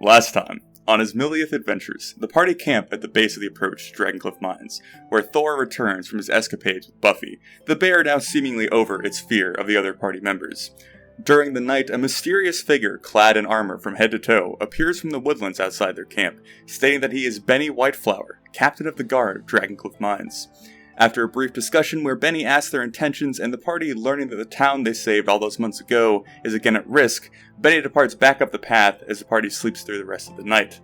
Last time, on Asmiliath adventures, the party camp at the base of the approach to Dragoncliff Mines, where Thor returns from his escapades with Buffy, the bear now seemingly over its fear of the other party members. During the night, a mysterious figure, clad in armor from head to toe, appears from the woodlands outside their camp, stating that he is Benny Whiteflower, captain of the guard of Dragoncliff Mines. After a brief discussion where Benny asks their intentions and the party learning that the town they saved all those months ago is again at risk, Benny departs back up the path as the party sleeps through the rest of the night.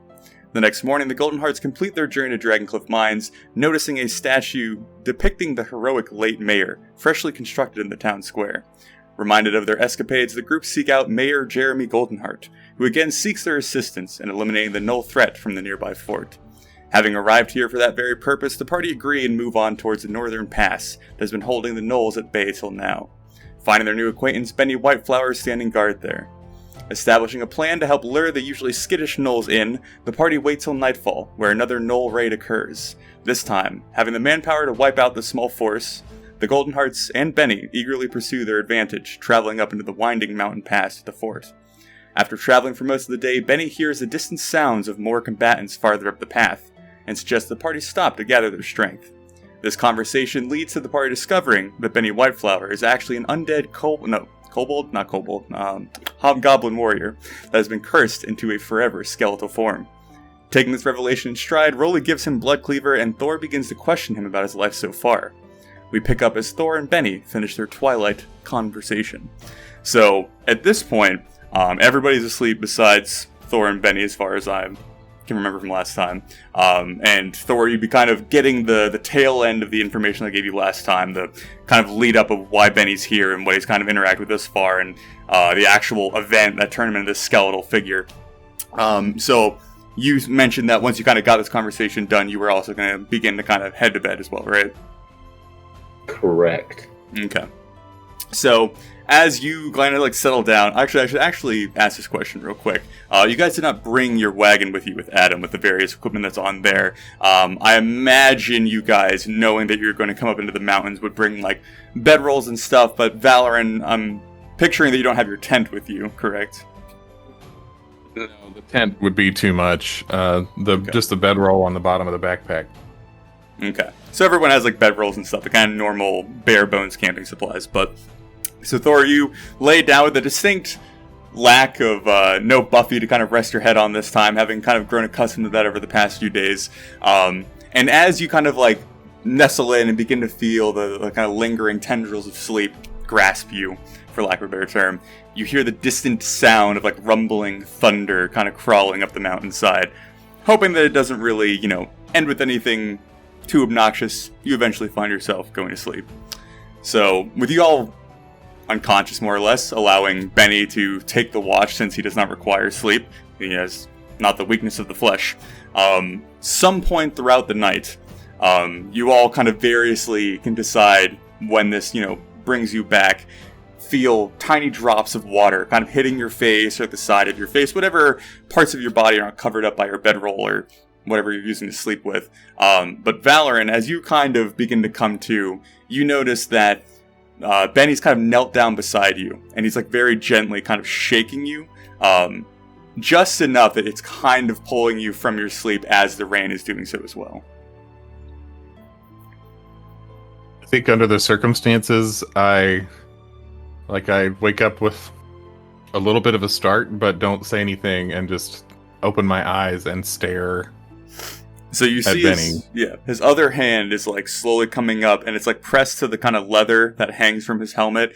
The next morning, the Golden Hearts complete their journey to Dragoncliff Mines, noticing a statue depicting the heroic late mayor, freshly constructed in the town square. Reminded of their escapades, the group seek out Mayor Jeremy Goldenheart, who again seeks their assistance in eliminating the Gnoll threat from the nearby fort. Having arrived here for that very purpose, the party agree and move on towards the northern pass that has been holding the Gnolls at bay till now. Finding their new acquaintance, Benny Whiteflower is standing guard there. Establishing a plan to help lure the usually skittish Gnolls in, the party wait till nightfall, where another Gnoll raid occurs. This time, having the manpower to wipe out the small force, the Golden Hearts and Benny eagerly pursue their advantage, traveling up into the winding mountain pass to the fort. After traveling for most of the day, Benny hears the distant sounds of more combatants farther up the path, and suggests the party stop to gather their strength. This conversation leads to the party discovering that Benny Whiteflower is actually an undead hobgoblin warrior that has been cursed into a forever skeletal form. Taking this revelation in stride, Rolly gives him Bloodcleaver and Thor begins to question him about his life so far. We pick up as Thor and Benny finish their twilight conversation. So, at this point, everybody's asleep besides Thor and Benny as far as I can remember from last time. And Thor, you'd be kind of getting the tail end of the information I gave you last time, the kind of lead up of why Benny's here and what he's kind of interacted with thus far, and the actual event that turned him into this skeletal figure. So you mentioned that once you kind of got this conversation done, you were also going to begin to kind of head to bed as well, right? Correct. Okay. So, as you kind of settle down, actually, I should actually ask this question real quick. You guys did not bring your wagon with you with Adam, with the various equipment that's on there. I imagine you guys, knowing that you're going to come up into the mountains, would bring bedrolls and stuff, but Valoran, I'm picturing that you don't have your tent with you, correct? No, the tent would be too much. Just the bedroll on the bottom of the backpack. Okay. So everyone has bedrolls and stuff, the kind of normal bare bones camping supplies, but so Thor, you lay down with a distinct lack of no Buffy to kind of rest your head on this time, having kind of grown accustomed to that over the past few days. And as you kind of nestle in and begin to feel the kind of lingering tendrils of sleep grasp you, for lack of a better term, you hear the distant sound of rumbling thunder kind of crawling up the mountainside. Hoping that it doesn't really, end with anything too obnoxious, you eventually find yourself going to sleep. So, with you all unconscious more or less, allowing Benny to take the watch since he does not require sleep. He has not the weakness of the flesh. Some point throughout the night, you all kind of variously can decide when this, brings you back. Feel tiny drops of water kind of hitting your face or the side of your face, whatever parts of your body aren't covered up by your bedroll or whatever you're using to sleep with. But Valoran, as you kind of begin to come to, you notice that Benny's kind of knelt down beside you, and he's very gently kind of shaking you, just enough that it's kind of pulling you from your sleep as the rain is doing so as well. I think under the circumstances, I wake up with a little bit of a start, but don't say anything and just open my eyes and stare. So you see his other hand is slowly coming up, and it's pressed to the kind of leather that hangs from his helmet,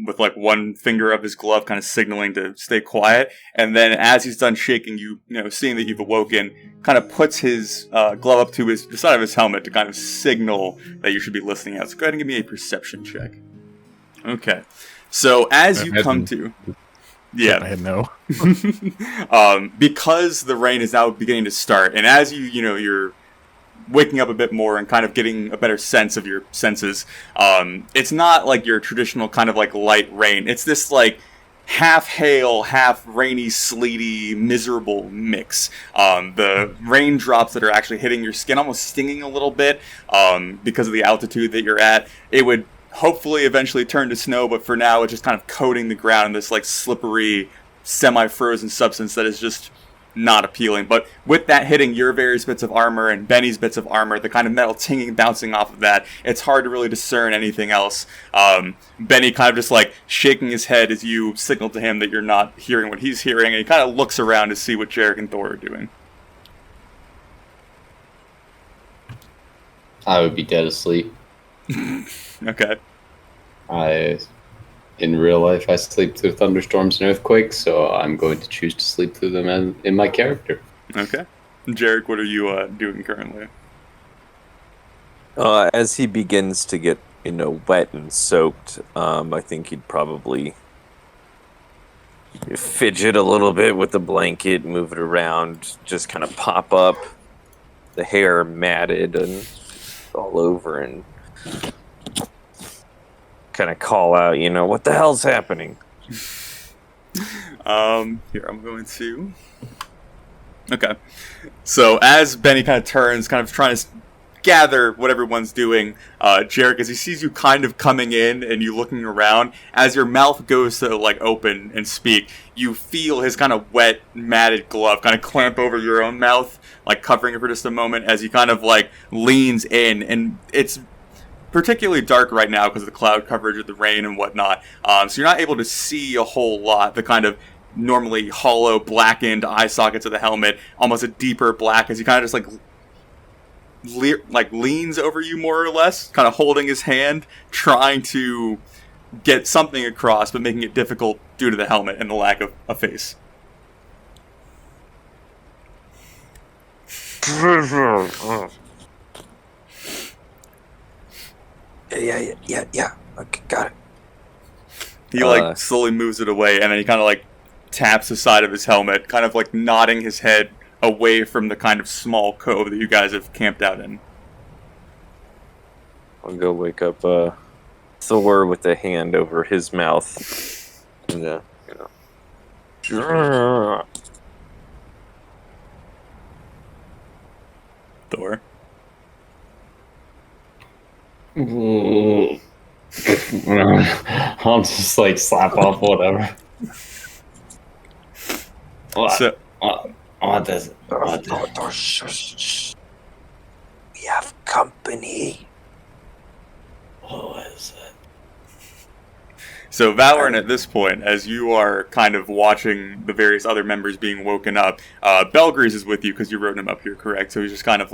with one finger of his glove kind of signaling to stay quiet. And then as he's done shaking, you seeing that you've awoken, kind of puts his glove up to the side of his helmet to kind of signal that you should be listening out. So go ahead and give me a perception check. Okay. So as you come to... Yeah, I know. Because the rain is now beginning to start, and as you're waking up a bit more and kind of getting a better sense of your senses, it's not your traditional kind of light rain. It's this half hail, half rainy, sleety, miserable mix. The raindrops that are actually hitting your skin, almost stinging a little bit, because of the altitude that you're at. It would hopefully eventually turn to snow, but for now it's just kind of coating the ground in this slippery, semi-frozen substance that is just not appealing. But with that hitting your various bits of armor and Benny's bits of armor, the kind of metal tinging bouncing off of that, it's hard to really discern anything else. Benny kind of just like shaking his head as you signal to him that you're not hearing what he's hearing, and he kind of looks around to see what Jarek and Thor are doing. I would be dead asleep. Okay. In real life, I sleep through thunderstorms and earthquakes, so I'm going to choose to sleep through them in my character. Okay. Jarek, what are you doing currently? As he begins to get, wet and soaked, I think he'd probably fidget a little bit with the blanket, move it around, just kind of pop up, the hair matted and all over, and kind of call out, what the hell's happening? Here, I'm going to... Okay. So, as Benny kind of turns, kind of trying to gather what everyone's doing, Jarek, as he sees you kind of coming in and you looking around, as your mouth goes to, like, open and speak, you feel his kind of wet, matted glove kind of clamp over your own mouth, like, covering it for just a moment, as he kind of, like, leans in, and it's particularly dark right now because of the cloud coverage of the rain and whatnot, so you're not able to see a whole lot. The kind of normally hollow, blackened eye sockets of the helmet, almost a deeper black, as he kind of just leans over you more or less, kind of holding his hand, trying to get something across, but making it difficult due to the helmet and the lack of a face. Yeah. Okay, got it. He slowly moves it away, and then he kind of taps the side of his helmet, kind of nodding his head away from the kind of small cove that you guys have camped out in. I'll go wake up Thor with a hand over his mouth. And, Thor. I'll just slap off whatever. What? So, What is it? we have company. What is it? So Valorant, at this point, as you are kind of watching the various other members being woken up, Belgrease is with you because you wrote him up here, correct? So he's just kind of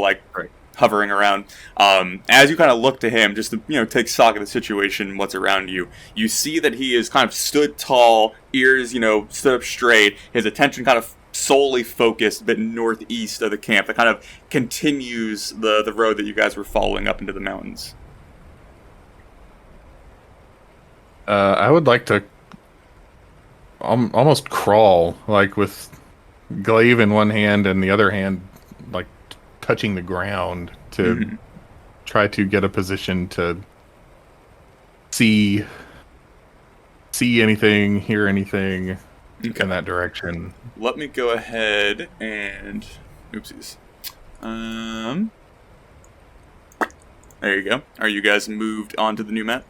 hovering around. As you kind of look to him, just to take stock of the situation, what's around you, you see that he is kind of stood tall, ears stood up straight, his attention kind of solely focused a bit northeast of the camp that kind of continues the road that you guys were following up into the mountains. I would like to almost crawl, with glaive in one hand and the other hand, touching the ground to try to get a position to see anything, hear anything in that direction. Let me go ahead and... Oopsies. There you go. Are you guys moved onto the new map?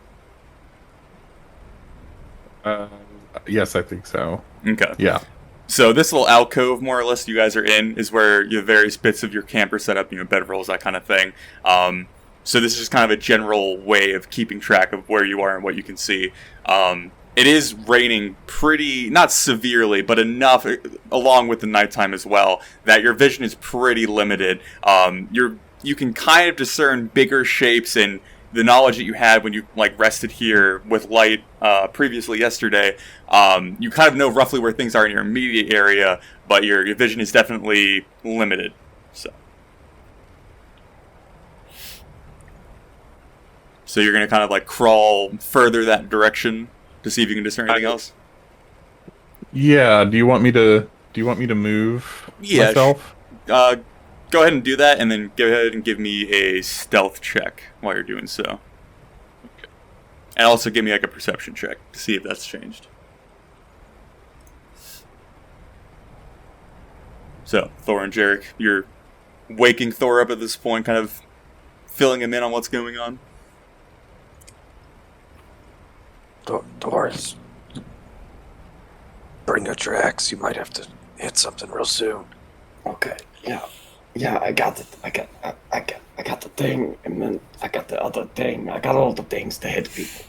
Yes, I think so. Okay. Yeah. So this little alcove, more or less, you guys are in, is where your various bits of your camp are set up, bedrolls, that kind of thing. So this is just kind of a general way of keeping track of where you are and what you can see. It is raining pretty, not severely, but enough, along with the nighttime as well, that your vision is pretty limited. You can kind of discern bigger shapes, and the knowledge that you had when you rested here with light previously yesterday, you kind of know roughly where things are in your immediate area, but your vision is definitely limited. So you're gonna kind of crawl further that direction to see if you can discern anything else. Yeah. Do you want me to move myself? Go ahead and do that, and then go ahead and give me a stealth check while you're doing so. Okay. And also give me a perception check to see if that's changed. So, Thor and Jarek, you're waking Thor up at this point, kind of filling him in on what's going on. Doors. Bring your tracks. You might have to hit something real soon. Okay. Yeah. I got it. I got the thing, and then I got the other thing. I got all the things to hit people.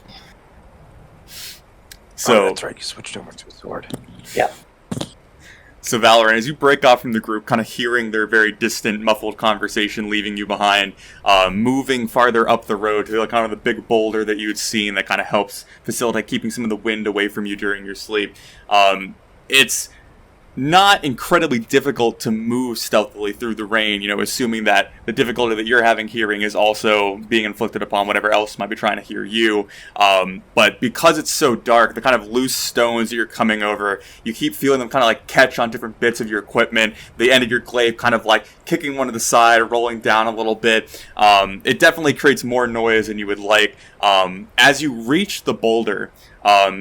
So that's right. You switched over to a sword. Yeah. So Valorant, as you break off from the group, kind of hearing their very distant, muffled conversation leaving you behind, moving farther up the road to kind of the big boulder that you had seen that kind of helps facilitate keeping some of the wind away from you during your sleep. It's not incredibly difficult to move stealthily through the rain, assuming that the difficulty that you're having hearing is also being inflicted upon whatever else might be trying to hear you. But because it's so dark, the kind of loose stones that you're coming over, you keep feeling them kind of like catch on different bits of your equipment. The end of your glaive kind of like kicking one to the side, rolling down a little bit. It definitely creates more noise than you would like. As you reach the boulder,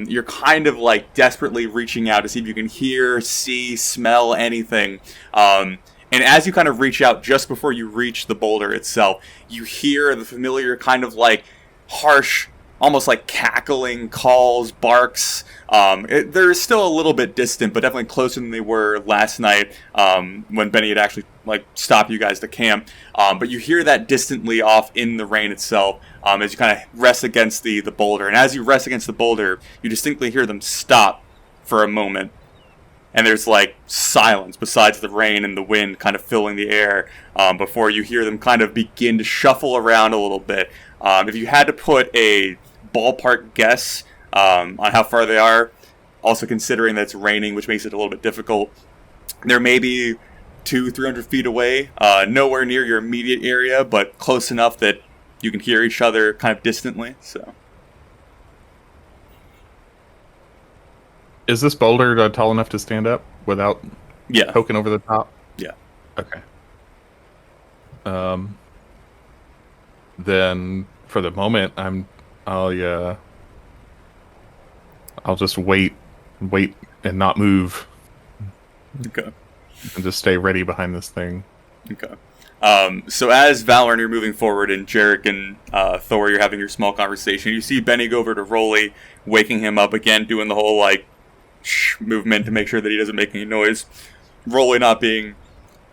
you're kind of like desperately reaching out to see if you can hear, see, smell anything. And as you kind of reach out just before you reach the boulder itself, you hear the familiar kind of like harsh, almost like cackling calls, barks. They're still a little bit distant, but definitely closer than they were last night when Benny had actually like stopped you guys to camp. But you hear that distantly off in the rain itself as you kind of rest against the boulder. And as you rest against the boulder, you distinctly hear them stop for a moment. And there's like silence besides the rain and the wind kind of filling the air before you hear them kind of begin to shuffle around a little bit. If you had to put a ballpark guess on how far they are, also considering that it's raining, which makes it a little bit difficult, they're maybe 200-300 feet away, nowhere near your immediate area, but close enough that you can hear each other kind of distantly. So, Is this boulder tall enough to stand up without poking over the top? Yeah. Okay. Then for the moment, I'll just wait and not move. Okay. And just stay ready behind this thing. Okay. So as Valorant, you're moving forward, and Jarek and Thor, you're having your small conversation. You see Benny go over to Rolly, waking him up again, doing the whole like shh movement to make sure that he doesn't make any noise. Rolly not being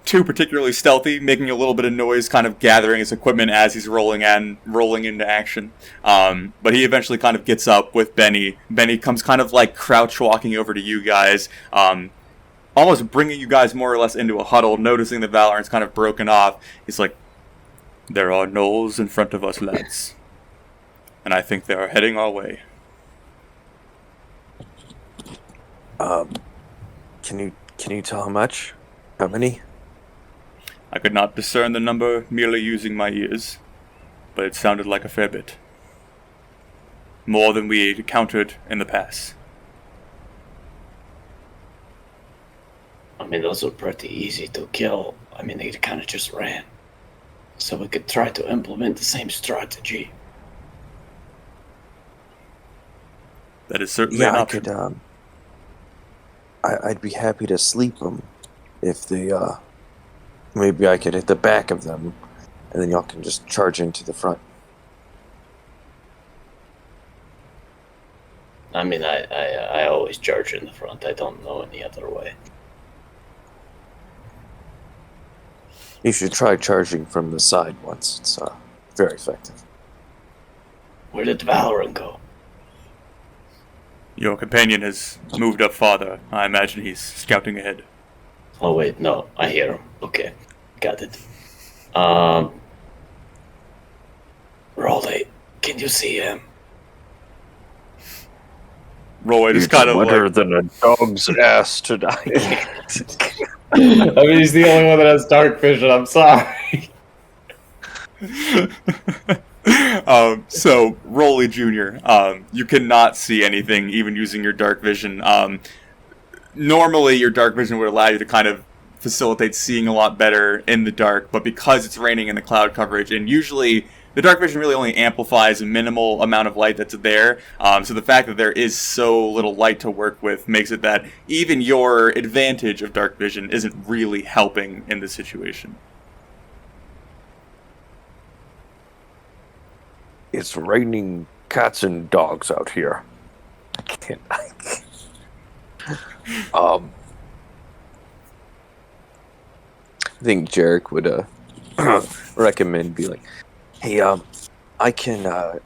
too particularly stealthy, making a little bit of noise, kind of gathering his equipment as he's rolling into action. But he eventually kind of gets up with Benny. Benny comes kind of like crouch walking over to you guys, almost bringing you guys more or less into a huddle, noticing that Valorant's kind of broken off. He's like, "There are Gnolls in front of us, lads. And I think they are heading our way." Can you tell how much? How many? I could not discern the number merely using my ears, but it sounded like a fair bit. More than we encountered in the past. I mean, those are pretty easy to kill. I mean, they kind of just ran. So we could try to implement the same strategy. That is certainly an option. I could. I'd be happy to sleep them if they. Maybe I could hit the back of them, and then y'all can just charge into the front. I mean, I always charge in the front. I don't know any other way. You should try charging from the side once. It's very effective. Where did Valorant go? Your companion has moved up farther. I imagine he's scouting ahead. Oh wait, no, I hear him. Okay, got it. Rolly, can you see him? Roy just kind of wetter like... than a dog's ass tonight. I mean, he's the only one that has dark vision. I'm sorry. So, Rolly Jr., you cannot see anything, even using your dark vision. Normally, your dark vision would allow you to kind of facilitate seeing a lot better in the dark, but because it's raining in the cloud coverage, and usually the dark vision really only amplifies a minimal amount of light that's there, so the fact that there is so little light to work with makes it that even your advantage of dark vision isn't really helping in this situation. It's raining cats and dogs out here. I can't. think Jarek would recommend be like, hey, I can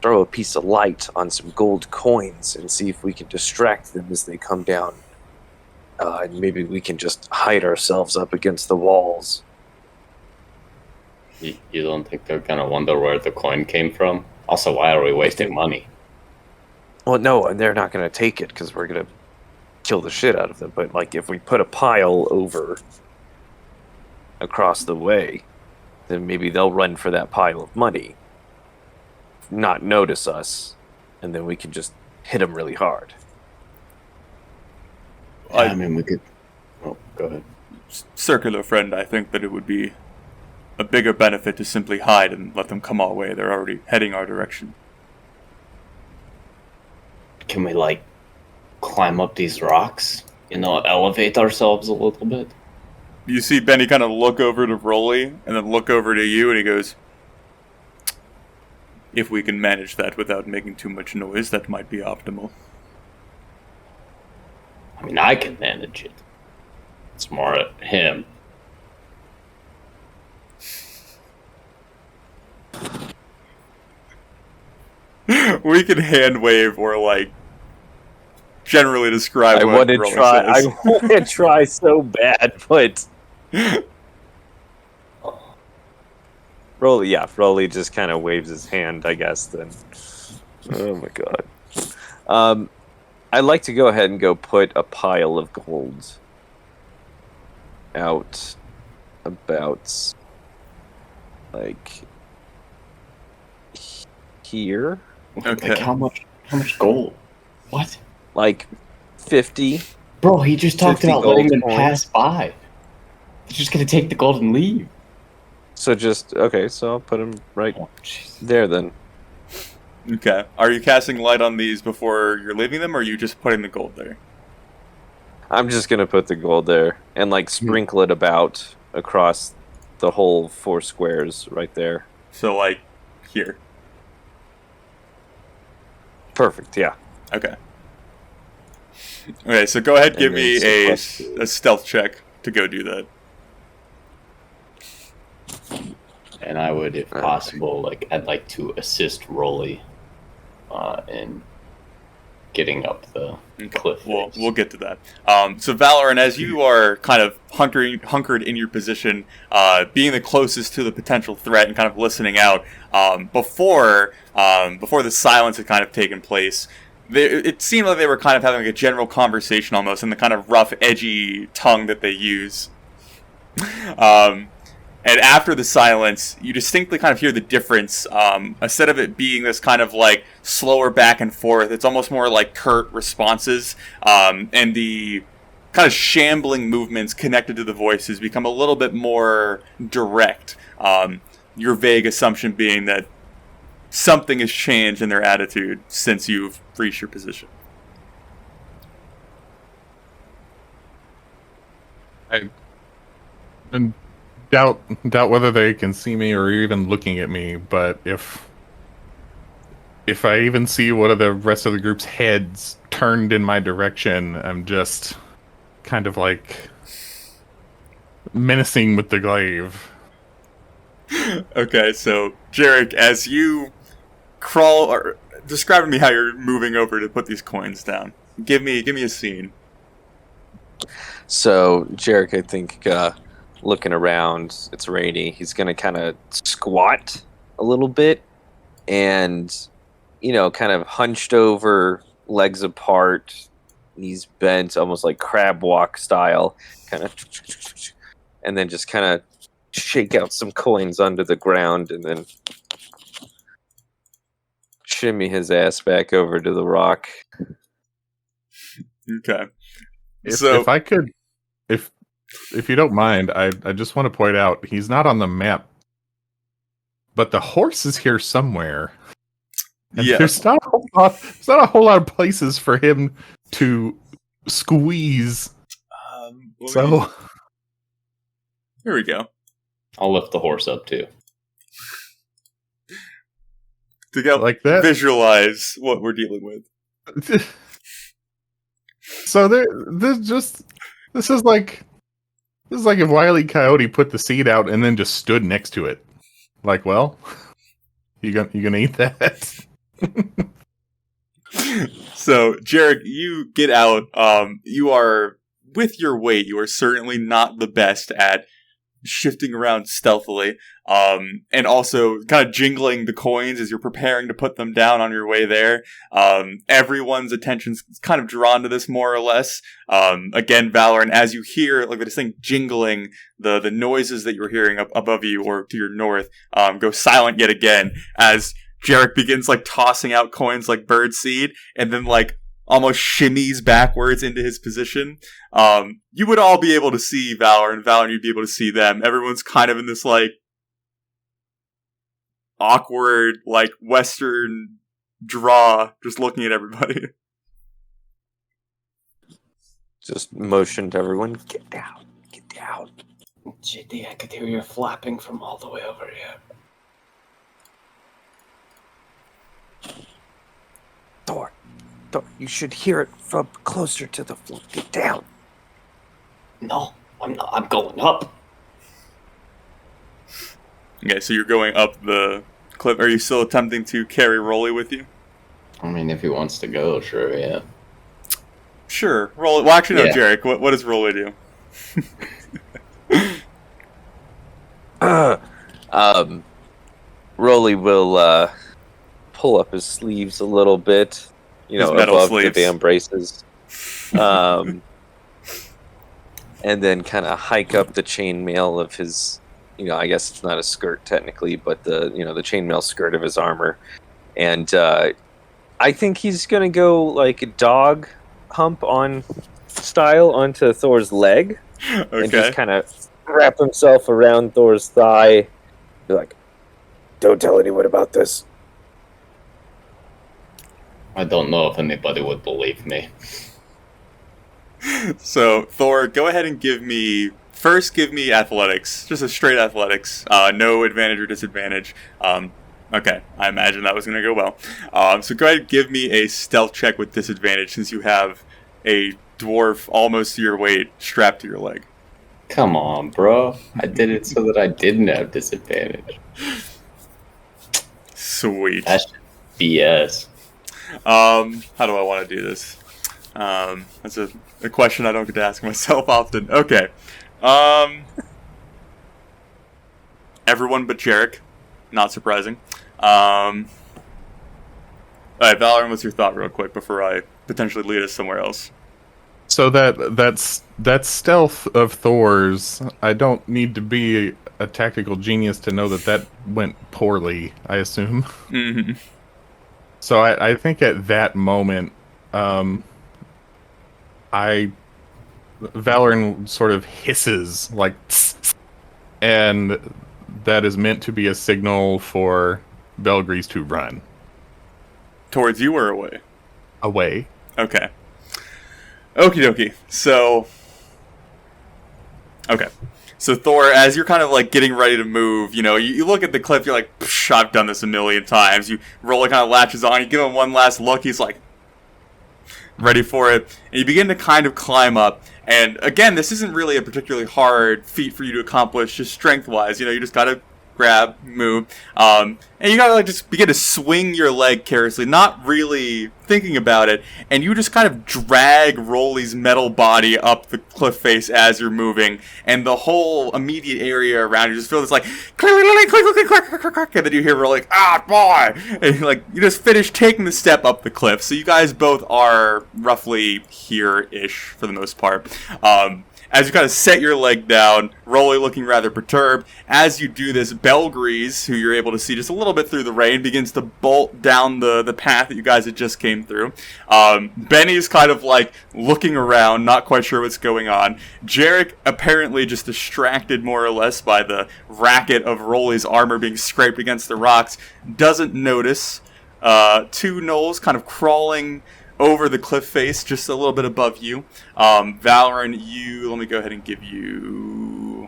throw a piece of light on some gold coins and see if we can distract them as they come down. And maybe we can just hide ourselves up against the walls. You don't think they're gonna wonder where the coin came from? Also, why are we wasting money? Well, no, they're not going to take it because we're going to kill the shit out of them. But, like, if we put a pile over across the way, then maybe they'll run for that pile of money, not notice us, and then we can just hit them really hard. I mean, we could... Oh, go ahead. Circular friend, I think that it would be a bigger benefit to simply hide and let them come our way. They're already heading our direction. Can we, like, climb up these rocks? You know, elevate ourselves a little bit? You see Benny kind of look over to Rolly and then look over to you, and he goes, if we can manage that without making too much noise, that might be optimal. I mean, I can manage it. It's more him. We can hand wave or, like, generally describe I what want to Rolly try. says. I want to try so bad, but Rolly just kind of waves his hand, I guess. Then, oh my god. I'd like to go ahead and go put a pile of gold out about like here, Okay. Like, how much gold? What? like 50. Bro, he just talked 50 about letting gold them coins. pass by. He's just gonna take the gold and leave. So just okay. So I'll put him right Oh, jeez. there then. Okay. Are you casting light on these before you're leaving them, or are you just putting the gold there? I'm just gonna put the gold there and like sprinkle it about across the whole 4 squares right there. So, like, here. Perfect. Yeah. Okay. Okay, so go ahead, give And me then a suppress- stealth check to go do that. And I would, if possible, like I'd like to assist Rolly in getting up the cliff. We'll get to that. So Valorant, as you are kind of hunkered in your position, being the closest to the potential threat and kind of listening out, before the silence had kind of taken place, it seemed like they were kind of having a general conversation almost in the kind of rough, edgy tongue that they use. And after the silence, you distinctly kind of hear the difference. Instead of it being this kind of like slower back and forth, it's almost more like curt responses. And the kind of shambling movements connected to the voices become a little bit more direct. Your vague assumption being that something has changed in their attitude since you've reached your position. And doubt whether they can see me or even looking at me, but if I even see one of the rest of the group's heads turned in my direction, I'm just kind of like menacing with the glaive. Okay, so Jarek, as you crawl, or describe to me how you're moving over to put these coins down. Give me a scene. So Jarek, I think, looking around, it's rainy. He's gonna kind of squat a little bit, and kind of hunched over, legs apart, knees bent, almost like crab walk style, kind of, and then just kind of shake out some coins under the ground, and then shimmy his ass back over to the rock. Okay. If I could, if you don't mind, I just want to point out he's not on the map, but the horse is here somewhere. And Yeah. there's not a whole lot of places for him to squeeze. So here we go. I'll lift the horse up too. To get like that. Visualize what we're dealing with. So this is like This is like if Wile E. Coyote put the seed out and then just stood next to it. Like, well, you gonna eat that? So, Jarek, you get out. You are, with your weight, you are certainly not the best at shifting around stealthily, and also kind of jingling the coins as you're preparing to put them down on your way there. Everyone's attention's kind of drawn to this more or less. Again, Valorant, as you hear like this thing jingling, the noises that you're hearing up above you or to your north go silent yet again as Jarek begins like tossing out coins like birdseed, and then like almost shimmies backwards into his position. You would all be able to see Valor, and Valor, you'd be able to see them. Everyone's kind of in this, like, awkward, like, Western draw, just looking at everybody. Just motion to everyone, get down, get down. JD, I could hear you flapping from all the way over here. Thor, you should hear it from closer to the floor. Get down. No, I'm not. I'm going up. Okay, so you're going up the cliff. Are you still attempting to carry Rolly with you? I mean, if he wants to go, sure, yeah. Sure. Rolly. Well, actually, no, Yeah. Jarek. What does Rolly do? Rolly will pull up his sleeves a little bit, you know, His metal above sleeves. the damn braces. And then kind of hike up the chainmail of his, you know, I guess it's not a skirt technically, but the chainmail skirt of his armor. And I think he's gonna go like dog hump on style onto Thor's leg, and Okay. just kind of wrap himself around Thor's thigh. Be like, "Don't tell anyone about this." I don't know if anybody would believe me. So, Thor, go ahead and give me athletics. Just a straight athletics. No advantage or disadvantage. Okay, I imagine that was going to go well. So go ahead and give me a stealth check with disadvantage since you have a dwarf almost to your weight strapped to your leg. Come on, bro. I did it so that I didn't have disadvantage. Sweet. That's BS. How do I want to do this? That's a question I don't get to ask myself often. Okay. Everyone but Jarek. Not surprising. Alright, Valorant, what's your thought real quick before I potentially lead us somewhere else? So that stealth of Thor's, I don't need to be a tactical genius to know that went poorly, I assume. Mm-hmm. So I think at that moment, Valorant sort of hisses like, and that is meant to be a signal for Belgrease to run Towards you or away? away. Okay. Okie dokie. So... Okay. So Thor, as you're kind of like getting ready to move, you know, you look at the cliff, you're like, psh, I've done this a million times. You roll, it kind of latches on, you give him one last look, he's like, ready for it. And you begin to kind of climb up. And again, this isn't really a particularly hard feat for you to accomplish, just strength-wise. You know, you just gotta grab, move, and you gotta like just begin to swing your leg carelessly, not really thinking about it, and you just kind of drag Rolly's metal body up the cliff face as you're moving, and the whole immediate area around you just feel this like click, and then you hear Rolly like, ah, boy, and you just finish taking the step up the cliff. So you guys both are roughly here-ish for the most part. As you kind of set your leg down, Rolly looking rather perturbed. As you do this, Belgrease, who you're able to see just a little bit through the rain, begins to bolt down the path that you guys had just came through. Benny's kind of like looking around, not quite sure what's going on. Jarek, apparently just distracted more or less by the racket of Rolly's armor being scraped against the rocks, doesn't notice. Two Gnolls kind of crawling over the cliff face, just a little bit above you. Valorant, let me go ahead and give you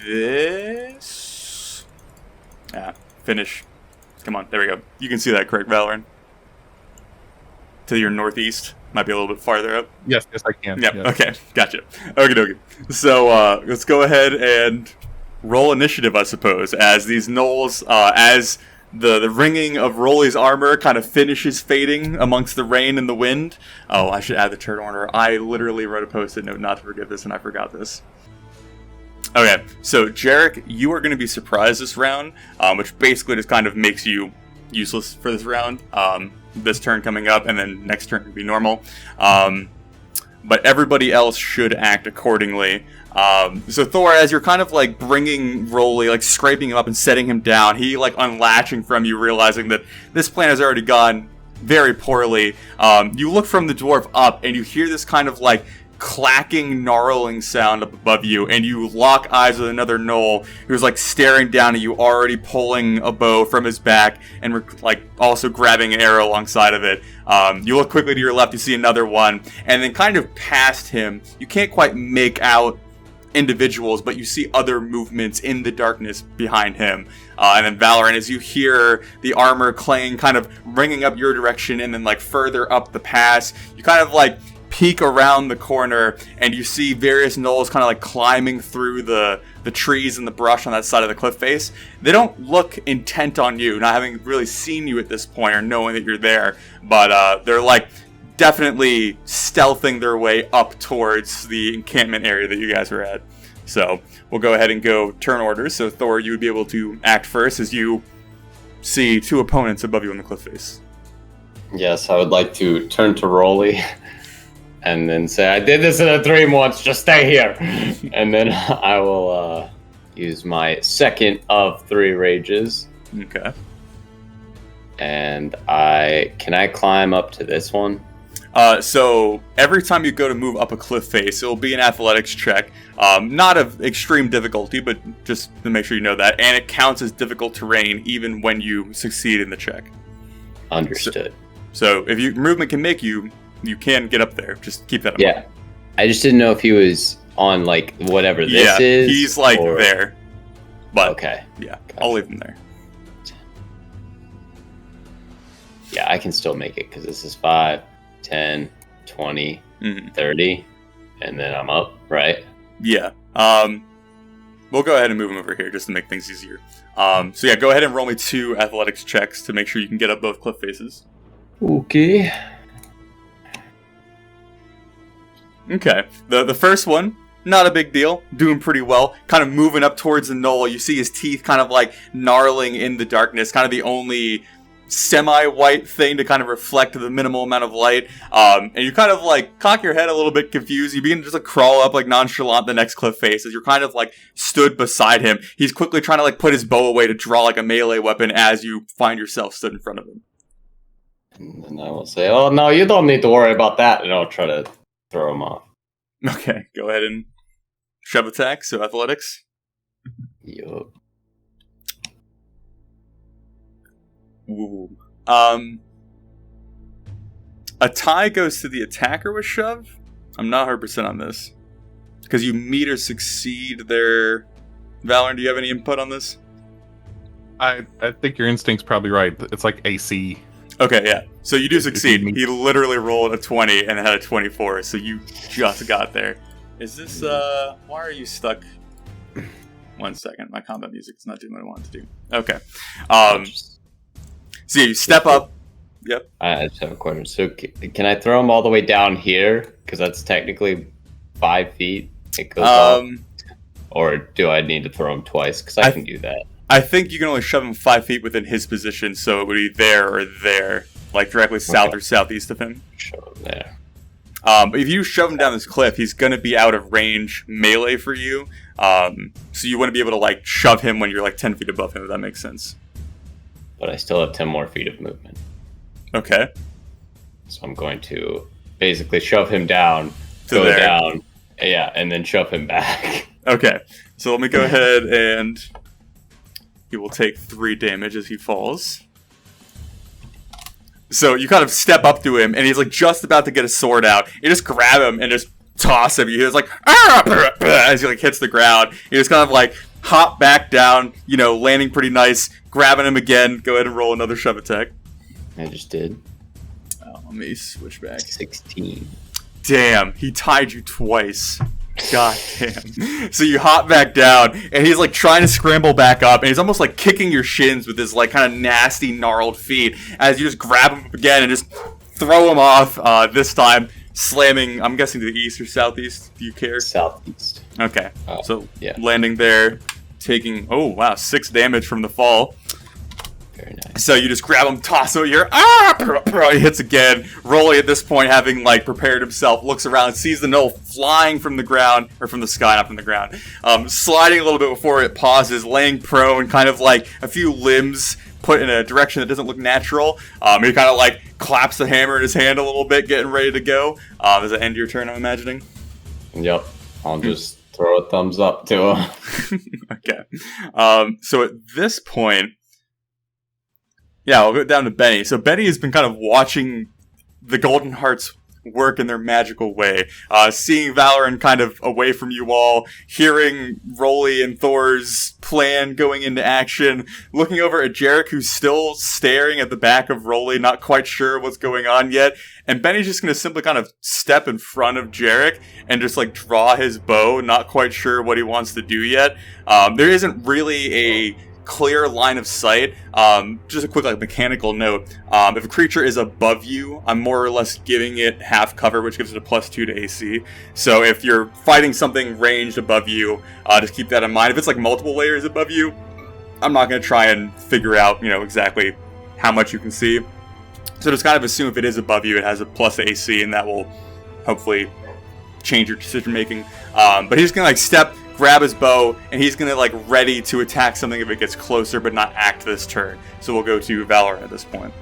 this. Finish. Come on, there we go. You can see that, correct, Valorant? To your northeast. Might be a little bit farther up. Yes, I can. Yeah. Yes. Okay. Gotcha. Okie dokie. So let's go ahead and roll initiative, I suppose, as these gnolls, as the ringing of Rolly's armor kind of finishes fading amongst the rain and the wind. Oh, I should add the turn order. I literally wrote a post-it note not to forget this, and I forgot this. Okay, so Jarek, you are going to be surprised this round, which basically just kind of makes you useless for this round. This turn coming up, and then next turn will be normal. But everybody else should act accordingly. So Thor, as you're kind of like bringing Rolly, like scraping him up and setting him down, he like unlatching from you, realizing that this plan has already gone very poorly. You look from the dwarf up, and you hear this kind of like clacking, gnarling sound up above you, and you lock eyes with another gnoll who's like staring down at you, already pulling a bow from his back and like also grabbing an arrow alongside of it. You look quickly to your left, you see another one, and then kind of past him, you can't quite make out individuals, but you see other movements in the darkness behind him. And then Valorant, as you hear the armor clang kind of ringing up your direction, and then like further up the pass, you kind of like peek around the corner, and you see various gnolls kind of like climbing through the trees and the brush on that side of the cliff face. They don't look intent on you, not having really seen you at this point or knowing that you're there, but they're like definitely stealthing their way up towards the encampment area that you guys were at. So we'll go ahead and go turn orders. So Thor, you would be able to act first as you see two opponents above you on the cliff face. Yes, I would like to turn to Rolly and then say, I did this in a dream once, just stay here. And then I will use my second of 3 rages. Okay. And can I climb up to this one? So every time you go to move up a cliff face, it'll be an athletics check. Not of extreme difficulty, but just to make sure you know that. And it counts as difficult terrain even when you succeed in the check. Understood. So if your movement can make you can get up there. Just keep that in mind. Yeah. I just didn't know if he was on, like, whatever this is. He's, like, there. But, okay. Yeah, Gotcha. I'll leave him there. Yeah, I can still make it, because this is 5, 10, 20, 30, and then I'm up, right? Yeah. We'll go ahead and move him over here just to make things easier. So yeah, go ahead and roll me 2 athletics checks to make sure you can get up both cliff faces. Okay. Okay. The first one, not a big deal. Doing pretty well. Kind of moving up towards the knoll. You see his teeth kind of like gnarling in the darkness. Kind of the only semi-white thing to kind of reflect the minimal amount of light. And you kind of like cock your head a little bit confused. You begin to just like crawl up like nonchalant the next cliff face as you're kind of like stood beside him. He's quickly trying to like put his bow away to draw like a melee weapon as you find yourself stood in front of him. And then I will say, oh, no, you don't need to worry about that. And I'll try to throw him off. Okay, go ahead and shove attack, so athletics. Yup. Ooh. A tie goes to the attacker with shove. I'm not 100% on this. Because you meet or succeed there. Valorant, do you have any input on this? I think your instinct's probably right. It's like AC. Okay, yeah. So you do succeed. meet- He literally rolled a 20 and had a 24, so you just got there. Is this, why are you stuck? 1 second, my combat music is not doing what I want it to do. Okay. So you step up. Yep. I just have a question. So can I throw him all the way down here? Because that's technically 5 feet. It goes up. Or do I need to throw him twice? Because I can do that. I think you can only shove him 5 feet within his position, so it would be there or there. Like directly south or southeast of him. Shove him there. But if you shove him down this cliff, he's going to be out of range melee for you. So you wouldn't be able to like shove him when you're like 10 feet above him, if that makes sense. But I still have 10 more feet of movement. Okay. So I'm going to basically shove him down, To there. down, yeah, and then shove him back. Okay. So let me go ahead and he will take 3 damage as he falls. So you kind of step up to him, and he's like just about to get a sword out. You just grab him and just toss him. You hear it's like as he like hits the ground. You just kind of like hop back down, you know, landing pretty nice, grabbing him again. Go ahead and roll another shove attack. I just did. Oh, Let me switch back. 16. Damn, he tied you twice. God damn. So you hop back down, and he's like trying to scramble back up, and he's almost like kicking your shins with his like kind of nasty, gnarled feet as you just grab him up again and just throw him off, this time slamming, I'm guessing, to the east or southeast. Do you care? Southeast. Okay. So yeah. landing there, taking, oh wow, 6 damage from the fall. Very nice. So you just grab him, toss him, he hits again. Rolly at this point, having like prepared himself, looks around, sees the gnoll flying from the ground, or from the sky, not from the ground, sliding a little bit before it pauses, laying prone, kind of like a few limbs put in a direction that doesn't look natural. He kind of like claps the hammer in his hand a little bit, getting ready to go. Does it end your turn, I'm imagining? Yep. I'll just throw a thumbs up to him. Okay. So at this point, yeah, I'll go down to Benny. So Benny has been kind of watching the Golden Hearts work in their magical way, seeing Valoran kind of away from you all, hearing Rolly and Thor's plan going into action, looking over at Jarek, who's still staring at the back of Rolly, not quite sure what's going on yet. And Benny's just going to simply kind of step in front of Jarek and just like draw his bow, not quite sure what he wants to do yet. There isn't really a clear line of sight. Just a quick like mechanical note, if a creature is above you, I'm more or less giving it half cover, which gives it a +2 to AC. So if you're fighting something ranged above you, just keep that in mind. If it's like multiple layers above you, I'm not going to try and figure out, exactly how much you can see. So just kind of assume if it is above you, it has a plus AC, and that will hopefully change your decision making. But he's going to like step, grab his bow, and he's gonna like ready to attack something if it gets closer, but not act this turn. So we'll go to Valoran at this point.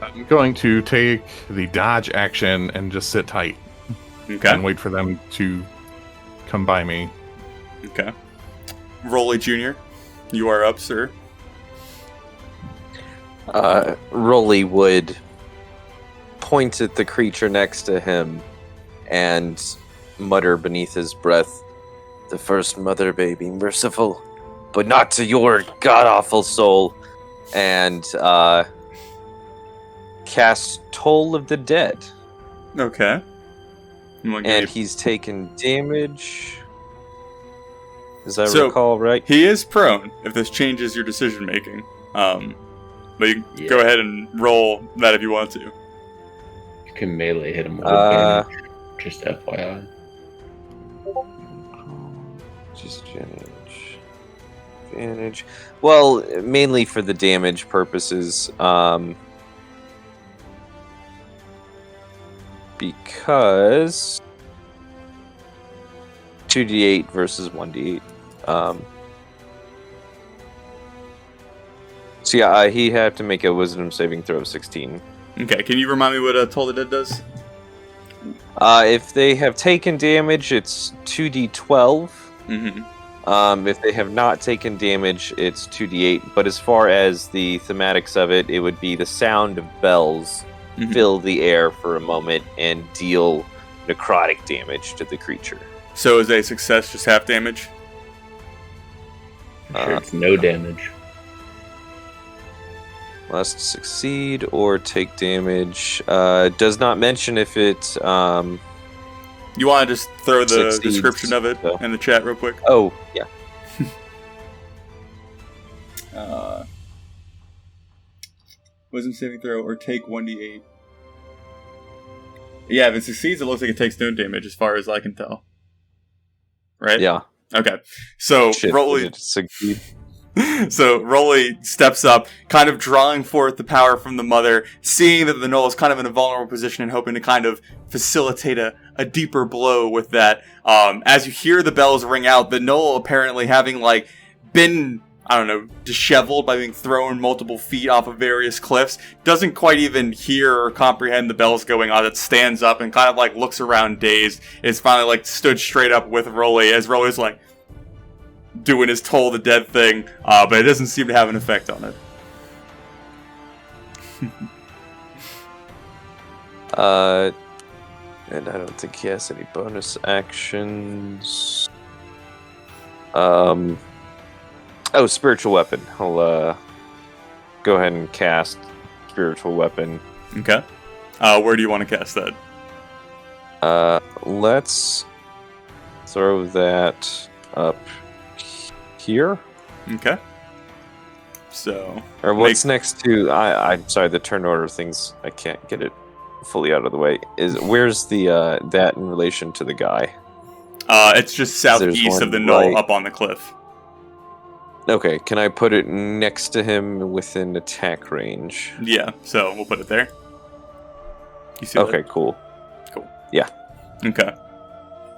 I'm going to take the dodge action and just sit tight. Okay. And wait for them to come by me. Okay. Rolly Jr., you are up, sir. Rolly would point at the creature next to him and mutter beneath his breath, "The first mother may be merciful, but not to your god-awful soul," and cast Toll of the Dead. Okay. And he's taken damage, as I So, recall, right? He is prone, if this changes your decision making. But you can go ahead and roll that if you want to. You can melee hit him with advantage. Just FYI. Advantage. Well, mainly for the damage purposes. Because 2d8 versus 1d8. So yeah, he had to make a Wisdom saving throw of 16. Okay, can you remind me what Toll the Dead does? If they have taken damage, it's 2d12. Mm-hmm. If they have not taken damage, it's 2d8. But as far as the thematics of it, it would be the sound of bells fill the air for a moment and deal necrotic damage to the creature. So is a success just half damage? Sure, it's no damage. Must succeed or take damage. Does not mention if it... You want to just throw the Succeeds, description of it so. in the chat real quick? Oh, yeah. Wisdom saving throw or take 1d8. Yeah, if it succeeds, it looks like it takes no damage as far as I can tell. Right? Yeah. Okay. So Rolly... Succeed. So Rolly steps up, kind of drawing forth the power from the mother, seeing that the gnoll is kind of in a vulnerable position and hoping to kind of facilitate a deeper blow with that. As you hear the bells ring out, the gnoll apparently having like been, I don't know, disheveled by being thrown multiple feet off of various cliffs, doesn't quite even hear or comprehend the bells going on. It stands up and kind of like looks around dazed. It's finally like stood straight up with Rolly as Rolly's like doing his Toll the Dead thing, but it doesn't seem to have an effect on it. And I don't think he has any bonus actions. Spiritual weapon. I'll go ahead and cast spiritual weapon. Okay. Where do you want to cast that? Let's throw that up here. Okay. So. Or what's next to? I'm sorry, the turn order things. I can't get it fully out of the way. Where's the that in relation to the guy? It's just southeast of the knoll up on the cliff. Okay, can I put it next to him within attack range? Yeah, so we'll put it there. You see Okay, that? cool. Cool. Yeah. Okay.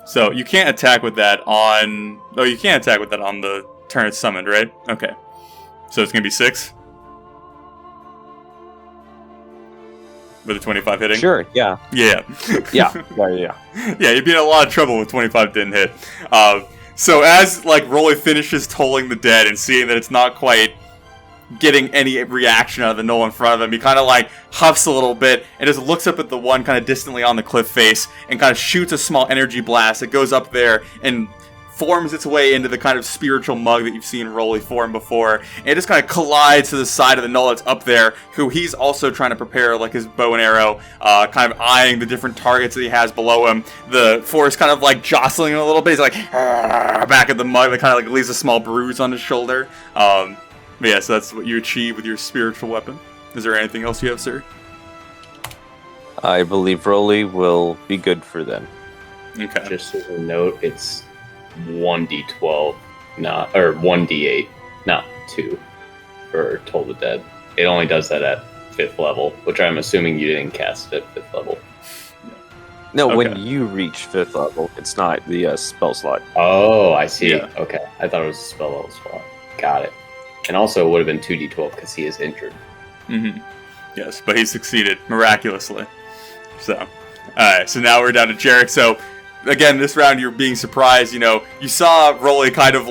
So you can't attack with that on... Oh, you can't attack with that on the turn it's summoned, right? Okay. So it's going to be 6? With a 25 hitting? Sure, yeah. Yeah. Yeah, yeah. Yeah, you'd be in a lot of trouble with 25 didn't hit. So as, Rolly finishes tolling the dead and seeing that it's not quite getting any reaction out of the knoll in front of him, he kind of, huffs a little bit and just looks up at the one kind of distantly on the cliff face and kind of shoots a small energy blast that goes up there and forms its way into the kind of spiritual mug that you've seen Rolly form before. And it just kind of collides to the side of the knoll that's up there, who he's also trying to prepare, his bow and arrow, kind of eyeing the different targets that he has below him. The forest kind of, jostling him a little bit. He's back at the mug that kind of, leaves a small bruise on his shoulder. But yeah, so that's what you achieve with your spiritual weapon. Is there anything else you have, sir? I believe Rolly will be good for them. Okay. Just as a note, it's 1d12, not, or 1d8, not 2, for Toll the Dead. It only does that at 5th level, which I'm assuming you didn't cast at 5th level. No, Okay. when you reach 5th level, it's not the spell slot. Oh, I see. Yeah. Okay. I thought it was a spell level spot. Got it. And also it would have been 2d12 because he is injured. Mm-hmm. Yes, but he succeeded miraculously. So, alright, so now we're down to Jarek. So, again, this round you're being surprised, you saw Rolly kind of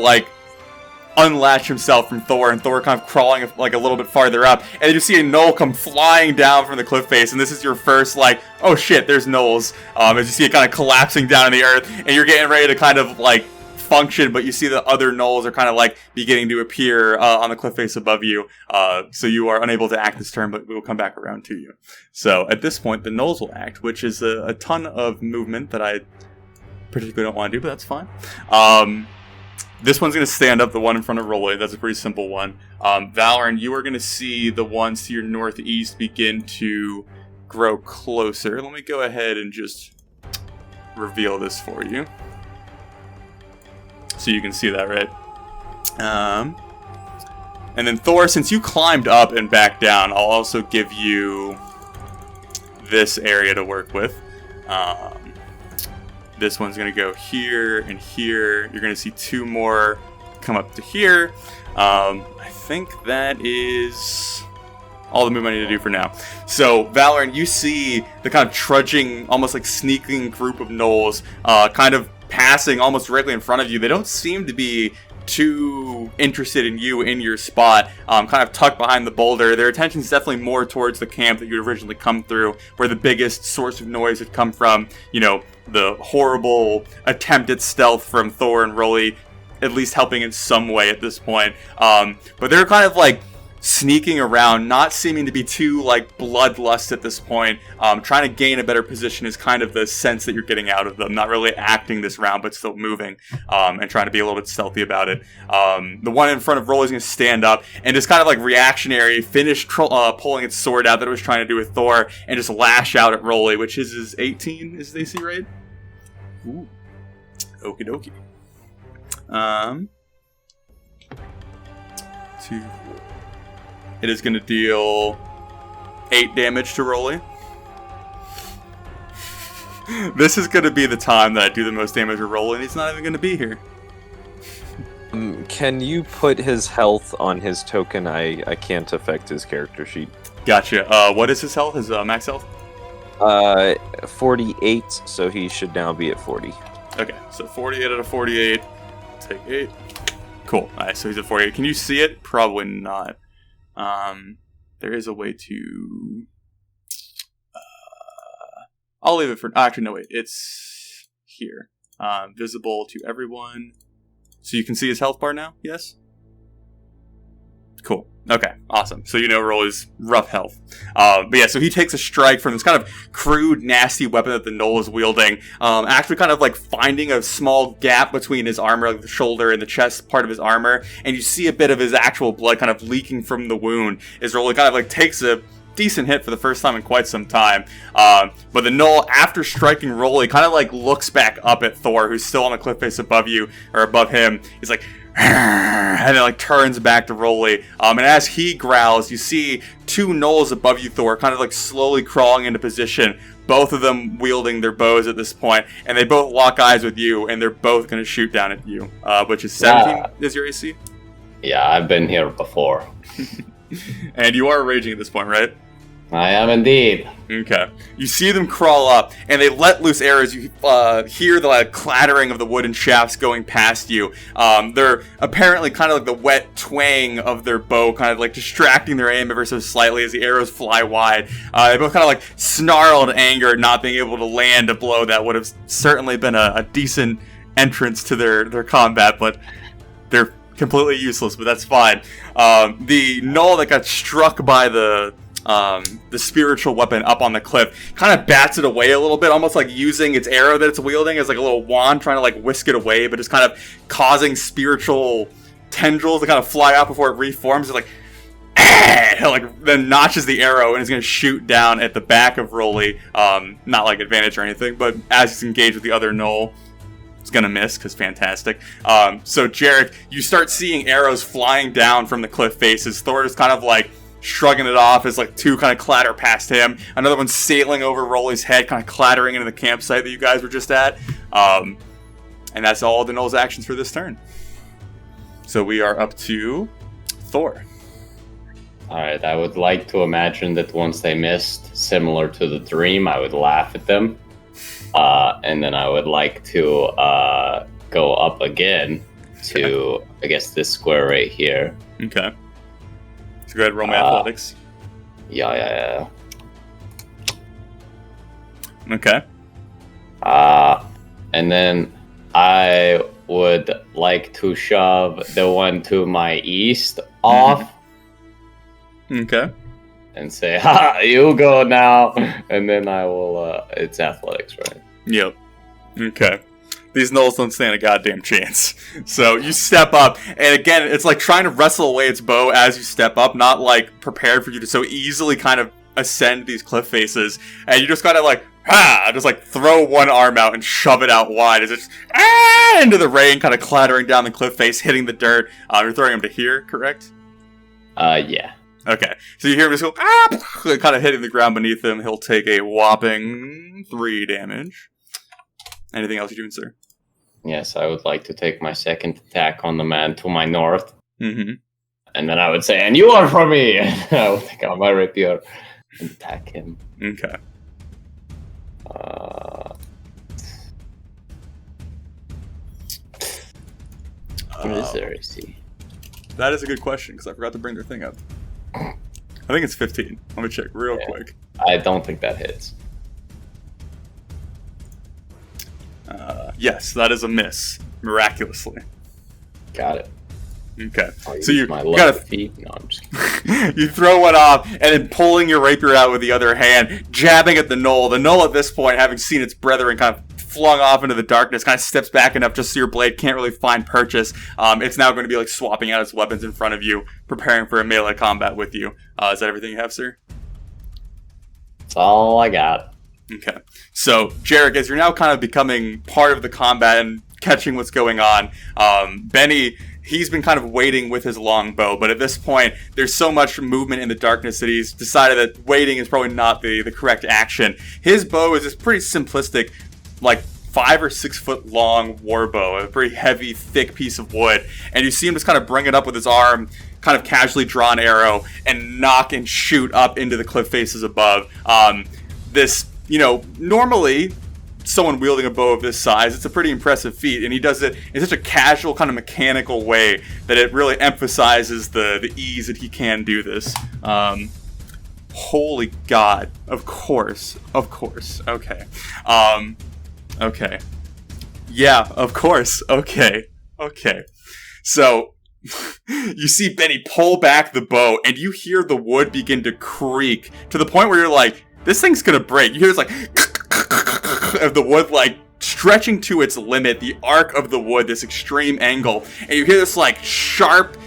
unlatch himself from Thor, and Thor kind of crawling a little bit farther up, and then you see a Gnoll come flying down from the cliff face, and this is your first oh shit, there's Gnolls, as you see it kind of collapsing down to the earth, and you're getting ready to kind of function, but you see the other Gnolls are kind of beginning to appear on the cliff face above you, so you are unable to act this turn, but we will come back around to you. So at this point the Gnolls will act, which is a ton of movement that I particularly don't want to do, but that's fine. This one's going to stand up, the one in front of Rolly. That's a pretty simple one. Valorant, you are going to see the ones to your northeast begin to grow closer. Let me go ahead and just reveal this for you, so you can see that, right? And then Thor, since you climbed up and back down, I'll also give you this area to work with. This one's going to go here and here. You're going to see 2 more come up to here. I think that is all the movement I need to do for now. So, Valorant, you see the kind of trudging, almost sneaking group of Gnolls kind of passing almost directly in front of you. They don't seem to be too interested in you in your spot, kind of tucked behind the boulder. Their attention is definitely more towards the camp that you originally come through, where the biggest source of noise had come from, the horrible attempt at stealth from Thor and Rolly, at least helping in some way at this point. But they're kind of sneaking around, not seeming to be too bloodlust at this point. Trying to gain a better position is kind of the sense that you're getting out of them. Not really acting this round, but still moving, and trying to be a little bit stealthy about it. The one in front of Rolly is going to stand up and just kind of reactionary, finish pulling its sword out that it was trying to do with Thor, and just lash out at Rolly, which is 18, is AC, right? Ooh. Okie dokie. 2. It is going to deal 8 damage to Rolly. This is going to be the time that I do the most damage to Rolly, and he's not even going to be here. Can you put his health on his token? I can't affect his character sheet. Gotcha. What is his health? His max health? 48, so he should now be at 40. Okay, so 48 out of 48. Take 8. Cool. Alright, so he's at 48. Can you see it? Probably not. There is a way to... I'll leave it for... Actually, no, wait. It's here. Visible to everyone. So you can see his health bar now? Yes? Cool. Okay, awesome. So you know Rolly's rough health. But yeah, so he takes a strike from this kind of crude, nasty weapon that the Gnoll is wielding, actually kind of like finding a small gap between his armor, like the shoulder and the chest part of his armor, and you see a bit of his actual blood kind of leaking from the wound as Rolly kind of like takes a decent hit for the first time in quite some time. But the Gnoll, after striking Rolly, kind of like looks back up at Thor, who's still on the cliff face above you, or above him. He's like, and then like turns back to Rolly. And as he growls, you see two Gnolls above you, Thor, kind of like slowly crawling into position. Both of them wielding their bows at this point, and they both lock eyes with you, and they're both going to shoot down at you, which is 17 is your AC. Yeah, I've been here before. And you are raging at this point, right? I am indeed. Okay. You see them crawl up, and they let loose arrows. You hear the like, clattering of the wooden shafts going past you. They're apparently kind of like the wet twang of their bow, kind of like distracting their aim ever so slightly as the arrows fly wide. They both kind of like snarl in anger at not being able to land a blow that would have certainly been a decent entrance to their combat, but they're completely useless, but that's fine. The Gnoll that got struck by the spiritual weapon up on the cliff kind of bats it away a little bit, almost like using its arrow that it's wielding as like a little wand, trying to like whisk it away, but just kind of causing spiritual tendrils to kind of fly out before it reforms. It's like, like then notches the arrow and is going to shoot down at the back of Rolly. Not like advantage or anything, but as he's engaged with the other Gnoll, it's going to miss because fantastic. So Jarek, you start seeing arrows flying down from the cliff faces. Thor is kind of like shrugging it off as like two kind of clatter past him. Another one sailing over Rolly's head, kind of clattering into the campsite that you guys were just at. And that's all the Gnoll's actions for this turn. So we are up to Thor. Alright, I would like to imagine that once they missed, similar to the dream, I would laugh at them. And then I would like to go up again to, I guess, this square right here. Okay. So go ahead and roll my athletics. Yeah. Okay. And then I would like to shove the one to my east off. Okay. And say, ha, you go now. And then I will, it's athletics, right? Yep. Okay. These Gnolls don't stand a goddamn chance. So you step up, and again, it's like trying to wrestle away its bow as you step up, not like prepared for you to so easily kind of ascend these cliff faces. And you just gotta like, just like throw one arm out and shove it out wide as it's into the rain, kind of clattering down the cliff face, hitting the dirt. You're throwing him to here, correct? Yeah. Okay, so you hear him just go, kind of hitting the ground beneath him. He'll take a whopping 3 damage. Anything else you're doing, sir? Yes, I would like to take my second attack on the man to my north. Mm-hmm. And then I would say, and you are for me! I would take out my rapier and attack him. Okay. What is their AC? That is a good question, because I forgot to bring their thing up. I think it's 15. Let me check real quick. I don't think that hits. Yes, that is a miss. Miraculously. Got it. Okay. I'll So use you my gotta... feet. No, I'm just kidding. You throw one off, and then pulling your rapier out with the other hand, jabbing at the Gnoll. The Gnoll at this point, having seen its brethren kind of flung off into the darkness, kind of steps back enough just so your blade can't really find purchase. It's now going to be like swapping out its weapons in front of you, preparing for a melee combat with you. Is that everything you have, sir? That's all I got. Okay. So, Jarek, as you're now kind of becoming part of the combat and catching what's going on, Benny, he's been kind of waiting with his longbow, but at this point, there's so much movement in the darkness that he's decided that waiting is probably not the correct action. His bow is this pretty simplistic, like 5 or 6 foot long war bow, a pretty heavy, thick piece of wood, and you see him just kind of bring it up with his arm, kind of casually draw an arrow, and knock and shoot up into the cliff faces above. Normally, someone wielding a bow of this size, it's a pretty impressive feat, and he does it in such a casual, kind of mechanical way that it really emphasizes the ease that he can do this. Holy God. Of course. Okay. Okay. Yeah, of course. Okay. So, you see Benny pull back the bow, and you hear the wood begin to creak to the point where you're like, this thing's gonna break. You hear this like of the wood like stretching to its limit, the arc of the wood, this extreme angle, and you hear this like sharp,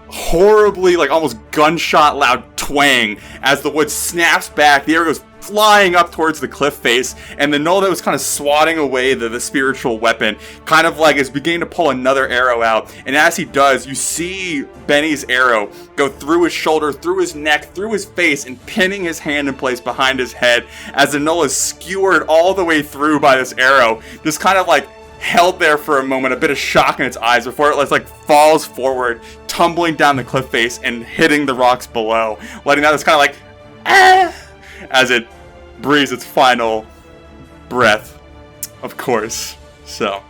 horribly like almost gunshot loud twang as the wood snaps back, the arrow goes flying up towards the cliff face, and the gnoll that was kind of swatting away the spiritual weapon kind of like is beginning to pull another arrow out, and as he does, you see Benny's arrow go through his shoulder, through his neck, through his face, and pinning his hand in place behind his head as the gnoll is skewered all the way through by this arrow, just kind of like held there for a moment, a bit of shock in its eyes before it like falls forward, tumbling down the cliff face and hitting the rocks below, letting out this kind of like as it breathes its final breath, of course. So,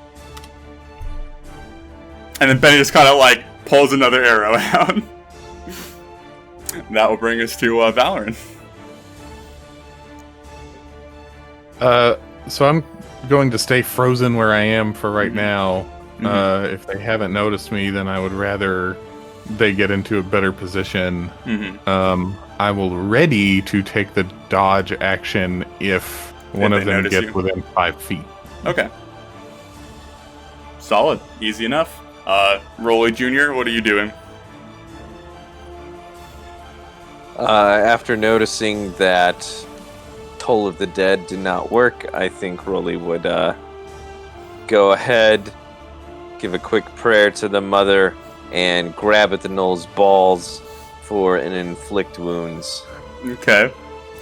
and then Benny just kind of like pulls another arrow out. That will bring us to Valorant. So I'm going to stay frozen where I am for right now. If they haven't noticed me, then I would rather they get into a better position. I will ready to take the dodge action if one of them gets within 5 feet. Okay. Solid. Easy enough. Rolly Jr., what are you doing? After noticing that Toll of the Dead did not work, I think Rolly would go ahead, give a quick prayer to the mother, and grab at the gnoll's balls for an inflict wounds. Okay.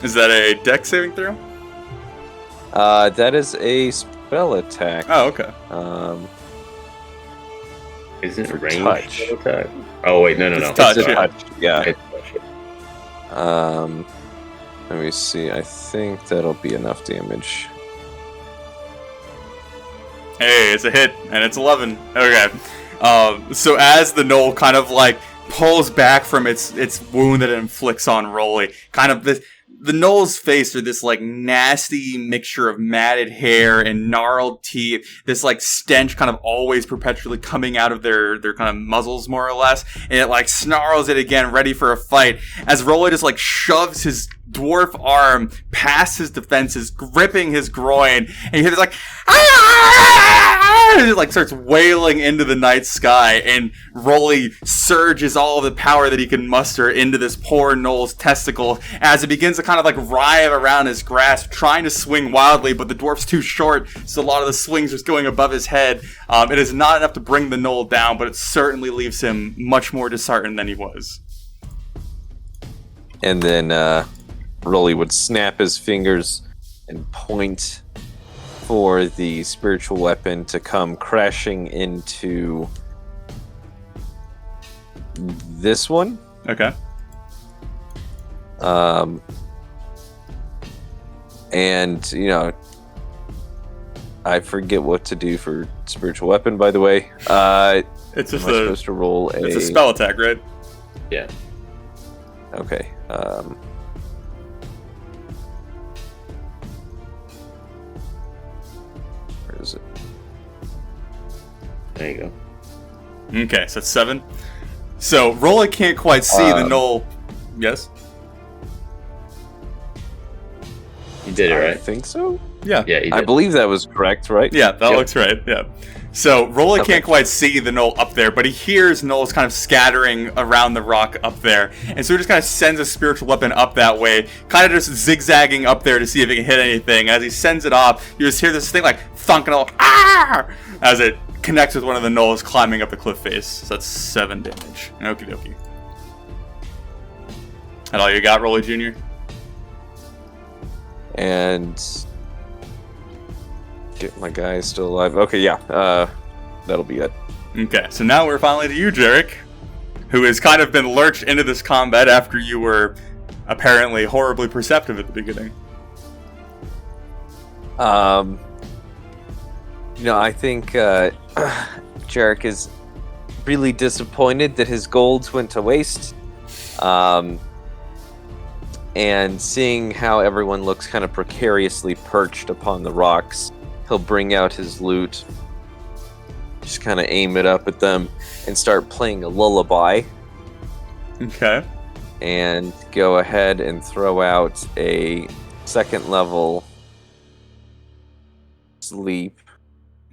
Is that a dex saving throw? That is a spell attack. Oh, okay. Isn't it For range touch. attack? Oh wait, no. It's touch, It's a yeah. touch, yeah. It's touch. Let me see. I think that'll be enough damage. Hey, it's a hit, and it's 11. Okay. So as the gnoll kind of like pulls back from its wound that it inflicts on Rolly, kind of the gnoll's face are this like nasty mixture of matted hair and gnarled teeth, this like stench kind of always perpetually coming out of their kind of muzzles more or less, and it like snarls it again, ready for a fight, as Rolly just like shoves his dwarf arm past his defenses, gripping his groin, and you hear this like and it like starts wailing into the night sky, and Rolly surges all of the power that he can muster into this poor gnoll's testicle as it begins to kind of like writhe around his grasp, trying to swing wildly, but the dwarf's too short, so a lot of the swings just going above his head. It is not enough to bring the gnoll down, but it certainly leaves him much more disheartened than he was. And then Rolly would snap his fingers and point for the spiritual weapon to come crashing into this one. Okay. And, you know, I forget what to do for spiritual weapon, by the way. It's just am I supposed to roll it's a spell attack, right? Yeah. Okay. Where is it? There you go. Okay, so it's 7. So Rolly can't quite see the gnoll. Yes? You did it I right. think so. Yeah. Yeah, you I did. believe that was correct, right? Yeah, that Yep. looks right. Yeah. So Rolly Okay. can't quite see the gnoll up there, but he hears Gnoll's kind of scattering around the rock up there, and so he just kind of sends a spiritual weapon up that way, kind of just zigzagging up there to see if it can hit anything. As he sends it off, you just hear this thing like thunk and all as it connects with one of the gnolls climbing up the cliff face. So that's 7 damage. Okie dokie. That all you got, Rolly Jr.? And get my guy still alive. Okay, yeah. That'll be it. Okay, so now we're finally to you, Jarek, who has kind of been lurched into this combat after you were apparently horribly perceptive at the beginning. You know, I think Jarek is really disappointed that his golds went to waste. And seeing how everyone looks kind of precariously perched upon the rocks, he'll bring out his lute, just kind of aim it up at them and start playing a lullaby. Okay. And go ahead and throw out a 2nd level sleep.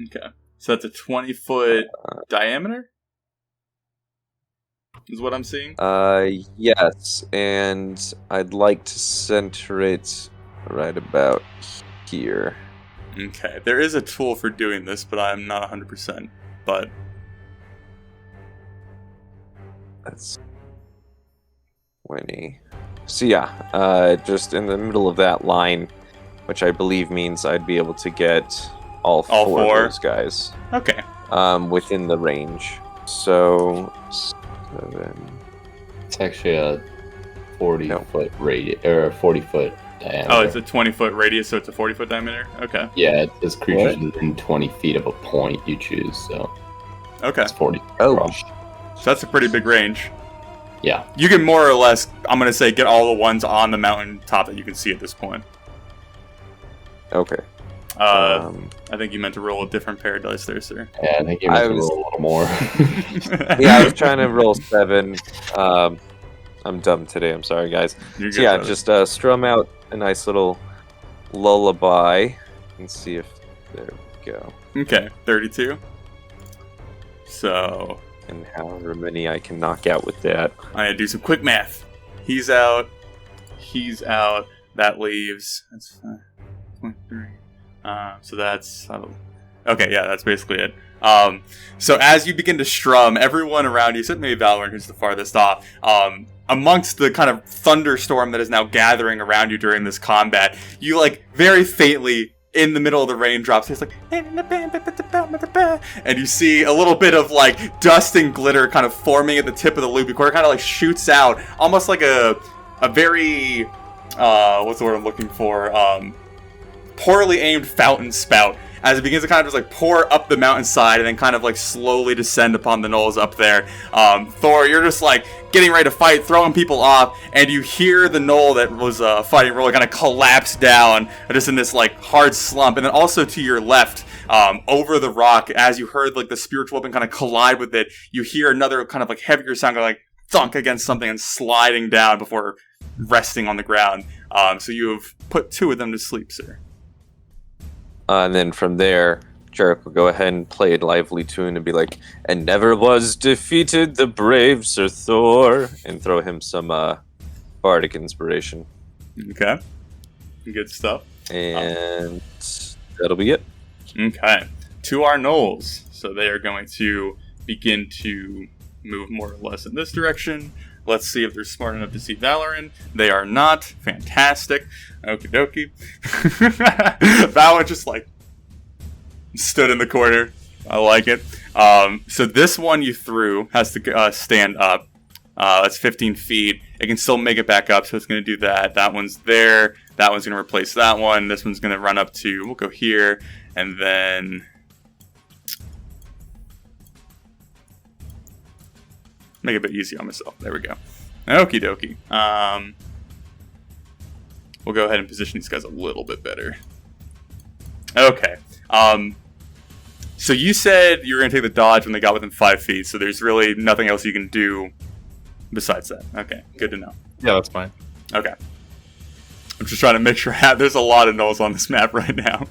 Okay. So that's a 20-foot diameter? Is what I'm seeing? Yes, and I'd like to center it right about here. Okay. There is a tool for doing this, but I'm not 100%. But That's 20. So yeah, just in the middle of that line, which I believe means I'd be able to get all four of those guys. Okay. Within the range. So 7. It's actually a 40-foot radius, or a 40-foot diameter. Oh, it's a 20-foot radius, so it's a 40-foot diameter? Okay. Yeah, it says creatures within 20 feet of a point you choose, so Okay. it's 40. Oh. across. So that's a pretty big range. Yeah. You can more or less, I'm going to say, get all the ones on the mountain top that you can see at this point. Okay. I think you meant to roll a different pair of dice there, sir. Yeah, I think you need to roll a little more. Yeah, I was trying to roll 7. I'm dumb today. I'm sorry, guys. You're So good, yeah, brother. just strum out a nice little lullaby and see if there we go. Okay, 32. So, And however many I can knock out with that. I'm going to do some quick math. He's out. He's out. That leaves. That's 5.3. So that's. Okay, yeah, that's basically it. So as you begin to strum, everyone around you, except maybe Valorant, who's the farthest off, amongst the kind of thunderstorm that is now gathering around you during this combat, you like very faintly in the middle of the raindrops, it's like, and you see a little bit of like dust and glitter kind of forming at the tip of the loop before it kind of like shoots out, almost like a very what's the word I'm looking for? Poorly aimed fountain spout as it begins to kind of just like pour up the mountainside and then kind of like slowly descend upon the Gnolls up there. Thor, you're just like getting ready to fight, throwing people off, and you hear the Gnoll that was fighting Roller kind of collapse down just in this like hard slump. And then also to your left, over the rock, as you heard like the spiritual weapon kind of collide with it, you hear another kind of like heavier sound going like thunk against something and sliding down before resting on the ground. So you have put 2 of them to sleep, sir. And then from there, Jarek will go ahead and play a lively tune and be like, "And never was defeated the brave Sir Thor," and throw him some bardic inspiration. Okay. Good stuff. And that'll be it. Okay. To our Gnolls. So they are going to begin to move more or less in this direction. Let's see if they're smart enough to see Valorant. They are not. Fantastic. Okie dokie. Valorant just like stood in the corner. I like it. So this one you threw has to stand up. That's 15 feet. It can still make it back up, so it's going to do that. That one's there. That one's going to replace that one. This one's going to run up to, we'll go here, and then make it a bit easy on myself. There we go. Okie dokie. We'll go ahead and position these guys a little bit better. Okay. So you said you were going to take the dodge when they got within 5 feet, so there's really nothing else you can do besides that. Okay, good to know. Yeah, that's fine. Okay. I'm just trying to make sure there's a lot of Gnolls on this map right now.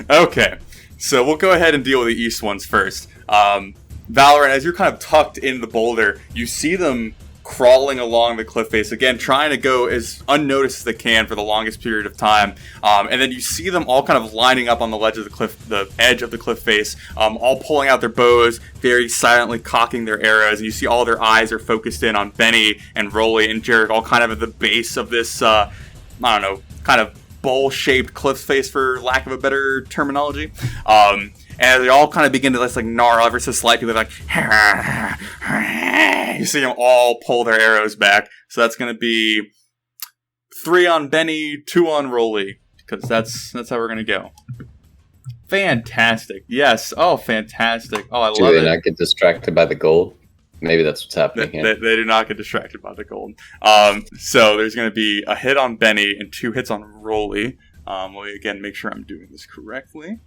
Okay, so we'll go ahead and deal with the east ones first. Valorant, as you're kind of tucked in the boulder, you see them crawling along the cliff face, again, trying to go as unnoticed as they can for the longest period of time. And then you see them all kind of lining up on the ledge of the cliff, the edge of the cliff face, all pulling out their bows, very silently cocking their arrows. And you see all their eyes are focused in on Benny and Rolly and Jarek, all kind of at the base of this, I don't know, kind of bowl-shaped cliff face, for lack of a better terminology. And they all kind of begin to just like gnarl ever so slightly. They're like, you see them all pull their arrows back. So that's going to be 3 on Benny, 2 on Rolly, because that's how we're going to go. Fantastic. Yes. Oh, fantastic. Oh, I love Do it. they not get distracted by the gold? Maybe that's what's happening here. They do not get distracted by the gold. So there's going to be a hit on Benny and 2 hits on Rolly. Let me again make sure I'm doing this correctly.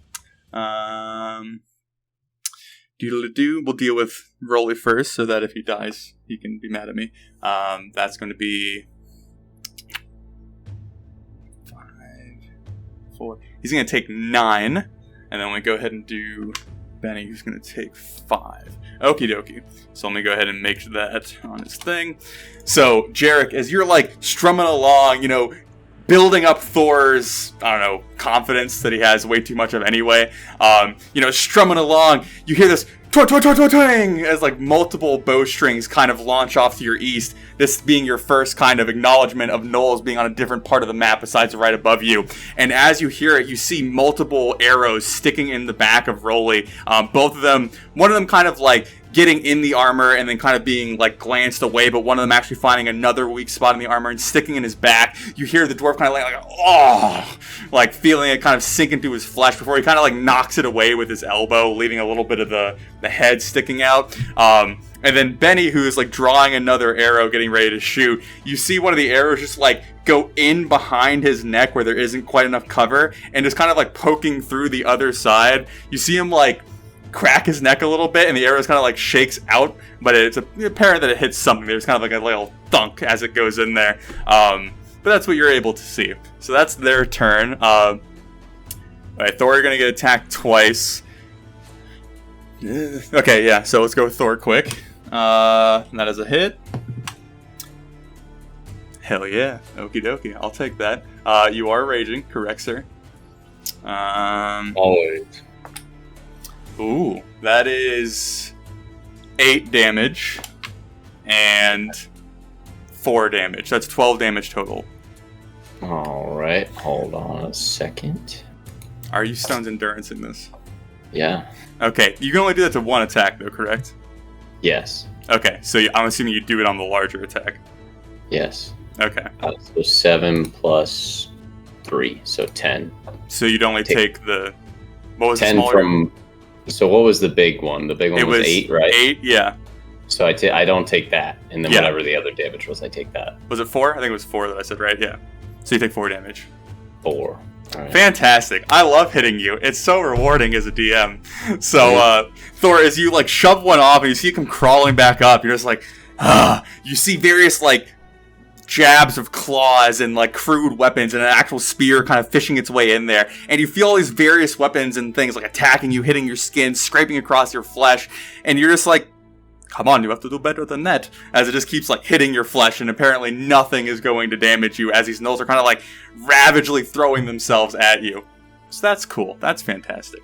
Doodle-doo. We'll deal with Rolly first, so that if he dies, he can be mad at me. That's going to be 5, 4. He's going to take 9, and then we go ahead and do Benny, who's going to take 5. Okie dokie. So let me go ahead and make that on his thing. So, Jarek, as you're like strumming along, building up Thor's, confidence that he has way too much of anyway, strumming along, you hear this twang as like multiple bowstrings kind of launch off to your east, this being your first kind of acknowledgement of Gnolls being on a different part of the map besides right above you. And as you hear it, you see multiple arrows sticking in the back of Rolly. Both of them, one of them kind of like getting in the armor and then kind of being like glanced away, but one of them actually finding another weak spot in the armor and sticking in his back. You hear the dwarf kind of like feeling it kind of sink into his flesh before he kind of like knocks it away with his elbow, leaving a little bit of the head sticking out. And then Benny, who is like drawing another arrow, getting ready to shoot, you see one of the arrows just like go in behind his neck where there isn't quite enough cover and just kind of like poking through the other side. You see him like crack his neck a little bit, and the arrow kind of like shakes out, but it's apparent that it hits something. There's kind of like a little thunk as it goes in there. But that's what you're able to see. So that's their turn. Alright, Thor, you're going to get attacked twice. Okay, yeah, so let's go with Thor quick. That is a hit. Hell yeah. Okie dokie. I'll take that. You are raging, correct, sir? Always. Ooh, that is 8 damage and 4 damage. That's 12 damage total. Alright, hold on a second. Are you Stone's Endurance in this? Yeah. Okay, you can only do that to one attack though, correct? Yes. Okay, so I'm assuming you do it on the larger attack. Yes. Okay. So 7 plus 3, so 10. So you'd only take the... What was 10 the smaller? from... So what was the big one? The big one was 8, right? 8, yeah. So I don't take that, and then whatever the other damage was, I take that. Was it 4? I think it was 4 that I said, right? Yeah. So you take 4 damage. 4. Right. Fantastic. I love hitting you. It's so rewarding as a DM. So, Thor, as you, like, shove one off and you see it come crawling back up, you're just like, you see various, like, jabs of claws and, like, crude weapons and an actual spear kind of fishing its way in there. And you feel all these various weapons and things, like, attacking you, hitting your skin, scraping across your flesh. And you're just like, come on, you have to do better than that. As it just keeps, like, hitting your flesh, and apparently nothing is going to damage you as these gnolls are kind of, like, ravagely throwing themselves at you. So that's cool. That's fantastic.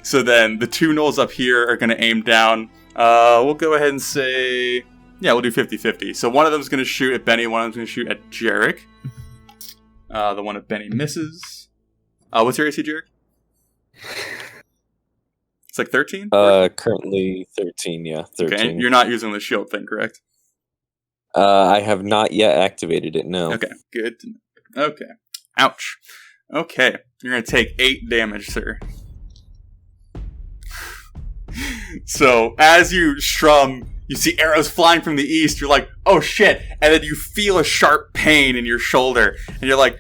So then the 2 gnolls up here are going to aim down. We'll go ahead and say... Yeah, we'll do 50-50. So one of them is going to shoot at Benny, one of them is going to shoot at Jarek. The one at Benny misses. What's your AC, Jarek? It's like 13? Currently 13, yeah. 13. Okay, you're not using the shield thing, correct? I have not yet activated it, no. Okay, good. Okay. Ouch. Okay, you're going to take 8 damage, sir. So, as you strum, you see arrows flying from the east, you're like, oh shit, and then you feel a sharp pain in your shoulder, and you're like,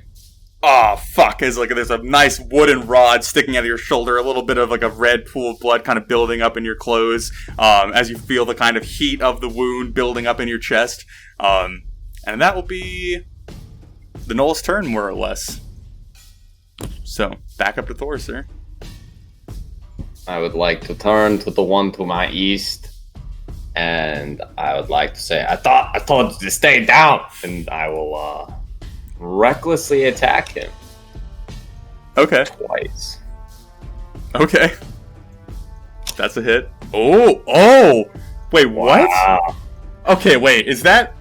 oh, fuck, as like there's a nice wooden rod sticking out of your shoulder, a little bit of like a red pool of blood kind of building up in your clothes, as you feel the kind of heat of the wound building up in your chest. And that will be the Gnoll's turn, more or less. So, back up to Thor, sir. I would like to turn to the one to my east, and I would like to say, I told you to stay down, and I will, recklessly attack him. Okay. Twice. Okay. That's a hit. Oh! Wait, what? Wow. Okay, wait, is that...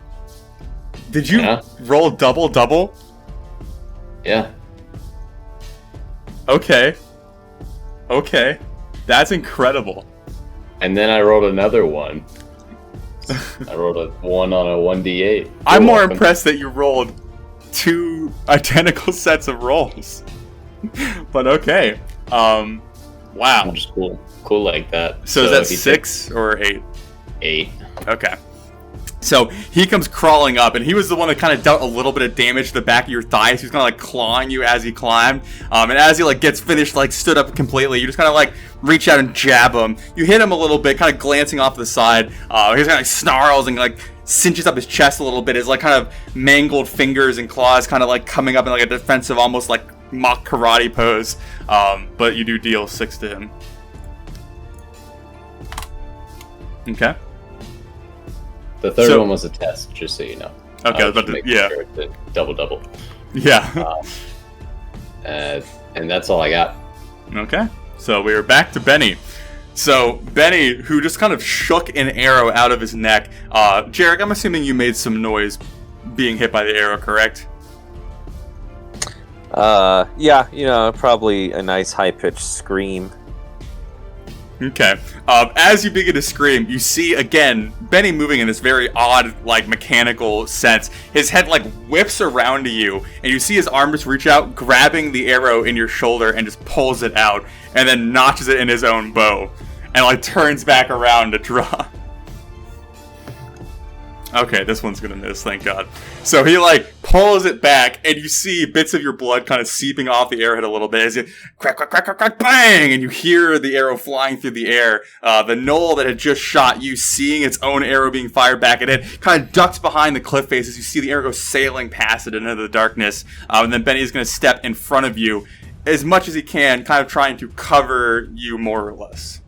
Did you roll double? Yeah. Okay. That's incredible. And then I rolled another one. I rolled a 1 on a 1d8. I'm more impressed that you rolled 2 identical sets of rolls. But okay. Wow. I'm just cool like that. So is that 6 or 8? 8. Okay. So he comes crawling up, and he was the one that kind of dealt a little bit of damage to the back of your thighs. He was kind of like clawing you as he climbed. And as he like gets finished, like stood up completely, you just kind of like reach out and jab him. You hit him a little bit, kind of glancing off to the side. He's kind of like snarls and like cinches up his chest a little bit. His like kind of mangled fingers and claws kind of like coming up in like a defensive, almost like mock karate pose. But you do deal 6 to him. Okay. The third one was a test, just so you know. Okay, but yeah, sure it's a double. Yeah. And that's all I got. Okay, so we are back to Benny. So Benny, who just kind of shook an arrow out of his neck. Jarek, I'm assuming you made some noise being hit by the arrow, correct? Yeah, probably a nice high-pitched scream. Okay. As you begin to scream, you see again Benny moving in this very odd, like mechanical sense. His head like whips around to you, and you see his arm just reach out, grabbing the arrow in your shoulder, and just pulls it out, and then notches it in his own bow, and like turns back around to draw. Okay, this one's gonna miss, thank God. So he like pulls it back, and you see bits of your blood kind of seeping off the arrowhead a little bit as you crack, crack, crack, crack, crack, bang, and you hear the arrow flying through the air. The gnoll that had just shot you, seeing its own arrow being fired back at it, kind of ducks behind the cliff face as you see the arrow go sailing past it into the darkness. And then Benny's gonna step in front of you as much as he can, kind of trying to cover you more or less.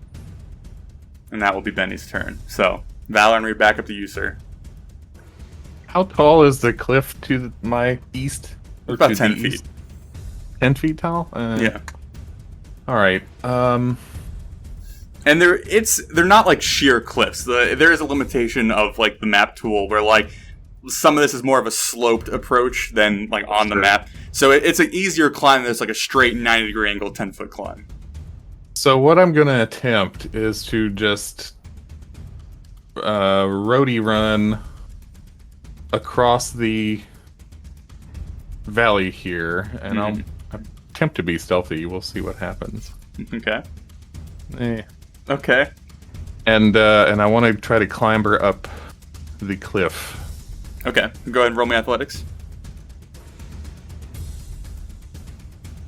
And that will be Benny's turn. So, Valoran, we're back up to you, sir. How tall is the cliff to my east? Or About to 10 the feet. east? 10 feet tall? Yeah. All right. And they're not like sheer cliffs. There is a limitation of like the map tool where like some of this is more of a sloped approach than like on the map. So it's an easier climb than it's like a straight 90-degree angle 10-foot climb. So what I'm going to attempt is to just roadie run across the valley here, and I'll attempt to be stealthy. We'll see what happens. Okay. Okay. And I want to try to clamber up the cliff. Okay. Go ahead and roll me athletics.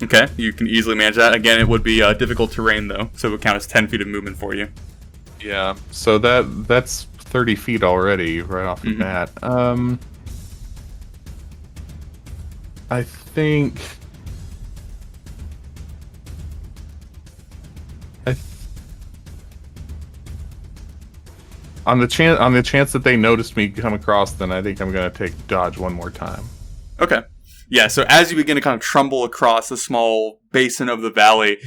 Okay. You can easily manage that. Again, it would be difficult terrain though, so it would count as 10 feet of movement for you. Yeah. So that's 30 feet already right off the bat. I think on the chance that they noticed me come across, then I think I'm gonna take dodge one more time. Okay. Yeah, so as you begin to kind of trumble across the small basin of the valley,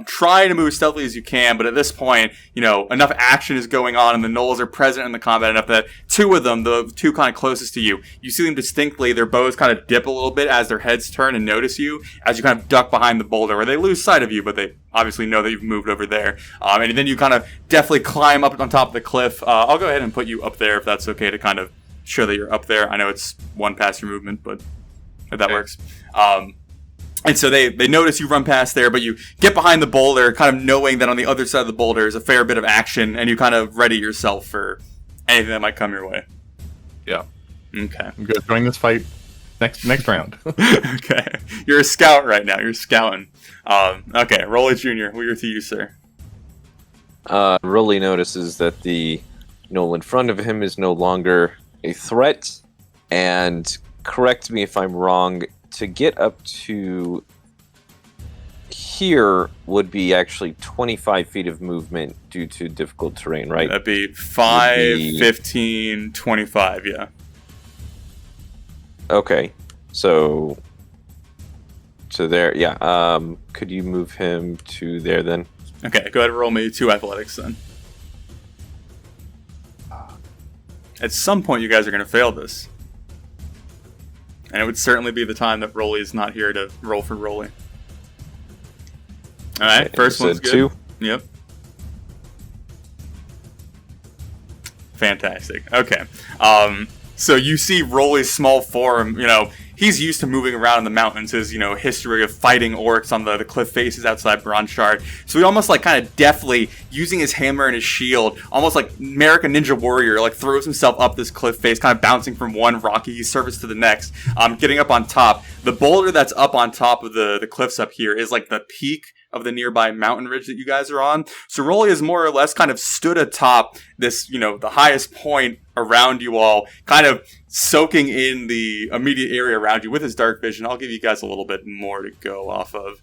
try to move as stealthily as you can, but at this point, enough action is going on and the Gnolls are present in the combat enough that two of them, the two kind of closest to you, you see them distinctly, their bows kind of dip a little bit as their heads turn and notice you, as you kind of duck behind the boulder, where they lose sight of you, but they obviously know that you've moved over there. And then you kind of definitely climb up on top of the cliff. I'll go ahead and put you up there if that's okay to kind of show that you're up there. I know it's one past your movement, but if that works. And so they notice you run past there, but you get behind the boulder, kind of knowing that on the other side of the boulder is a fair bit of action, and you kind of ready yourself for anything that might come your way. Yeah. Okay. I'm going to join this fight next round. Okay. You're a scout right now. You're scouting. Okay. Rolly Jr., we're to you, sir. Rolly notices that the gnoll in front of him is no longer a threat, and correct me if I'm wrong, to get up to here would be actually 25 feet of movement due to difficult terrain, right? That'd be 5, 15, 25, yeah. Okay. So there, yeah. Could you move him to there then? Okay, go ahead and roll me 2 athletics then. At some point, you guys are going to fail this. And it would certainly be the time that Rolly is not here to roll for Rolly. Alright, Okay, first one's good. 2. Yep. Fantastic. Okay. So you see Rolly's small form, he's used to moving around in the mountains. His, history of fighting orcs on the cliff faces outside Bronshard. So he almost like kind of deftly using his hammer and his shield, almost like American Ninja Warrior, like throws himself up this cliff face, kind of bouncing from one rocky surface to the next, getting up on top. The boulder that's up on top of the cliffs up here is like the peak of the nearby mountain ridge that you guys are on. So Rolly is more or less kind of stood atop this, the highest point around you all, kind of soaking in the immediate area around you with his dark vision. I'll give you guys a little bit more to go off of.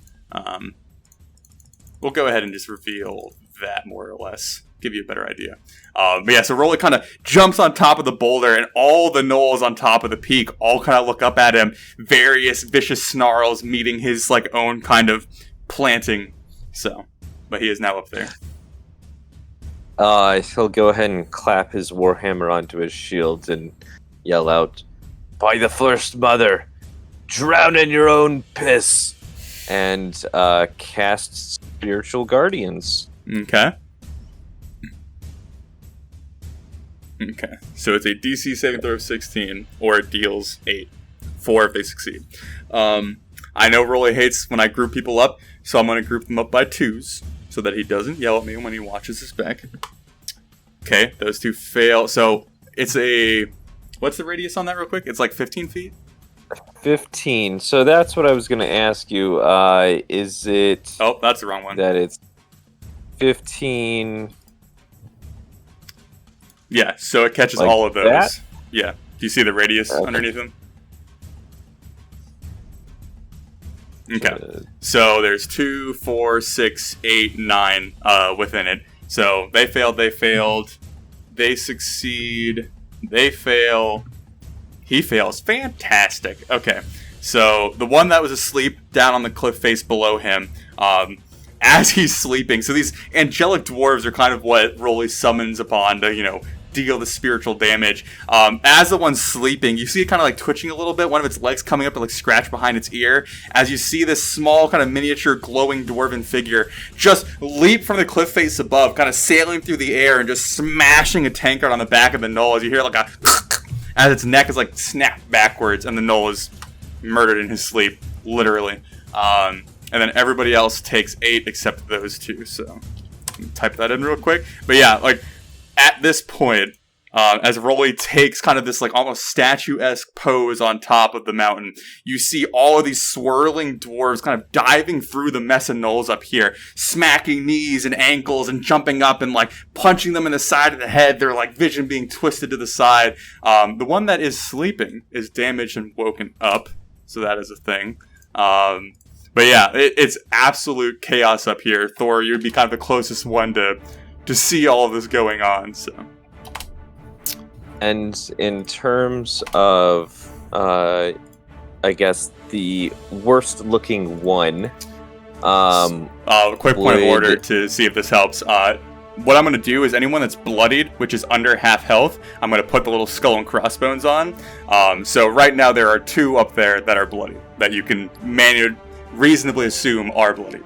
We'll go ahead and just reveal that more or less. Give you a better idea. But yeah, so Rolly kind of jumps on top of the boulder, and all the gnolls on top of the peak all kind of look up at him. Various vicious snarls meeting his like own kind of planting. So, but he is now up there. He'll go ahead and clap his warhammer onto his shield and yell out, "By the First Mother, drown in your own piss!" And cast Spiritual Guardians. Okay. Okay. So it's a DC saving throw of 16, or it deals 8. 4 if they succeed. I know Rolly hates when I group people up, so I'm going to group them up by 2s, so that he doesn't yell at me when he watches his back. Okay, those 2 fail. So it's a... What's the radius on that real quick? It's like 15 feet? 15. So that's what I was going to ask you. Is it... Oh, that's the wrong one. That it's 15... Yeah, so it catches like all of those. That? Yeah. Do you see the radius underneath them? Okay. So there's 2, 4, 6, 8, 9 within it. So they failed, they succeed, they fail, he fails. Fantastic. Okay. So the one that was asleep down on the cliff face below him, as he's sleeping, so these angelic dwarves are kind of what Rolly summons upon to, deal the spiritual damage. As the one's sleeping, you see it kind of like twitching a little bit, one of its legs coming up and like scratch behind its ear, as you see this small kind of miniature glowing dwarven figure just leap from the cliff face above, kind of sailing through the air and just smashing a tankard on the back of the gnoll, as you hear like a as its neck is like snapped backwards and the gnoll is murdered in his sleep, literally. And then everybody else takes 8 except those 2, so type that in real quick. But yeah, like at this point, as Rolly takes kind of this like almost statue-esque pose on top of the mountain, you see all of these swirling dwarves kind of diving through the mess of gnolls up here, smacking knees and ankles and jumping up and like punching them in the side of the head, their like vision being twisted to the side. The one that is sleeping is damaged and woken up, so that is a thing. But yeah, it's absolute chaos up here. Thor, you would be kind of the closest one to see all of this going on, so. And in terms of, I guess, the worst-looking one, quick point of order to see if this helps. What I'm going to do is anyone that's bloodied, which is under half health, I'm going to put the little skull and crossbones on. So right now there are 2 up there that are bloody, that you can reasonably assume are bloody.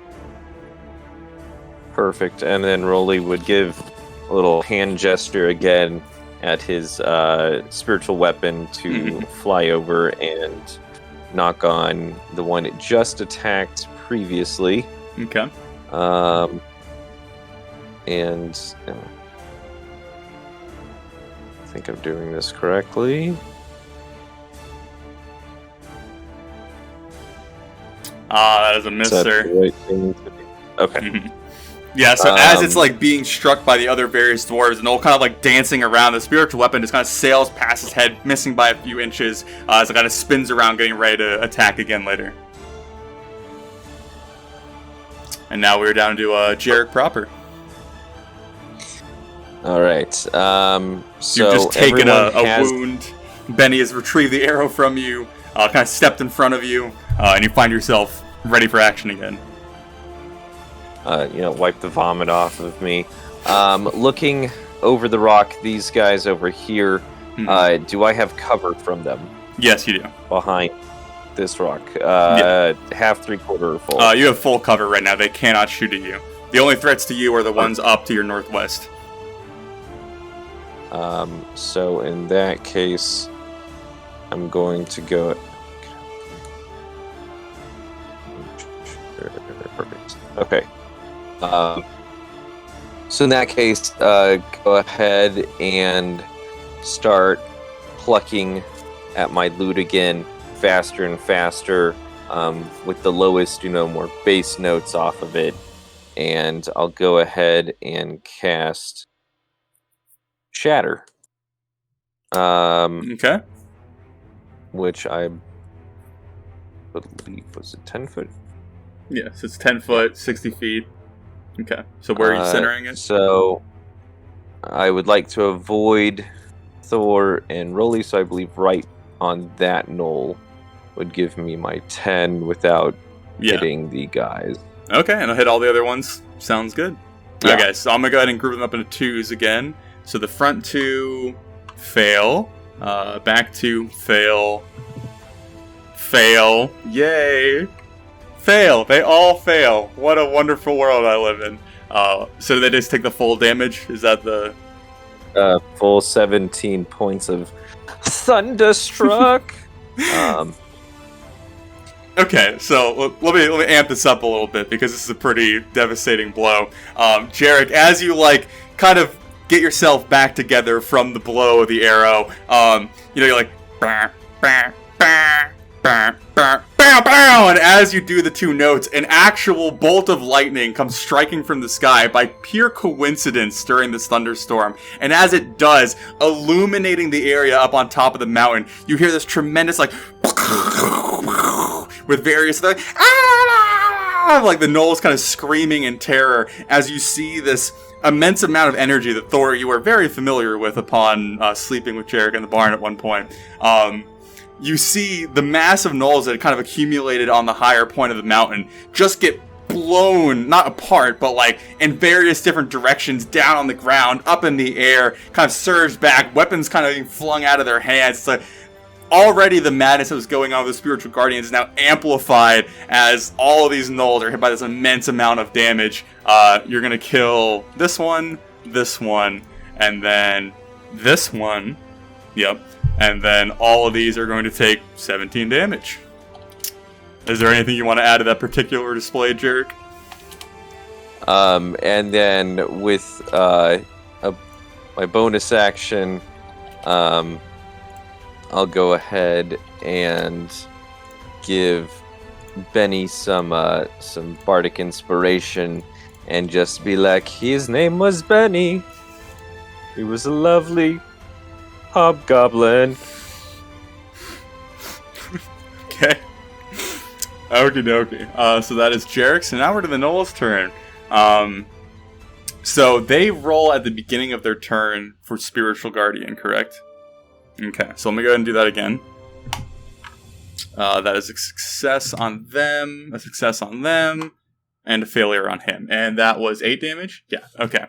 Perfect. And then Rolly would give a little hand gesture again at his spiritual weapon to fly over and knock on the one it just attacked previously. Okay. And I think I'm doing this correctly. That is a miss, sir. The right thing to do? Okay. Yeah, so as it's like being struck by the other various dwarves and all kind of like dancing around, the spiritual weapon just kind of sails past his head, missing by a few inches, as it kind of spins around, getting ready to attack again later. And now we're down to Jarek proper. All right. So you've just taken a wound. Benny has retrieved the arrow from you, kind of stepped in front of you, and you find yourself ready for action again. Wipe the vomit off of me. Looking over the rock, these guys over here, do I have cover from them? Yes, you do. Behind this rock. Half, 3/4, or full? You have full cover right now. They cannot shoot at you. The only threats to you are the ones up to your northwest. So in that case, I'm going to go... Okay. So in that case, go ahead and start plucking at my lute again, faster and faster, with the lowest, more bass notes off of it. And I'll go ahead and cast Shatter. Okay. Which I believe was a 10 foot. Yeah, so it's 10 foot, 60 feet. Okay. So where are you centering it? So I would like to avoid Thor and Rolly, so I believe right on that knoll would give me my 10 without hitting the guys. Okay, and I'll hit all the other ones. Sounds good. Yeah. Okay, so I'm going to go ahead and group them up into twos again. So the front two fail. Back two fail. Fail. Yay. Fail. They all fail. What a wonderful world I live in. So they just take the full damage? Is that the... Full 17 points of Thunderstruck. Okay, so let me amp this up a little bit because this is a pretty devastating blow. Jarek, as you kind of get yourself back together from the blow of the arrow, you're like, bah, bah, bah, bah, bah, bah, bah, and as you do the two notes, an actual bolt of lightning comes striking from the sky by pure coincidence during this thunderstorm. And as it does, illuminating the area up on top of the mountain, you hear this tremendous with various like the gnolls kind of screaming in terror as you see this immense amount of energy that Thor, you are very familiar with upon sleeping with Jarek in the barn at one point. You see the massive gnolls that had kind of accumulated on the higher point of the mountain just get blown, not apart, but in various different directions, down on the ground, up in the air, kind of surged back, weapons kind of being flung out of their hands. It's already the madness that was going on with the spiritual guardians is now amplified as all of these gnolls are hit by this immense amount of damage. You're going to kill this one, and then this one. Yep. And then all of these are going to take 17 damage. Is there anything you want to add to that particular display, Jarek? And then with my bonus action, I'll go ahead and give Benny some bardic inspiration and just be like, his name was Benny. He was a lovely hobgoblin. Okay. Okie dokie. So that is Jarek. So now we're to the Gnolls' turn. So they roll at the beginning of their turn for Spiritual Guardian, correct? Okay, so let me go ahead and do that again. That is a success on them, and a failure on him. And that was 8 damage? Yeah, okay.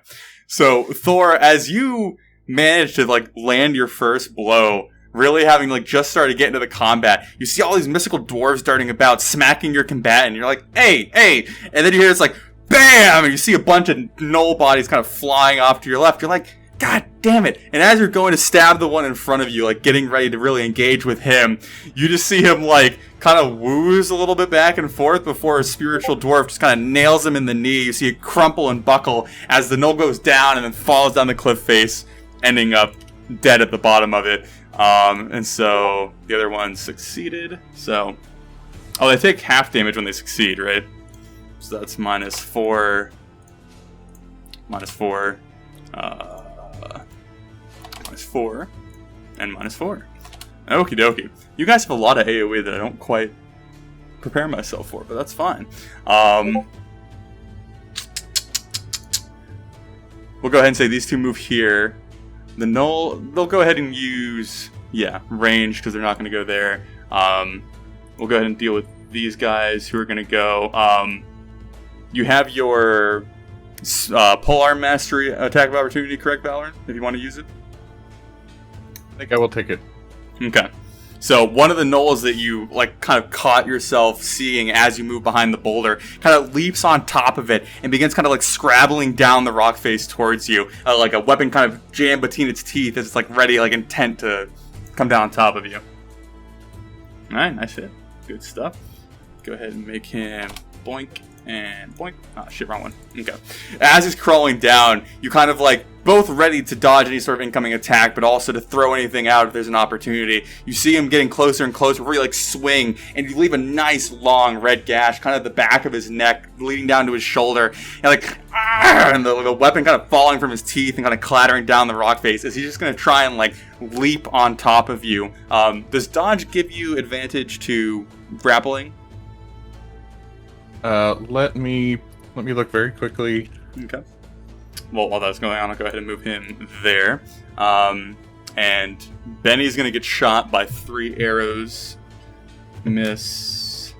So, Thor, as you manage to, land your first blow, really having, just started to get into the combat, you see all these mystical dwarves darting about, smacking your combatant, and you're like, hey! And then you hear this, BAM! And you see a bunch of gnoll bodies kind of flying off to your left. You're like, God damn it. And as you're going to stab the one in front of you, getting ready to really engage with him, you just see him, kind of wooze a little bit back and forth before a spiritual dwarf just kind of nails him in the knee. You see it crumple and buckle as the gnoll goes down and then falls down the cliff face, ending up dead at the bottom of it. And so the other one succeeded. So, they take half damage when they succeed, right? So that's -4, -4, -4, and -4. Okie dokie. You guys have a lot of AoE that I don't quite prepare myself for, but that's fine. We'll go ahead and say these two move here. The Gnoll, they'll go ahead and use, range, because they're not going to go there. We'll go ahead and deal with these guys who are going to go. You have your Polearm Mastery attack of opportunity, correct, Valorant? If you want to use it? I think I will take it. Okay. So one of the gnolls that you kind of caught yourself seeing as you move behind the boulder kind of leaps on top of it and begins kind of scrabbling down the rock face towards you, like a weapon kind of jammed between its teeth as it's ready, intent to come down on top of you. All right, nice hit. Good stuff. Go ahead and make him boink, And boink. Oh, shit, wrong one. Okay. As he's crawling down, you kind of like both ready to dodge any sort of incoming attack, but also to throw anything out if there's an opportunity. You see him getting closer and closer before you like swing, and you leave a nice long red gash kind of at the back of his neck, leading down to his shoulder, and like, and the weapon kind of falling from his teeth and kind of clattering down the rock face as he's just going to try and like leap on top of you. Does dodge give you advantage to grappling? Let me look very quickly. Okay. Well, while that's going on, I'll go ahead and move him there. And Benny's going to get shot by 3 arrows. Miss.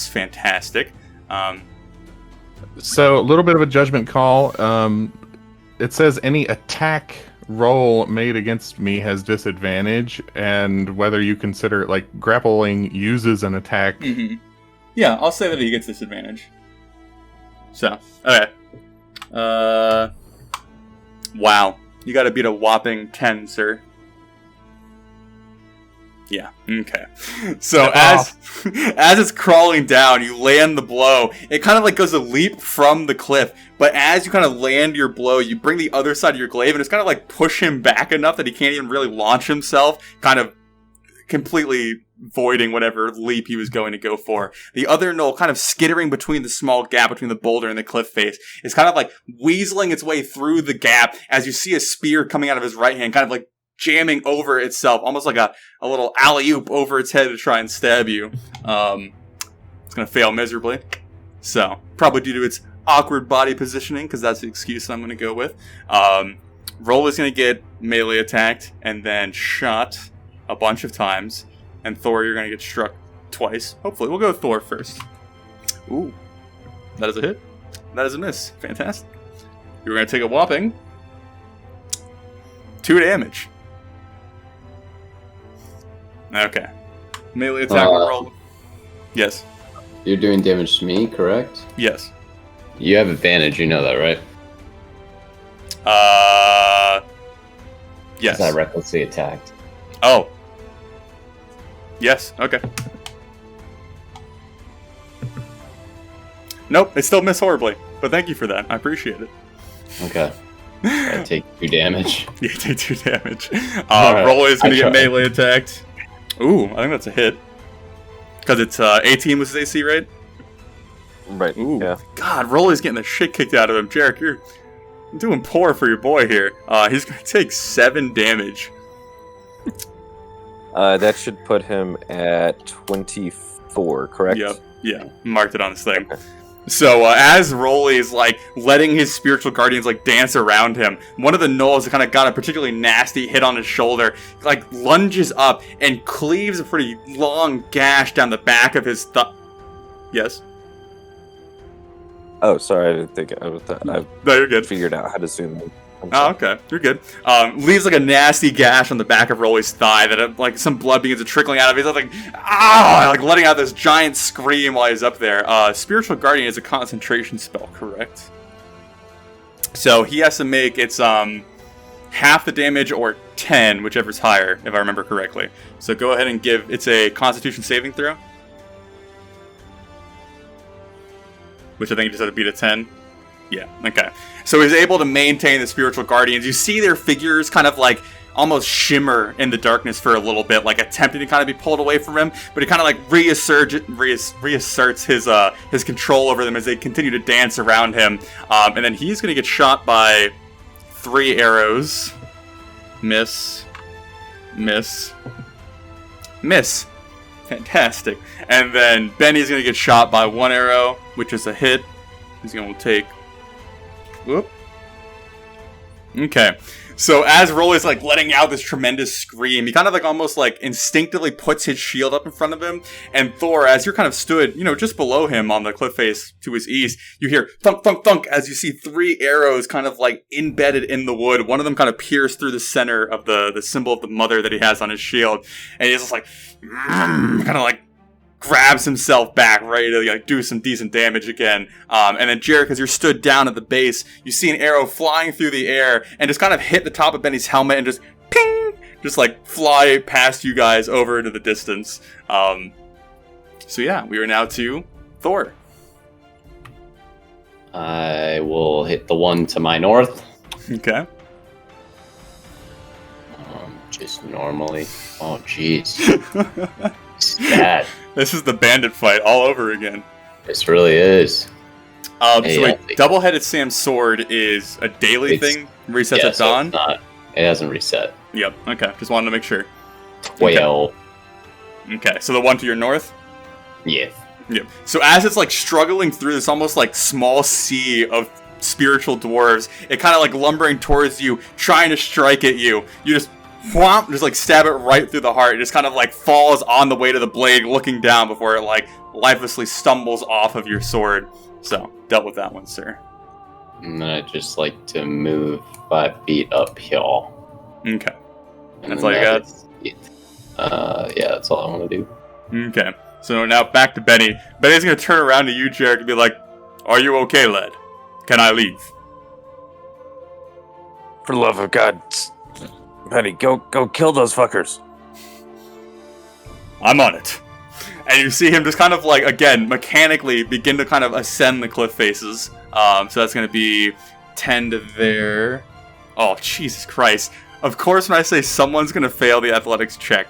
Fantastic. So a little bit of a judgment call. It says any attack roll made against me has disadvantage, and whether you consider it like grappling uses an attack. Mm-hmm. Yeah, I'll say that he gets disadvantage. So, okay. Wow. You gotta beat a whopping 10, sir. Yeah, okay. So as it's crawling down, you land the blow. It kind of like goes a leap from the cliff, but as you kind of land your blow, you bring the other side of your glaive and it's kind of like push him back enough that he can't even really launch himself, kind of completely voiding whatever leap he was going to go for. The other Gnoll, kind of skittering between the small gap between the boulder and the cliff face, is kind of like weaseling its way through the gap as you see a spear coming out of his right hand, kind of like jamming over itself, almost like a little alley-oop over its head to try and stab you. It's going to fail miserably. So, probably due to its awkward body positioning, because that's the excuse that I'm going to go with. Roll is going to get melee attacked and then shot a bunch of times. And Thor, you're going to get struck twice. Hopefully. We'll go with Thor first. Ooh. That is a hit. That is a miss. Fantastic. You're going to take a whopping 2 damage. Okay. Melee attack roll. Yes. You're doing damage to me, correct? Yes. You have advantage, you know that, right? Yes. Because I recklessly attacked. Oh. Yes, okay. Nope, it still missed horribly. But thank you for that. I appreciate it. Okay. I take 2 damage. You take 2 damage. Right, Roll is going to get tried. melee attacked. Ooh, I think that's a hit. Because it's 18 was his AC, right? Right. Ooh. Yeah. God, Roll is getting the shit kicked out of him. Jarek, you're doing poor for your boy here. He's going to take 7 damage. That should put him at 24, correct? Yep. Yeah, marked it on this thing. So as Rolly is like letting his spiritual guardians like dance around him, one of the Gnolls that kind of got a particularly nasty hit on his shoulder, like lunges up and cleaves a pretty long gash down the back of his Yes. Oh, sorry, I didn't think I was that. No, you're good. Figured out how to zoom in. Oh, okay. You're good. Leaves like a nasty gash on the back of Rolly's thigh that like some blood begins to trickling out of it. He's like, like letting out this giant scream while he's up there. Spiritual Guardian is a concentration spell, correct? So he has to make its half the damage or 10, whichever's higher, if I remember correctly. So go ahead and it's a Constitution saving throw. Which I think he just had to beat a 10. Yeah, okay. So he's able to maintain the spiritual guardians. You see their figures kind of like almost shimmer in the darkness for a little bit, like attempting to kind of be pulled away from him, but he kind of like reasserts his control over them as they continue to dance around him. And then he's going to get shot by 3 arrows. Miss. Fantastic. And then Benny's going to get shot by 1 arrow, which is a hit. He's going to take... Whoop. Okay. So as Rolly's like letting out this tremendous scream, he kind of like almost like instinctively puts his shield up in front of him. And Thor, as you're kind of stood, just below him on the cliff face to his east, you hear thunk, thunk, thunk as you see 3 arrows kind of like embedded in the wood. One of them kind of pierced through the center of the symbol of the mother that he has on his shield. And he's just like, kind of like grabs himself back, ready to like do some decent damage again. And then Jarek, as you're stood down at the base, you see an arrow flying through the air and just kind of hit the top of Benny's helmet and just ping, just like fly past you guys over into the distance. So yeah, we are now to Thor. I will hit the one to my north. Okay. Just normally. Oh, jeez. It's bad. This is the bandit fight all over again. This really is. So wait, double-headed Sam's sword is a daily thing? Resets at dawn? It's not. It hasn't reset. Yep, okay. Just wanted to make sure. 12. Okay, so the one to your north? Yeah. Yep. So as it's like struggling through this almost like small sea of spiritual dwarves, it kind of like lumbering towards you, trying to strike at you. You just whomp, just like stab it right through the heart. It just kind of like falls on the way to the blade, looking down before it like lifelessly stumbles off of your sword. So, dealt with that one, sir. And then I'd just like to move 5 feet uphill. Okay. And That's all you got? Yeah, that's all I want to do. Okay. So now back to Benny. Benny's gonna turn around to you, Jarek, and be like, "Are you okay, lad? Can I leave?" For the love of God, Benny, go kill those fuckers. I'm on it. And you see him just kind of like, again, mechanically begin to kind of ascend the cliff faces. So that's going to be 10 to there. Oh, Jesus Christ. Of course, when I say someone's going to fail the athletics check,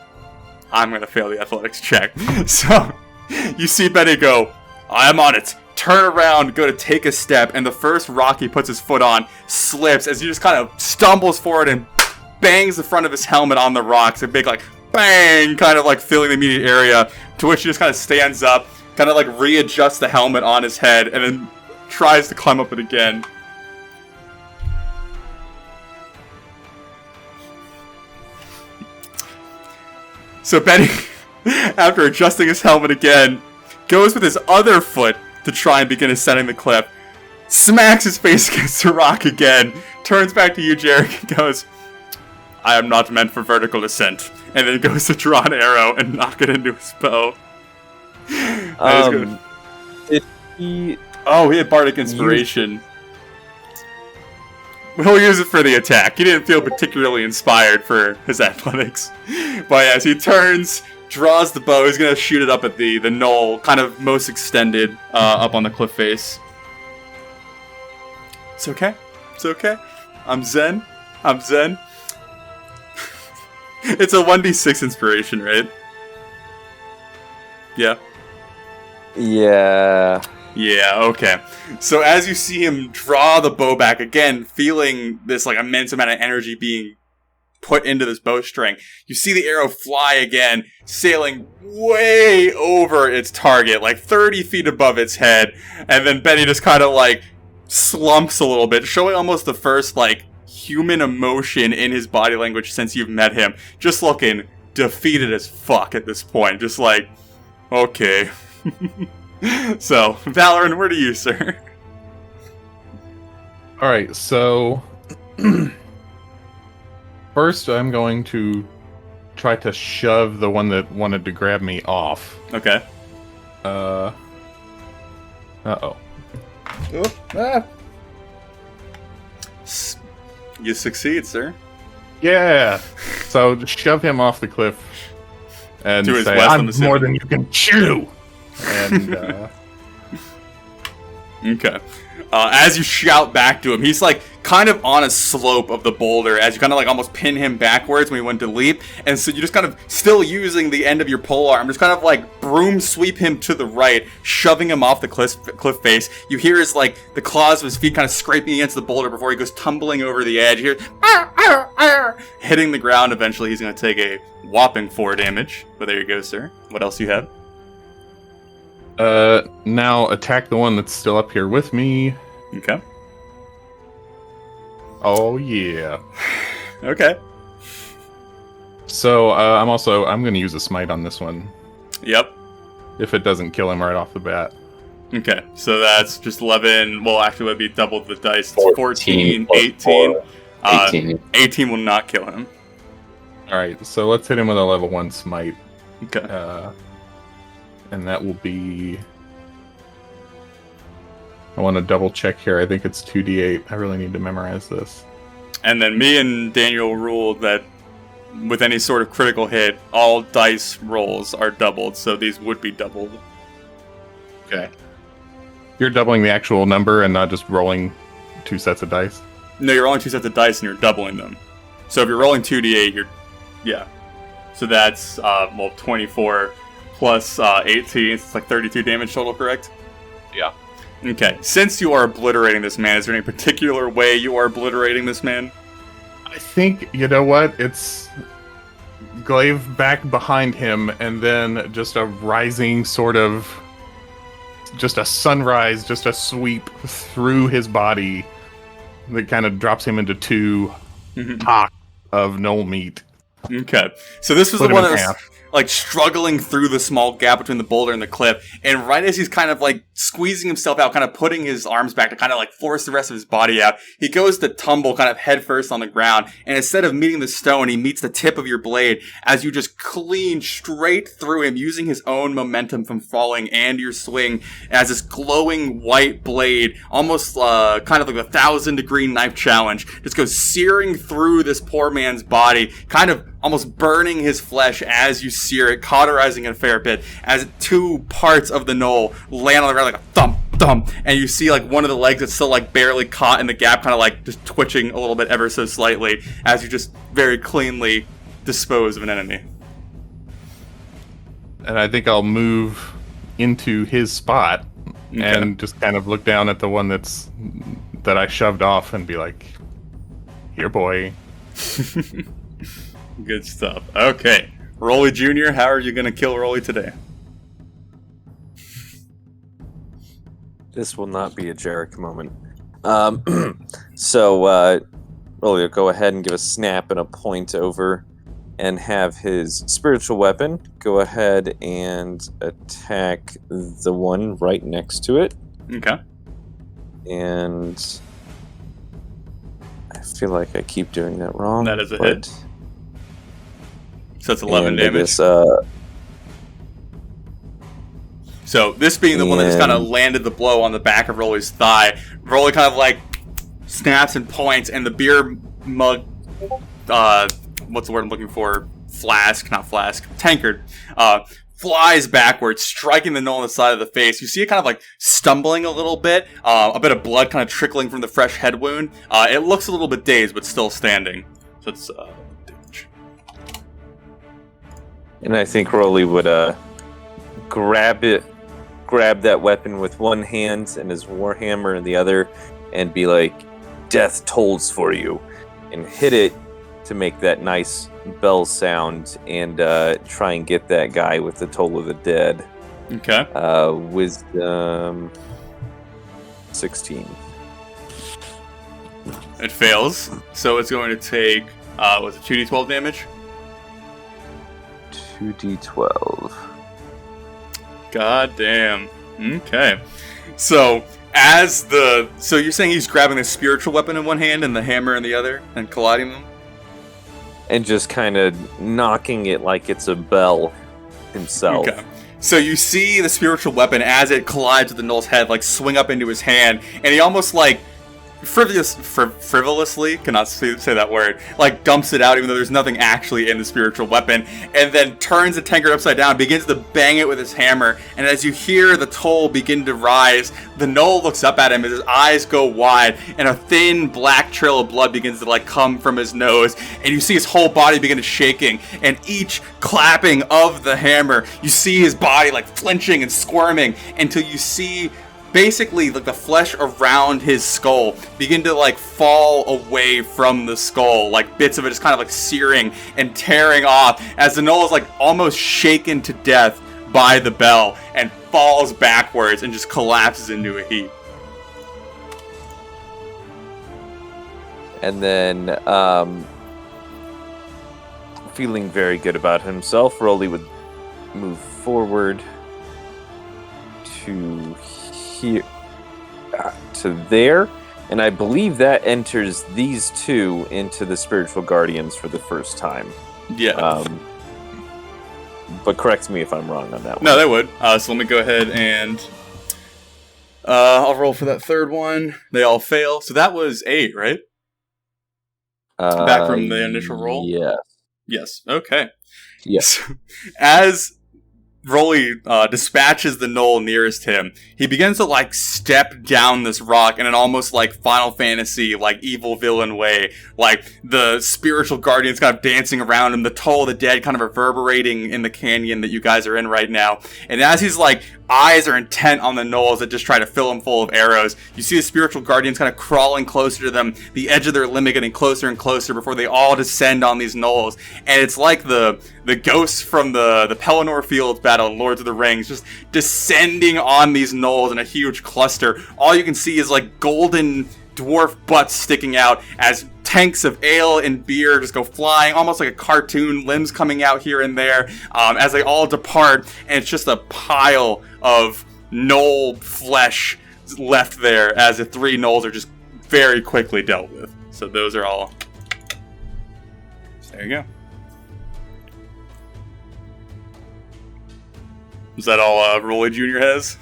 I'm going to fail the athletics check. So you see Benny go, I'm on it. Turn around, go to take a step, and the first rock he puts his foot on slips as he just kind of stumbles forward and bangs the front of his helmet on the rocks. A big, like, bang, kind of like filling the immediate area, to which he just kind of stands up, kind of like readjusts the helmet on his head, and then tries to climb up it again. So Benny, after adjusting his helmet again, goes with his other foot to try and begin ascending the cliff, smacks his face against the rock again, turns back to you, Jarek, and goes, I am not meant for vertical ascent. And then goes to draw an arrow and knock it into his bow. Did he... Oh, he had Bardic Inspiration. We'll use it for the attack. He didn't feel particularly inspired for his athletics. But as he turns, draws the bow, he's going to shoot it up at the knoll, kind of most extended, up on the cliff face. It's okay. It's okay. I'm zen. I'm zen. It's a 1d6 inspiration, right? Yeah. Yeah. Yeah, okay. So as you see him draw the bow back again, feeling this like immense amount of energy being put into this bowstring, you see the arrow fly again, sailing way over its target, like 30 feet above its head, and then Benny just kind of like slumps a little bit, showing almost the first like human emotion in his body language since you've met him, just looking defeated as fuck at this point, just like, okay. So, Valorant, where do you, sir? Alright, so first I'm going to try to shove the one that wanted to grab me off. Okay. Uh-oh. You succeed, sir. Yeah! So shove him off the cliff and To his say, west, I'm I'm assuming. more than you can chew! And, Okay. As you shout back to him, he's like kind of on a slope of the boulder as you kind of like almost pin him backwards when he went to leap. And so you just kind of still using the end of your pole arm, just kind of like broom sweep him to the right, shoving him off the cliff face. You hear his like the claws of his feet kind of scraping against the boulder before he goes tumbling over the edge. You hear hitting the ground. Eventually he's going to take a whopping 4 damage. But there you go, sir. What else do you have? now attack the one that's still up here with me. Okay. Oh, yeah. Okay. So, I'm going to use a smite on this one. Yep. If it doesn't kill him right off the bat. Okay, so that's just 11. Well, actually, it would be double the dice. It's 14, 14, 18. 18. 18 will not kill him. Alright, so let's hit him with a level 1 smite. Okay. And that will be... I want to double check here. I think it's 2d8. I really need to memorize this. And then me and Daniel ruled that with any sort of critical hit, all dice rolls are doubled, so these would be doubled. Okay. You're doubling the actual number and not just rolling 2 sets of dice? No, you're rolling 2 sets of dice and you're doubling them. So if you're rolling 2d8, yeah. So that's 24 plus 18. It's like 32 damage total, correct? Yeah. Okay. Since you are obliterating this man, is there any particular way you are obliterating this man? I think, you know what? It's glaive back behind him, and then just a rising sort of... just a sunrise, just a sweep through his body that kind of drops him into 2 hocks of gnoll meat. Okay. So this was Split the one him that in was half. like struggling through the small gap between the boulder and the cliff, and right as he's kind of like squeezing himself out, kind of putting his arms back to kind of like force the rest of his body out, he goes to tumble kind of head first on the ground, and instead of meeting the stone, he meets the tip of your blade as you just clean straight through him, using his own momentum from falling and your swing as this glowing white blade, almost kind of like a 1,000-degree knife challenge, just goes searing through this poor man's body, kind of almost burning his flesh as you sear it, cauterizing it a fair bit, as 2 parts of the gnoll land on the ground like a thump, thump, and you see like one of the legs that's still like barely caught in the gap, kind of like just twitching a little bit ever so slightly, as you just very cleanly dispose of an enemy. And I think I'll move into his spot and just kind of look down at the one that I shoved off and be like, "Here, boy." Good stuff. Okay. Rolly Jr., how are you going to kill Rolly today? This will not be a Jarek moment. So, Rolly will go ahead and give a snap and a point over and have his spiritual weapon go ahead and attack the one right next to it. Okay. And I feel like I keep doing that wrong. That is a hit. So that's 11 and damage. This, So this being the one that just kind of landed the blow on the back of Rolly's thigh, Rolly kind of like snaps and points, and the beer mug, what's the word I'm looking for? Tankard, flies backwards, striking the gnoll on the side of the face. You see it kind of like stumbling a little bit, a bit of blood kind of trickling from the fresh head wound. It looks a little bit dazed, but still standing. So it's damage. And I think Rolly would grab that weapon with one hand and his warhammer in the other, and be like, "Death tolls for you," and hit it to make that nice bell sound, and try and get that guy with the Toll of the Dead. Okay. Wisdom 16. It fails, so it's going to take, was it 2d12 damage? 2d12. God damn. Okay. So you're saying he's grabbing the spiritual weapon in one hand and the hammer in the other and colliding them? And just kind of knocking it like it's a bell himself. Okay. So you see the spiritual weapon as it collides with the gnoll's head, like swing up into his hand, and he almost like frivolously, cannot say that word, like dumps it out even though there's nothing actually in the spiritual weapon, and then turns the tankard upside down, begins to bang it with his hammer, and as you hear the toll begin to rise, the gnoll looks up at him as his eyes go wide, and a thin black trail of blood begins to like come from his nose, and you see his whole body begin to shaking, and each clapping of the hammer, you see his body like flinching and squirming until you see basically like the flesh around his skull begin to like fall away from the skull, like bits of it just kind of like searing and tearing off as the gnoll is like almost shaken to death by the bell and falls backwards and just collapses into a heap. And then, feeling very good about himself, Rolly would move forward to here, to there, and I believe that enters these two into the spiritual guardians for the first time. Yeah. But correct me if I'm wrong on that one. No, they would. So let me go ahead and I'll roll for that third one. They all fail. So that was 8, right? Back from the initial roll? Yeah. Yes. Okay. Yes. As Rolly dispatches the gnoll nearest him, he begins to like step down this rock in an almost like Final Fantasy, like evil villain way. Like the spiritual guardians kind of dancing around him, the toll of the dead kind of reverberating in the canyon that you guys are in right now. And as he's like, eyes are intent on the gnolls that just try to fill him full of arrows, you see the spiritual guardians kind of crawling closer to them, the edge of their limit getting closer and closer before they all descend on these gnolls. And it's like the ghosts from the Pelennor Fields battle in Lords of the Rings just descending on these gnolls in a huge cluster. All you can see is like golden dwarf butts sticking out as tanks of ale and beer just go flying, almost like a cartoon, limbs coming out here and there, as they all depart, and it's just a pile of gnoll flesh left there as the 3 gnolls are just very quickly dealt with. So those are all. So there you go. Is that all Rolly Jr. has?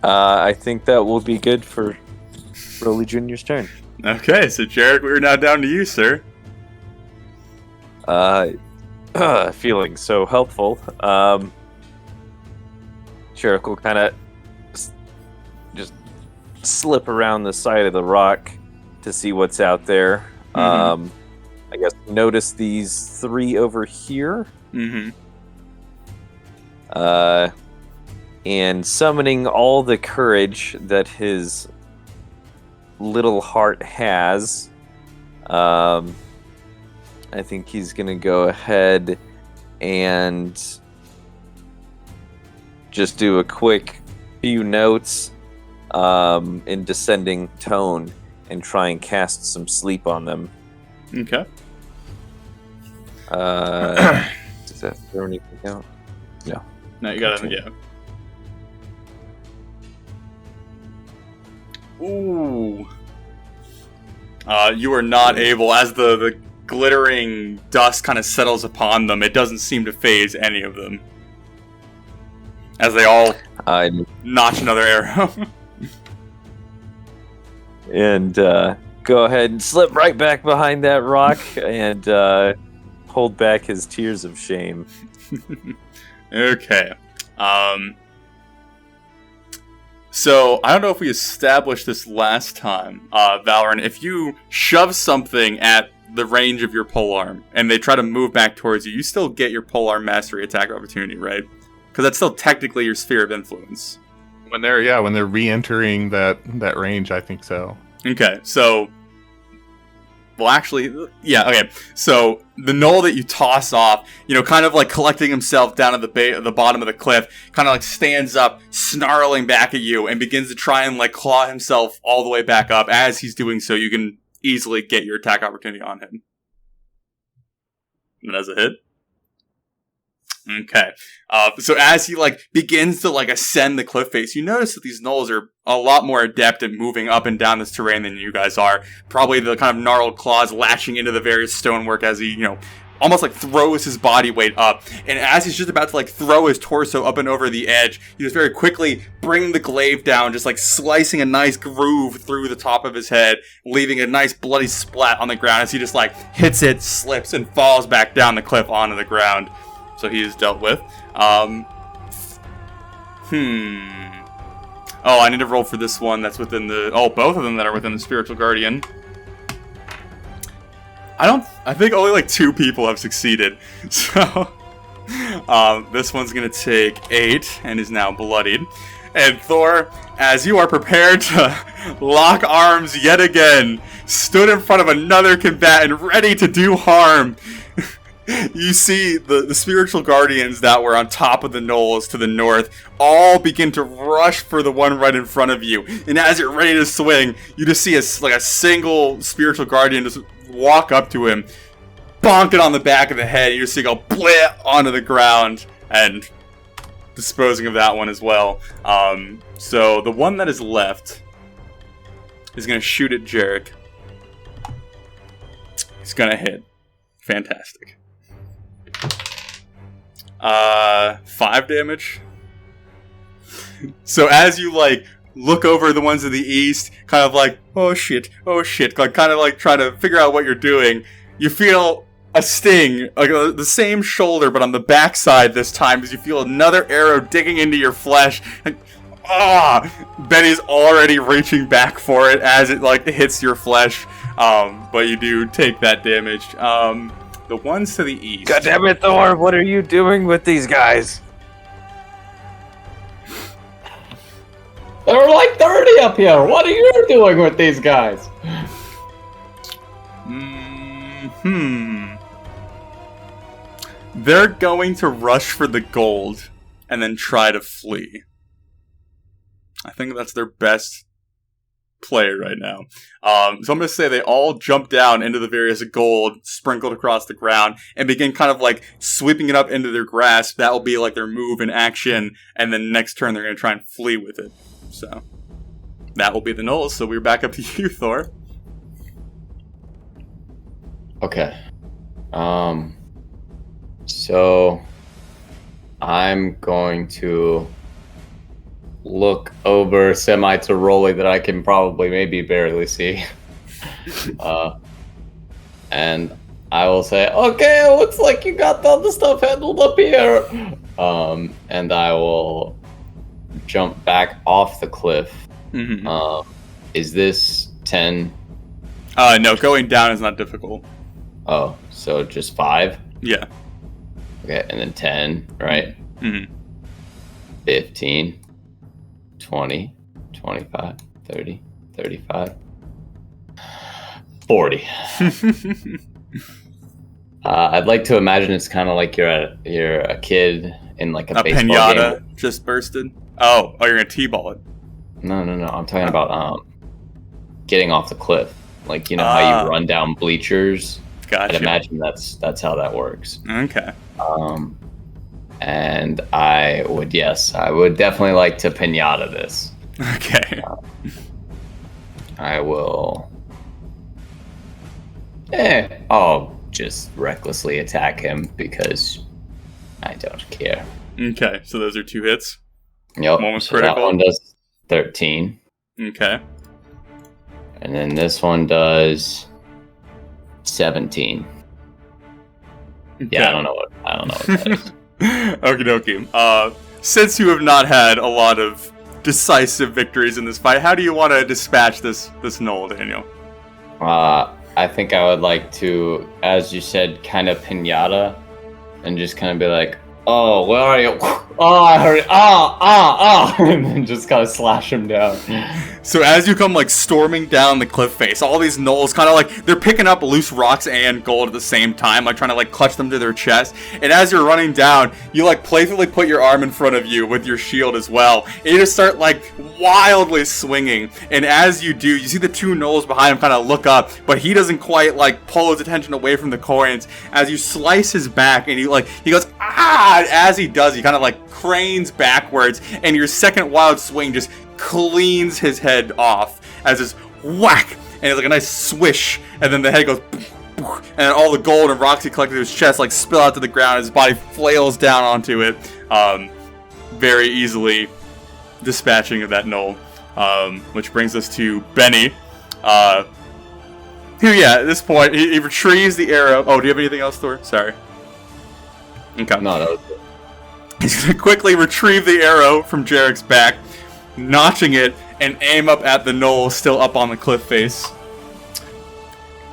I think that will be good for Rolly Jr.'s turn. Okay, so Jarek, we're now down to you, sir. Feeling so helpful. Jarek will kind of just slip around the side of the rock to see what's out there. I guess notice these 3 over here. And summoning all the courage that his little heart has, I think he's gonna go ahead and just do a quick few notes in descending tone and try and cast some sleep on them. Okay. Does that throw anything out? No. No, you got it. Yeah. Ooh. You are not able, as the glittering dust kind of settles upon them, it doesn't seem to phase any of them. As they all notch another arrow. And go ahead and slip right back behind that rock and hold back his tears of shame. Okay. So, I don't know if we established this last time, Valorant. If you shove something at the range of your polearm and they try to move back towards you, you still get your polearm mastery attack opportunity, right? Because that's still technically your sphere of influence. When they're re-entering that range, I think so. Okay, so... Well, actually, yeah, okay. So, the gnoll that you toss off, kind of like collecting himself down at the bottom of the cliff, kind of like stands up, snarling back at you, and begins to try and like claw himself all the way back up. As he's doing so, you can easily get your attack opportunity on him. And as a hit. Okay. So as he begins to ascend the cliff face, you notice that these gnolls are a lot more adept at moving up and down this terrain than you guys are. Probably the kind of gnarled claws latching into the various stonework as he, almost throws his body weight up. And as he's just about to throw his torso up and over the edge, you just very quickly bring the glaive down, just slicing a nice groove through the top of his head, leaving a nice bloody splat on the ground as he just hits it, slips, and falls back down the cliff onto the ground. So he is dealt with. Oh, I need to roll for this one that's within the... Oh, both of them that are within the Spiritual Guardian. I think only 2 people have succeeded. So, this one's gonna take 8 and is now bloodied. And Thor, as you are prepared to lock arms yet again, stood in front of another combatant ready to do harm. You see the spiritual guardians that were on top of the gnolls to the north all begin to rush for the one right in front of you. And as you're ready to swing, you just see a single spiritual guardian just walk up to him, bonk it on the back of the head. You just see it go blit onto the ground and disposing of that one as well. So the one that is left is going to shoot at Jarek. He's going to hit. Fantastic. 5 damage. So as you look over the ones to the east, kind of oh shit, kind of try to figure out what you're doing, you feel a sting, like the same shoulder, but on the backside this time, as you feel another arrow digging into your flesh. Like, Benny's already reaching back for it as it like hits your flesh, but you do take that damage. The ones to the east. God damn it, Thor! What are you doing with these guys? There are like 30 up here. What are you doing with these guys? They're going to rush for the gold and then try to flee. I think that's their best play right now. So I'm going to say they all jump down into the various gold sprinkled across the ground and begin kind of like sweeping it up into their grasp. That will be like their move in action, and then next turn they're going to try and flee with it. So that will be the Gnolls. So we're back up to you, Thor. Okay. So I'm going to look over semi to Rolly that I can probably maybe barely see. And I will say, okay, it looks like you got all the stuff handled up here. And I will jump back off the cliff. Mm-hmm. Is this 10? No, going down is not difficult. Oh, so just 5? Yeah. Okay, and then 10, right? Mm-hmm. 15, 20, 25, 30, 35, 40. I'd like to imagine it's kind of like you're a kid in like a baseball pinata game. just bursted. Oh, you're gonna t-ball it. No. I'm talking about getting off the cliff. Like, you know how you run down bleachers. Gotcha. I'd imagine that's how that works. Okay. And I would definitely like to pinata this. Okay. I will. I'll just recklessly attack him because I don't care. Okay, so those are 2 hits. Yep. One was so that critical. one does 13. Okay. And then this one does 17. Okay. Yeah, I don't know what that is. Okie dokie. Since you have not had a lot of decisive victories in this fight, how do you want to dispatch this Gnoll, Daniel? I think I would like to, as you said, kind of pinata, and just kind of be like, "Oh, where are you? Oh, I heard it. And then just kind of slash him down." So as you come like storming down the cliff face, all these Gnolls kind of like they're picking up loose rocks and gold at the same time, like trying to like clutch them to their chest. And as you're running down, you like playfully put your arm in front of you with your shield as well, and you just start like wildly swinging. And as you do, you see the 2 Gnolls behind him kind of look up, but he doesn't quite like pull his attention away from the coins. As you slice his back, and he goes ah! As he does, he kind of like cranes backwards, and your second wild swing just cleans his head off as this whack, and it's like a nice swish, and then the head goes and then all the gold and rocks he collected in his chest like spill out to the ground. His body flails down onto it, very easily dispatching of that Gnoll, which brings us to Benny, who, at this point, he retrieves the arrow. Oh, do you have anything else, Thor? Sorry. Okay. No, that was it. He's going to quickly retrieve the arrow from Jarek's back, notching it, and aim up at the Gnoll still up on the cliff face.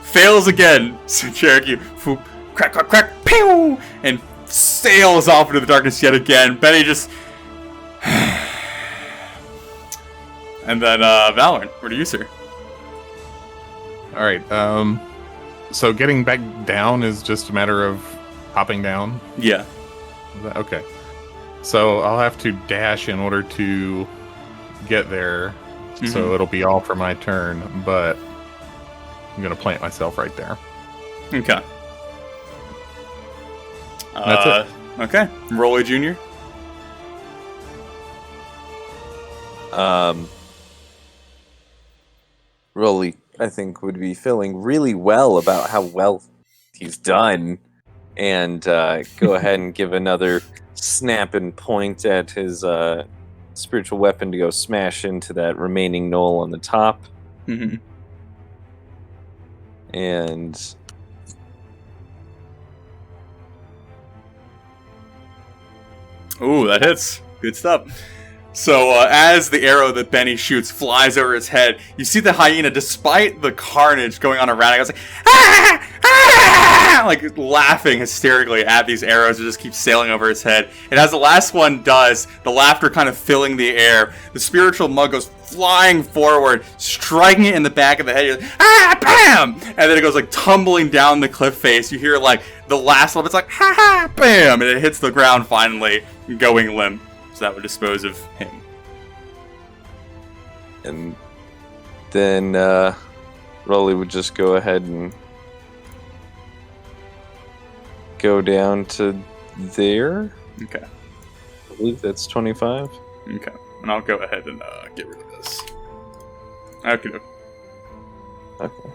Fails again. So Jarek, you crack, crack, crack, pew, and sails off into the darkness yet again. Benny just... And then, Valorant, where do you, sir? Alright, so getting back down is just a matter of hopping down? Yeah. Okay. So I'll have to dash in order to get there, so it'll be all for my turn, but I'm going to plant myself right there. Okay. That's it. Okay. Rolly Jr.? Rolly, I think, would be feeling really well about how well he's done, and go ahead and give another snap and point at his spiritual weapon to go smash into that remaining Gnoll on the top. Mm-hmm. And Ooh, that hits. Good stuff. So as the arrow that Benny shoots flies over his head, you see the hyena, despite the carnage going on around it, goes like, ah! Ah! Like laughing hysterically at these arrows that just keep sailing over his head. And as the last one does, the laughter kind of filling the air, the spiritual mug goes flying forward, striking it in the back of the head. You're like, ah, bam! And then it goes like tumbling down the cliff face. You hear like the last one, it's like, ha ha, bam! And it hits the ground finally, going limp. So that would dispose of him. And then Rolly would just go ahead and go down to there. Okay. I believe that's 25. Okay. And I'll go ahead and get rid of this. Okay. Okay.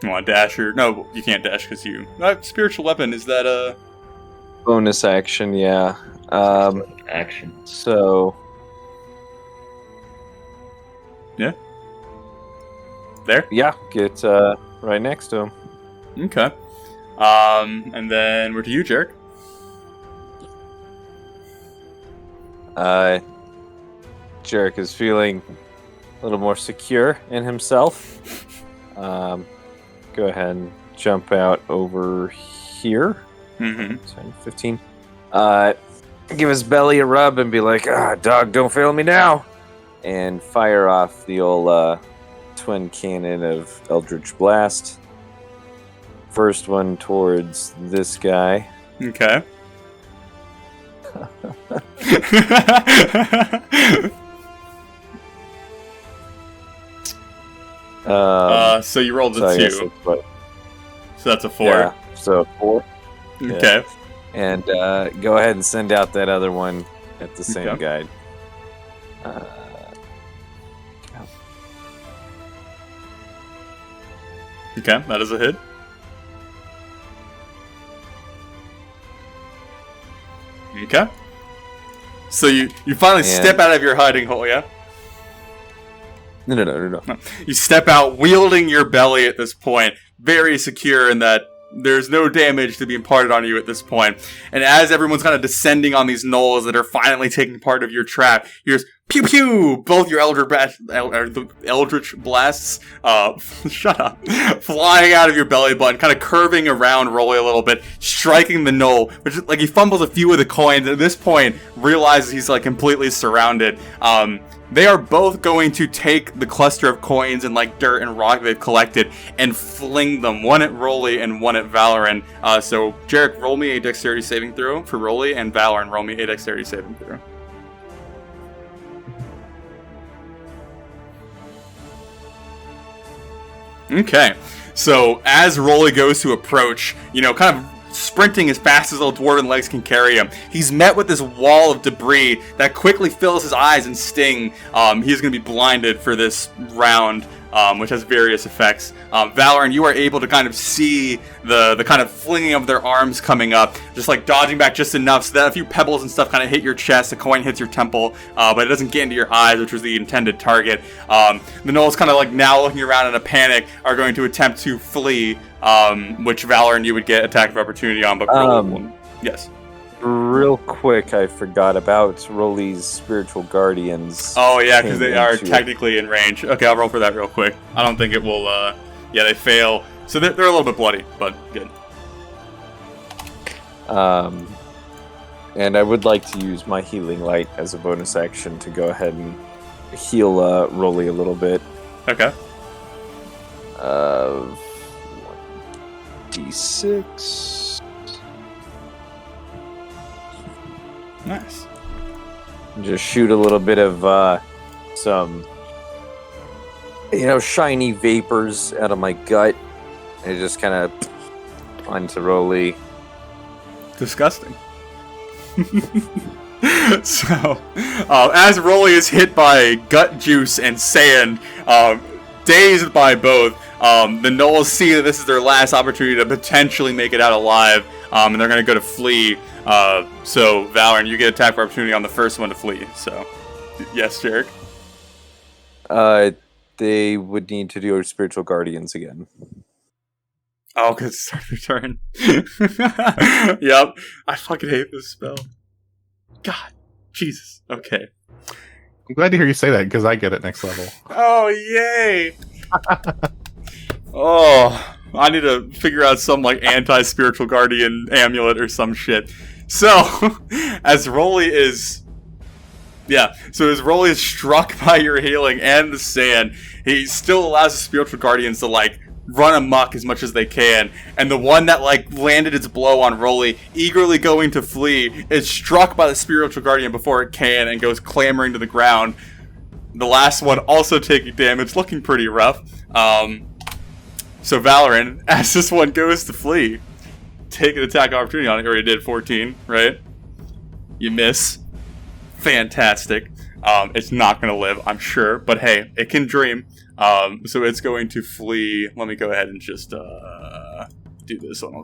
You want to dash or... No, you can't dash because you... spiritual weapon, is that Bonus action, yeah. Action. So... Yeah? There? Yeah, get right next to him. Okay. And then we're to you, Jarek. Jarek is feeling a little more secure in himself. Go ahead and jump out over here. Mm-hmm. 10, 15. Give his belly a rub and be like, dog, don't fail me now. And fire off the old twin cannon of Eldritch Blast. First one towards this guy. Okay. So you rolled so a I guess 2. So that's a 4. Yeah, so 4. Okay. And go ahead and send out that other one at the same Okay. guide. Okay, that is a hit. Okay. So you finally step out of your hiding hole, yeah? No. You step out wielding your belly at this point, very secure in that there's no damage to be imparted on you at this point. And as everyone's kind of descending on these gnolls that are finally taking part of your trap, you just pew pew, both your eldritch blasts, shut up, flying out of your belly button, kind of curving around Rolly a little bit, striking the gnoll, which like he fumbles a few of the coins. At this point, realizes he's like completely surrounded. They are both going to take the cluster of coins and like dirt and rock they've collected and fling them, one at Rolly and one at Valorant. So Jarek, roll me a dexterity saving throw for Rolly, and Valorant, roll me a dexterity saving throw. Okay, so as Rolly goes to approach, kind of sprinting as fast as little dwarven legs can carry him, he's met with this wall of debris that quickly fills his eyes and sting. He's going to be blinded for this round, which has various effects. Valorant, you are able to kind of see the kind of flinging of their arms coming up, just like dodging back just enough so that a few pebbles and stuff kind of hit your chest, a coin hits your temple, but it doesn't get into your eyes, which was the intended target. The gnolls kind of like now looking around in a panic are going to attempt to flee, which Valorant you would get attack of opportunity on, but yes. Real quick, I forgot about Rolly's spiritual guardians. Oh yeah, because they are technically in range. Okay, I'll roll for that real quick. I don't think it will. Yeah, they fail, so they're a little bit bloody, but good. And I would like to use my healing light as a bonus action to go ahead and heal Rolly a little bit. Okay. 1d6. Nice. Just shoot a little bit of some, shiny vapors out of my gut. And just kind of onto Rolly. Disgusting. So, as Rolly is hit by gut juice and sand, dazed by both, the gnolls see that this is their last opportunity to potentially make it out alive, and they're going to go to flee. So, Valorant, you get attack for opportunity on the first one to flee. So, yes, Jarek? They would need to do spiritual guardians again. Oh, because it's start their turn. Yep. I fucking hate this spell. God, Jesus. Okay. I'm glad to hear you say that because I get it next level. Oh, yay! Oh, I need to figure out some like anti-spiritual guardian amulet or some shit. So, as Rolly is struck by your healing and the sand, he still allows the spiritual guardians to like run amok as much as they can, and the one that like landed its blow on Rolly, eagerly going to flee, is struck by the spiritual guardian before it can and goes clambering to the ground. The last one also taking damage, looking pretty rough. So Valorant, as this one goes to flee, take an attack opportunity on it. You already did 14, right? You miss. Fantastic. It's not going to live, I'm sure, but hey, it can dream. So it's going to flee. Let me go ahead and just do this one.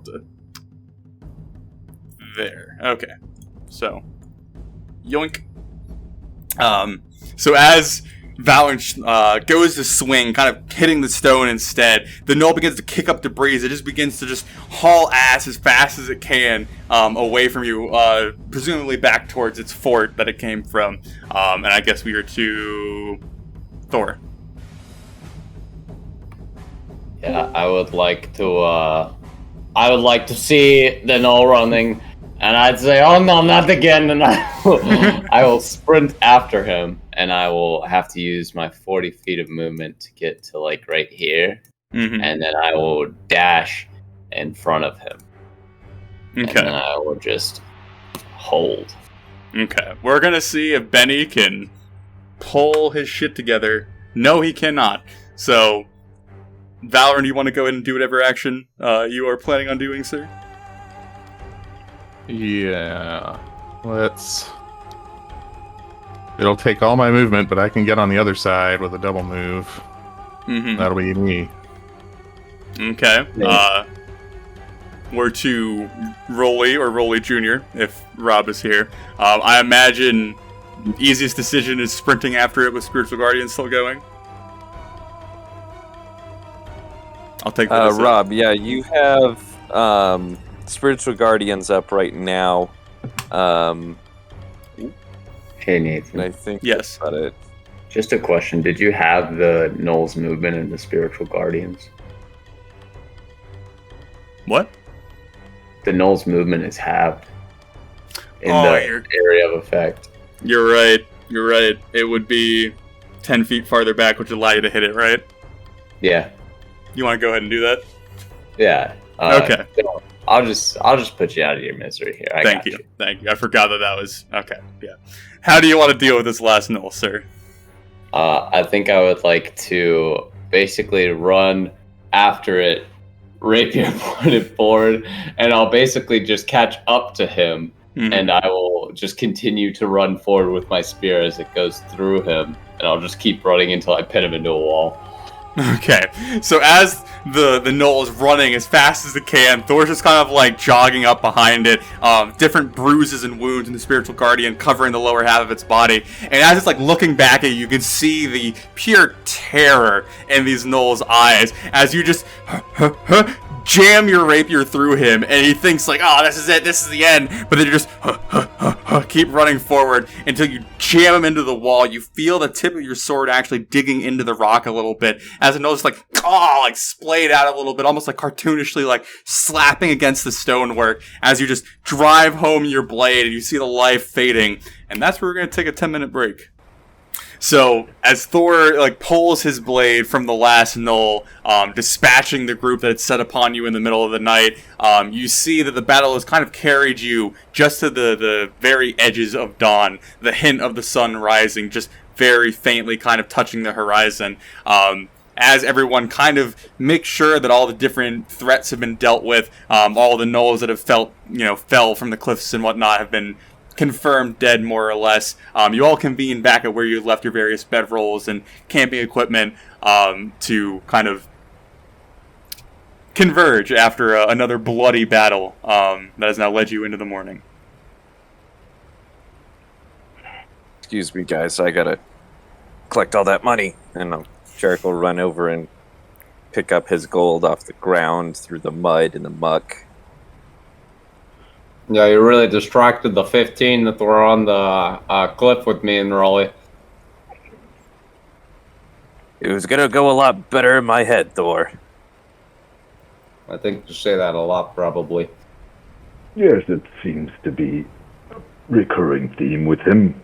There. Okay. So, yoink. So as Valorant goes to swing, kind of hitting the stone instead, the Gnoll begins to kick up debris. It just begins to just haul ass as fast as it can away from you, presumably back towards its fort that it came from. And I guess we are to Thor. Yeah, I would like to see the Gnoll running, and I'd say, "Oh no, not again!" And I will sprint after him, and I will have to use my 40 feet of movement to get to like right here, and then I will dash in front of him. Okay. And then I will just hold. Okay, we're gonna see if Benny can pull his shit together. No, he cannot. So, Valorant, do you want to go ahead and do whatever action you are planning on doing, sir? Yeah. It'll take all my movement, but I can get on the other side with a double move. That'll be me. Okay. Yeah. We're to Rolly or Rolly Jr. if Rob is here. I imagine the easiest decision is sprinting after it with Spiritual Guardian still going. I'll take that. Rob, yeah, you have Spiritual Guardians up right now. Hey, Nathan. I think yes. That's about it. Just a question. Did you have the Gnolls movement and the Spiritual Guardians? What? The Gnolls movement is halved in the area of effect. You're right. It would be 10 feet farther back, which would allow you to hit it, right? Yeah. You want to go ahead and do that? Yeah. Okay. I'll just put you out of your misery here. Thank you. I forgot that was okay. Yeah. How do you want to deal with this last Gnoll, sir? I think I would like to basically run after it, rapier pointed forward, and I'll basically just catch up to him, and I will just continue to run forward with my spear as it goes through him, and I'll just keep running until I pin him into a wall. Okay, so as the Gnoll is running as fast as it can, Thor's just kind of like jogging up behind it, different bruises and wounds in the Spiritual Guardian covering the lower half of its body, and as it's like looking back at you, you can see the pure terror in these Gnoll's eyes as you just jam your rapier through him, and he thinks like, oh, this is it, this is the end, but then you just keep running forward until you jam him into the wall. You feel the tip of your sword actually digging into the rock a little bit, as it knows like splayed out a little bit, almost like cartoonishly like slapping against the stonework as you just drive home your blade and you see the life fading, and that's where we're going to take a 10-minute break. So, as Thor, like, pulls his blade from the last Gnoll, dispatching the group that had set upon you in the middle of the night, you see that the battle has kind of carried you just to the very edges of dawn, the hint of the sun rising, just very faintly kind of touching the horizon. As everyone kind of makes sure that all the different threats have been dealt with, all the Gnolls that have fell from the cliffs and whatnot have been confirmed dead, more or less. You all convene back at where you left your various bedrolls and camping equipment to kind of converge after another bloody battle that has now led you into the morning. Excuse me, guys. I gotta collect all that money. And Jarek will run over and pick up his gold off the ground through the mud and the muck. Yeah, you really distracted the 15 that were on the cliff with me and Rolly. It was gonna go a lot better in my head, Thor. I think you say that a lot, probably. Yes, it seems to be a recurring theme with him.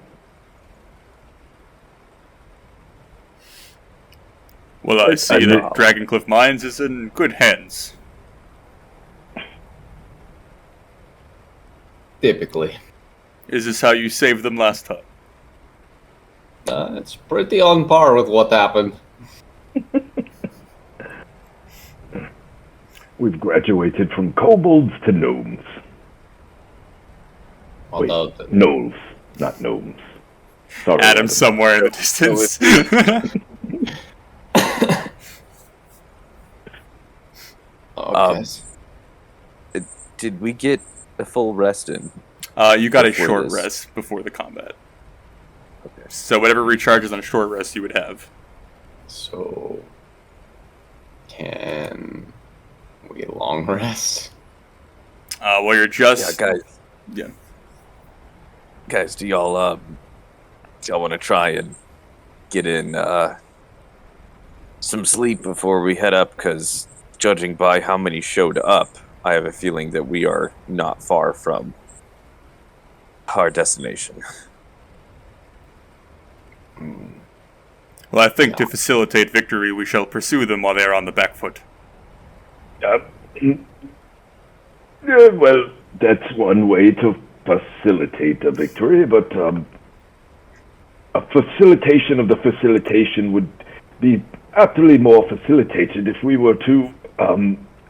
Well, I see that Dragoncliff Mines is in good hands. Typically. Is this how you saved them last time? It's pretty on par with what happened. We've graduated from kobolds to gnomes. Although Wait, gnolls, not gnomes. Sorry, Adam somewhere in the distance. Did we get a full rest in? You got a Before short this. rest before the combat. Okay. So whatever recharges on a short rest you would have. So, can we long rest? Well, you're just... Yeah, guys. Yeah. Guys, do y'all want to try and get in some sleep before we head up? Because judging by how many showed up, I have a feeling that we are not far from our destination. Well, I think to facilitate victory, we shall pursue them while they are on the back foot. Yeah, well, that's one way to facilitate a victory, but a facilitation of the facilitation would be aptly more facilitated if we were to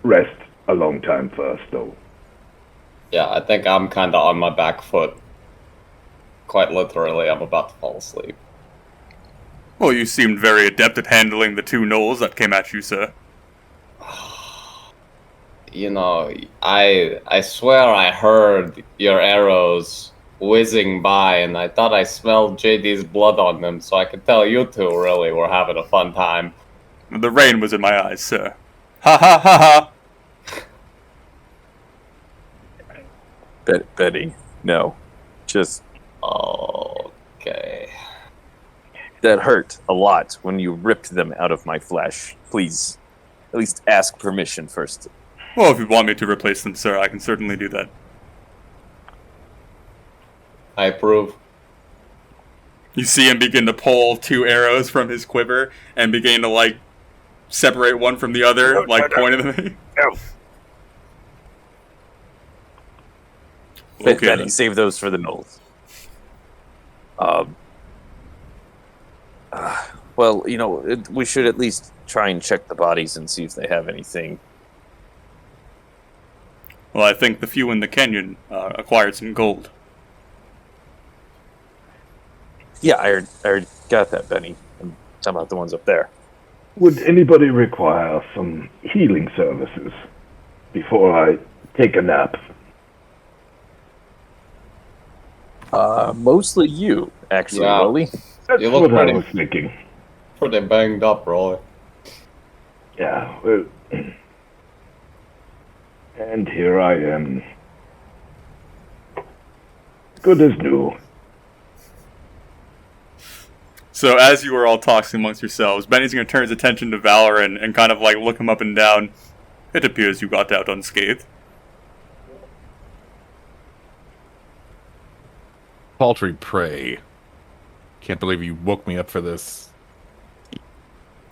rest a long time first, though. Yeah, I think I'm kind of on my back foot. Quite literally, I'm about to fall asleep. Well, you seemed very adept at handling the two gnolls that came at you, sir. You know, I swear I heard your arrows whizzing by, and I thought I smelled JD's blood on them, so I could tell you two really were having a fun time. The rain was in my eyes, sir. Ha ha ha ha! Betty, no. Just... Okay. That hurt a lot when you ripped them out of my flesh. Please, at least ask permission first. Well, if you want me to replace them, sir, I can certainly do that. I approve. You see him begin to pull two arrows from his quiver and begin to, separate one from the other, pointing them. No. Okay, Betty, then. save those for the gnolls. Well, we should at least try and check the bodies and see if they have anything. Well, I think the few in the canyon acquired some gold. Yeah, I already got that, Benny. I'm talking about the ones up there. Would anybody require some healing services before I take a nap? Mostly you, actually, Yeah. Rolly. That's You look what I pretty- was thinking. Pretty banged up, Rolly. Yeah, well... And here I am. Good as new. So as you are all talking amongst yourselves, Benny's going to turn his attention to Valor and kind of look him up and down. It appears you got out unscathed. Paltry prey. Can't believe you woke me up for this.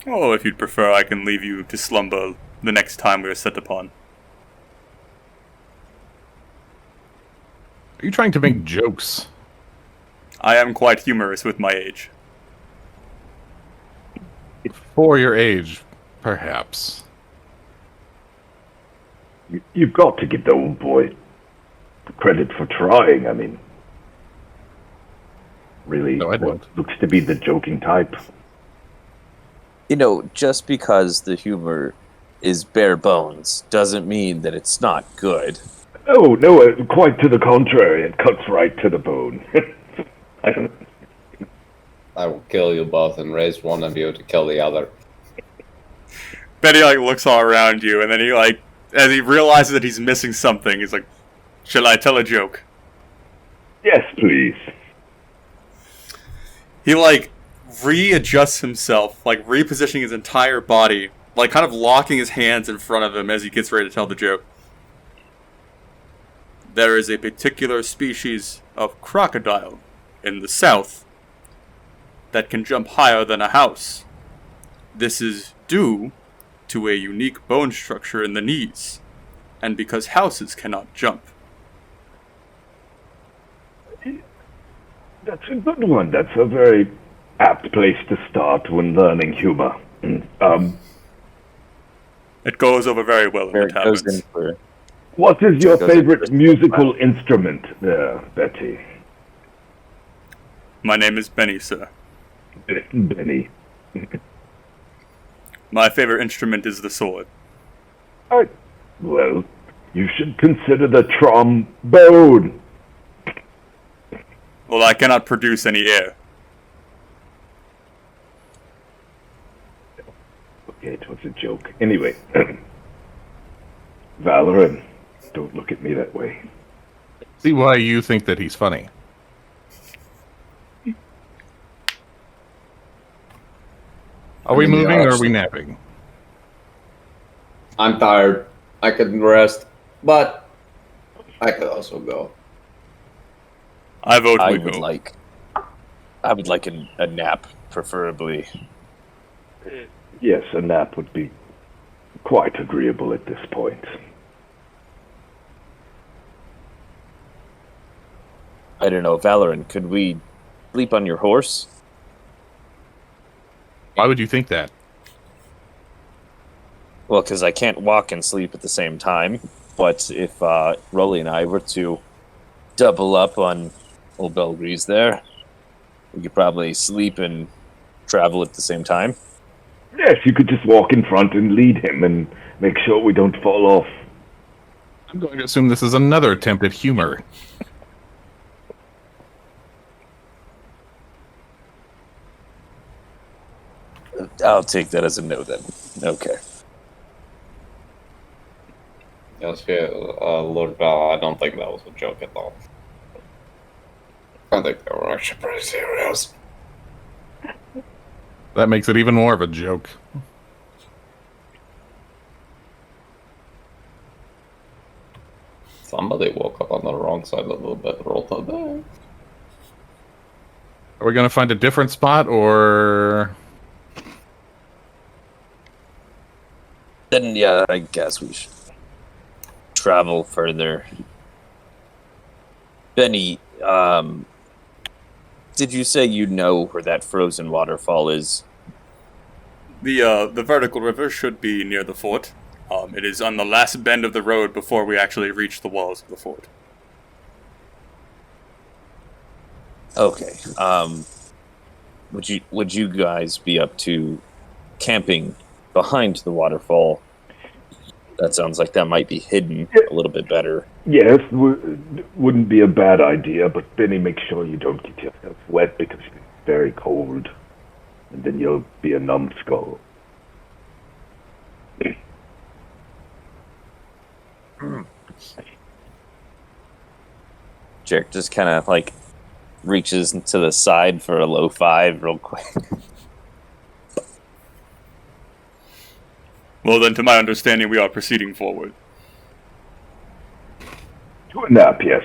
Oh, if you'd prefer, I can leave you to slumber the next time we are set upon. Are you trying to make jokes? I am quite humorous with my age. For your age, perhaps. You've got to give the old boy credit for trying, I mean. Really, No, I don't. looks to be the joking type. Just because the humor is bare bones doesn't mean that it's not good. Oh, no, quite to the contrary. It cuts right to the bone. I don't... I will kill you both and raise one of you to kill the other. Benny looks all around you, and then he as he realizes that he's missing something, he's like, Shall I tell a joke? Yes, please. He, readjusts himself, repositioning his entire body, kind of locking his hands in front of him as he gets ready to tell the joke. There is a particular species of crocodile in the south that can jump higher than a house. This is due to a unique bone structure in the knees, and because houses cannot jump. That's a good one. That's a very apt place to start when learning humor. It goes over very well Where in it the goes taverns. in for What is your Goes in favorite for- musical instrument there, Betty? My name is Benny, sir. Benny. My favorite instrument is the sword. Well, you should consider the trombone. Well, I cannot produce any air. Okay, it was a joke. Anyway, Valorant, don't look at me that way. See why you think that he's funny. Are we moving or are we napping? I'm tired. I could rest, but I could also go. I vote I we would go. like a nap, preferably. Yes, a nap would be quite agreeable at this point. I don't know, Valorant, could we sleep on your horse? Why would you think that? Well, because I can't walk and sleep at the same time. But if Rolly and I were to double up on old Belgrease there, we could probably sleep and travel at the same time. Yes, you could just walk in front and lead him and make sure we don't fall off. I'm going to assume this is another attempt at humor. I'll take that as a no then. Okay. Yes, Lord Val, I don't think that was a joke at all. I think they were actually pretty serious. That makes it even more of a joke. Somebody woke up on the wrong side of the bedroll today. Are we going to find a different spot or... Then, yeah, I guess we should travel further. Benny, did you say you know where that frozen waterfall is? The vertical river should be near the fort. It is on the last bend of the road before we actually reach the walls of the fort. Okay. Would you guys be up to camping behind the waterfall? That sounds like that might be hidden a little bit better. Yes, wouldn't be a bad idea, but Benny, make sure you don't get yourself wet because it's very cold. And then you'll be a numbskull. Jarek just kind of reaches to the side for a low five real quick. Well, then, to my understanding, we are proceeding forward. To a nap, yes.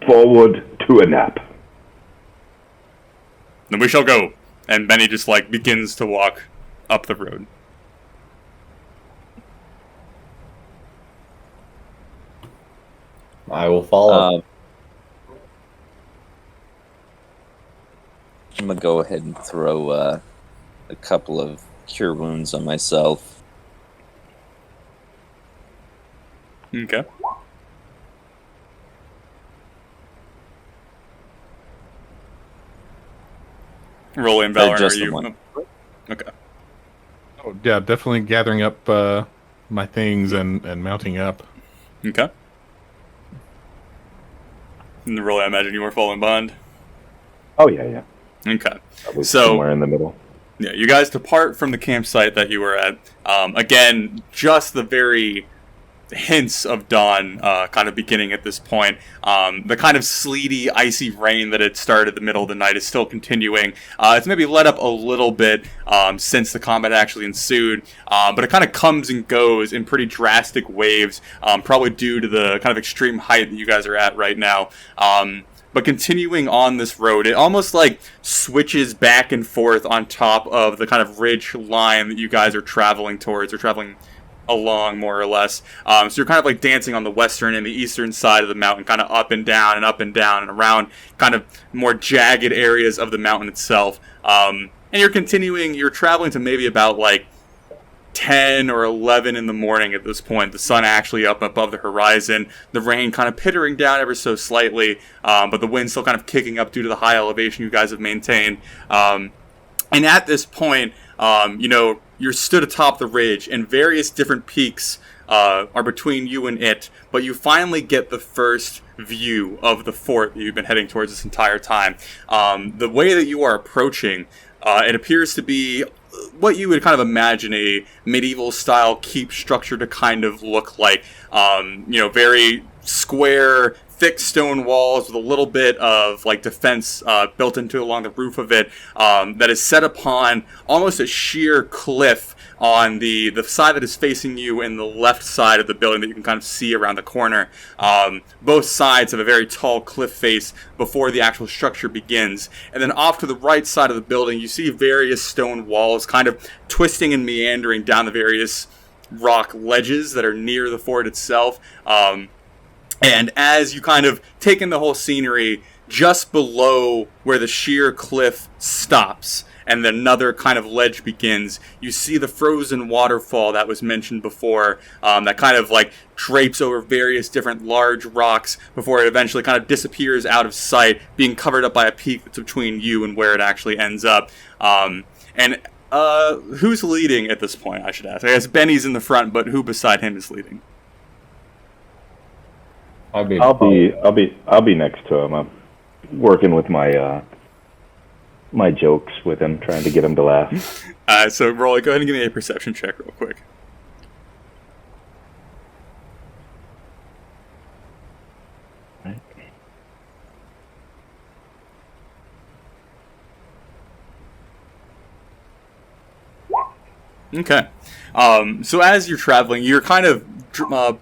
Forward to a nap. Then we shall go. And Benny just, begins to walk up the road. I will follow. I'm gonna go ahead and throw a couple of cure wounds on myself. Okay. Rolly and Valorant, just are the you? one. Okay. Oh, yeah, definitely gathering up my things and mounting up. Okay. And Rolly, I imagine you were falling behind. Oh, yeah. Okay. Probably So- somewhere in the middle. Yeah, you guys depart from the campsite that you were at. Again, just the very hints of dawn kind of beginning at this point. The kind of sleety, icy rain that had started the middle of the night is still continuing. It's maybe let up a little bit since the combat actually ensued, but it kind of comes and goes in pretty drastic waves, probably due to the kind of extreme height that you guys are at right now. But continuing on this road, it almost like switches back and forth on top of the kind of ridge line that you guys are traveling towards, or traveling along, more or less. So you're kind of like dancing on the western and the eastern side of the mountain, kind of up and down and up and down and around kind of more jagged areas of the mountain itself. And you're traveling to maybe about like 10 or 11 in the morning at this point. The sun actually up above the horizon, the rain kind of pittering down ever so slightly, but the wind still kind of kicking up due to the high elevation you guys have maintained. And at this point, you're stood atop the ridge, and various different peaks are between you and it, but you finally get the first view of the fort that you've been heading towards this entire time. The way that you are approaching, it appears to be what you would kind of imagine a medieval-style keep structure to kind of look like. Very square, thick stone walls with a little bit of like defense built into along the roof of it, that is set upon almost a sheer cliff on the side that is facing you and the left side of the building that you can kind of see around the corner. Both sides have a very tall cliff face before the actual structure begins. And then off to the right side of the building, you see various stone walls kind of twisting and meandering down the various rock ledges that are near the fort itself. And as you kind of take in the whole scenery, just below where the sheer cliff stops and then another kind of ledge begins, you see the frozen waterfall that was mentioned before, that kind of like drapes over various different large rocks before it eventually kind of disappears out of sight, being covered up by a peak that's between you and where it actually ends up. Who's leading at this point, I should ask? I guess Benny's in the front, but who beside him is leading? I'll be next to him. I'm working with my my jokes with him, trying to get him to laugh. So Rolly, go ahead and give me a perception check real quick. Okay. So as you're traveling, you're kind of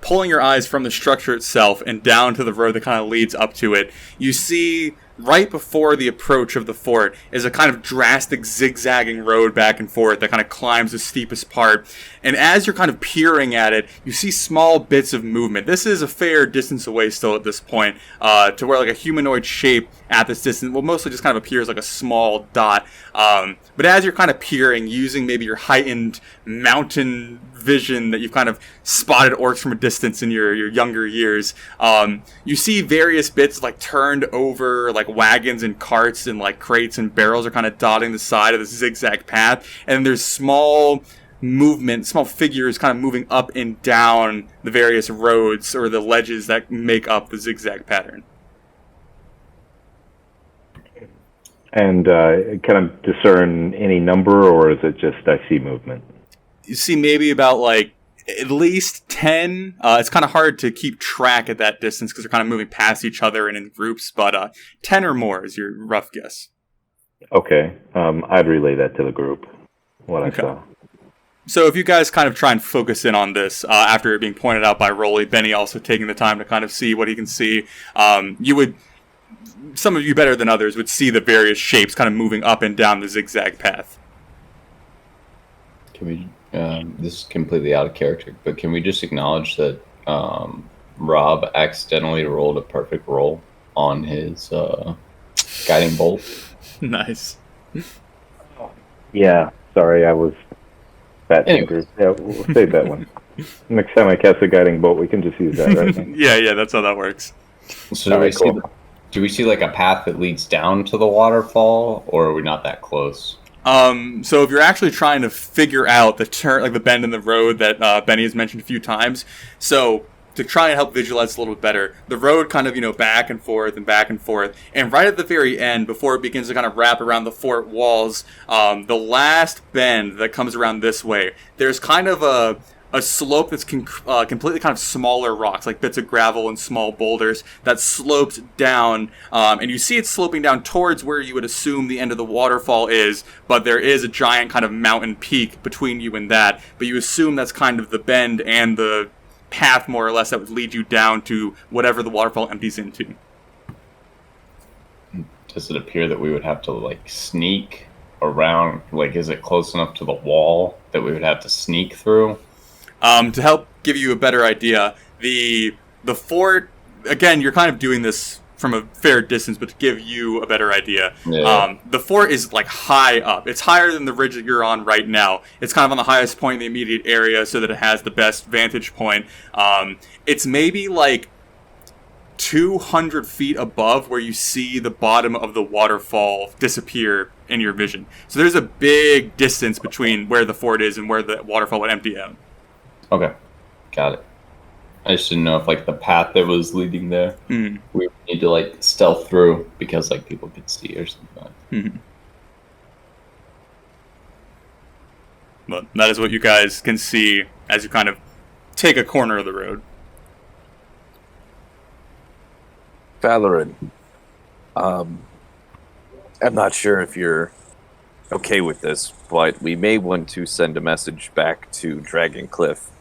pulling your eyes from the structure itself and down to the road that kind of leads up to it. You see right before the approach of the fort is a kind of drastic zigzagging road back and forth that kind of climbs the steepest part. And as you're kind of peering at it, you see small bits of movement. This is a fair distance away still at this point, to where like a humanoid shape at this distance will mostly just kind of appears like a small dot. But as you're kind of peering, using maybe your heightened mountain vision that you've kind of spotted orcs from a distance in your younger years, you see various bits like turned over, like wagons and carts and like crates and barrels are kind of dotting the side of the zigzag path, and there's small figures kind of moving up and down the various roads or the ledges that make up the zigzag pattern. And can I discern any number, or is it just I see movement? You see maybe about like at least 10. It's kind of hard to keep track at that distance because they're kind of moving past each other and in groups, but 10 or more is your rough guess. Okay. I'd relay that to the group, what I saw. So if you guys kind of try and focus in on this, after it being pointed out by Rolly, Benny also taking the time to kind of see what he can see, some of you better than others would see the various shapes kind of moving up and down the zigzag path. Can we, this is completely out of character, but can we just acknowledge that Rob accidentally rolled a perfect roll on his guiding bolt? Nice. Yeah, sorry, I was fat fingers. Yeah, we'll save that one. Next time I cast a guiding bolt, we can just use that, right? Yeah, that's how that works. So do we see like a path that leads down to the waterfall, or are we not that close? So if you're actually trying to figure out the turn, like the bend in the road that Benny has mentioned a few times, so to try and help visualize a little bit better, the road kind of, back and forth, and right at the very end, before it begins to kind of wrap around the fort walls, the last bend that comes around this way, there's kind of a slope that's completely kind of smaller rocks, like bits of gravel and small boulders, that slopes down, and you see it sloping down towards where you would assume the end of the waterfall is, but there is a giant kind of mountain peak between you and that, but you assume that's kind of the bend and the path, more or less, that would lead you down to whatever the waterfall empties into. Does it appear that we would have to, like, sneak around? Like, is it close enough to the wall that we would have to sneak through? To help give you a better idea, the fort, again, you're kind of doing this from a fair distance, but to give you a better idea, the fort is like high up. It's higher than the ridge that you're on right now. It's kind of on the highest point in the immediate area so that it has the best vantage point. It's maybe like 200 feet above where you see the bottom of the waterfall disappear in your vision. So there's a big distance between where the fort is and where the waterfall would empty out. Okay, got it. I just didn't know if, like, the path that was leading there, we would need to, like, stealth through because, like, people could see or something. But that is what you guys can see as you kind of take a corner of the road. Valoran, I'm not sure if you're okay with this, but we may want to send a message back to Dragon Cliff.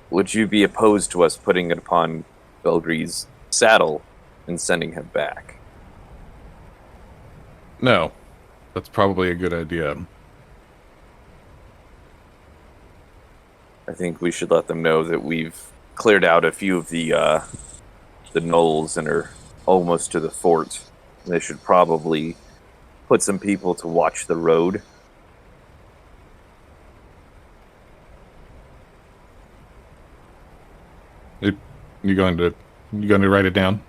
Would you be opposed to us putting it upon Belgree's saddle and sending him back? No, that's probably a good idea. I think we should let them know that we've cleared out a few of the gnolls and are almost to the fort. They should probably put some people to watch the road. You going to write it down?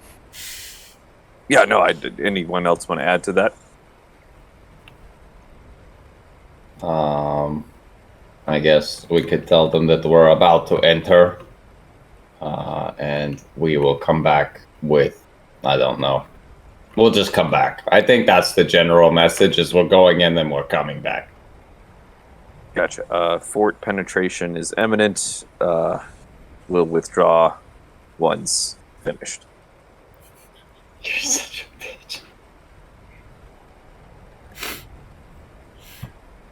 Yeah, no, anyone else want to add to that? I guess we could tell them that we're about to enter, and we will come back with, I don't know. We'll just come back. I think that's the general message, is we're going in and we're coming back. Gotcha. Fort penetration is imminent. We'll withdraw once finished. You're such a bitch.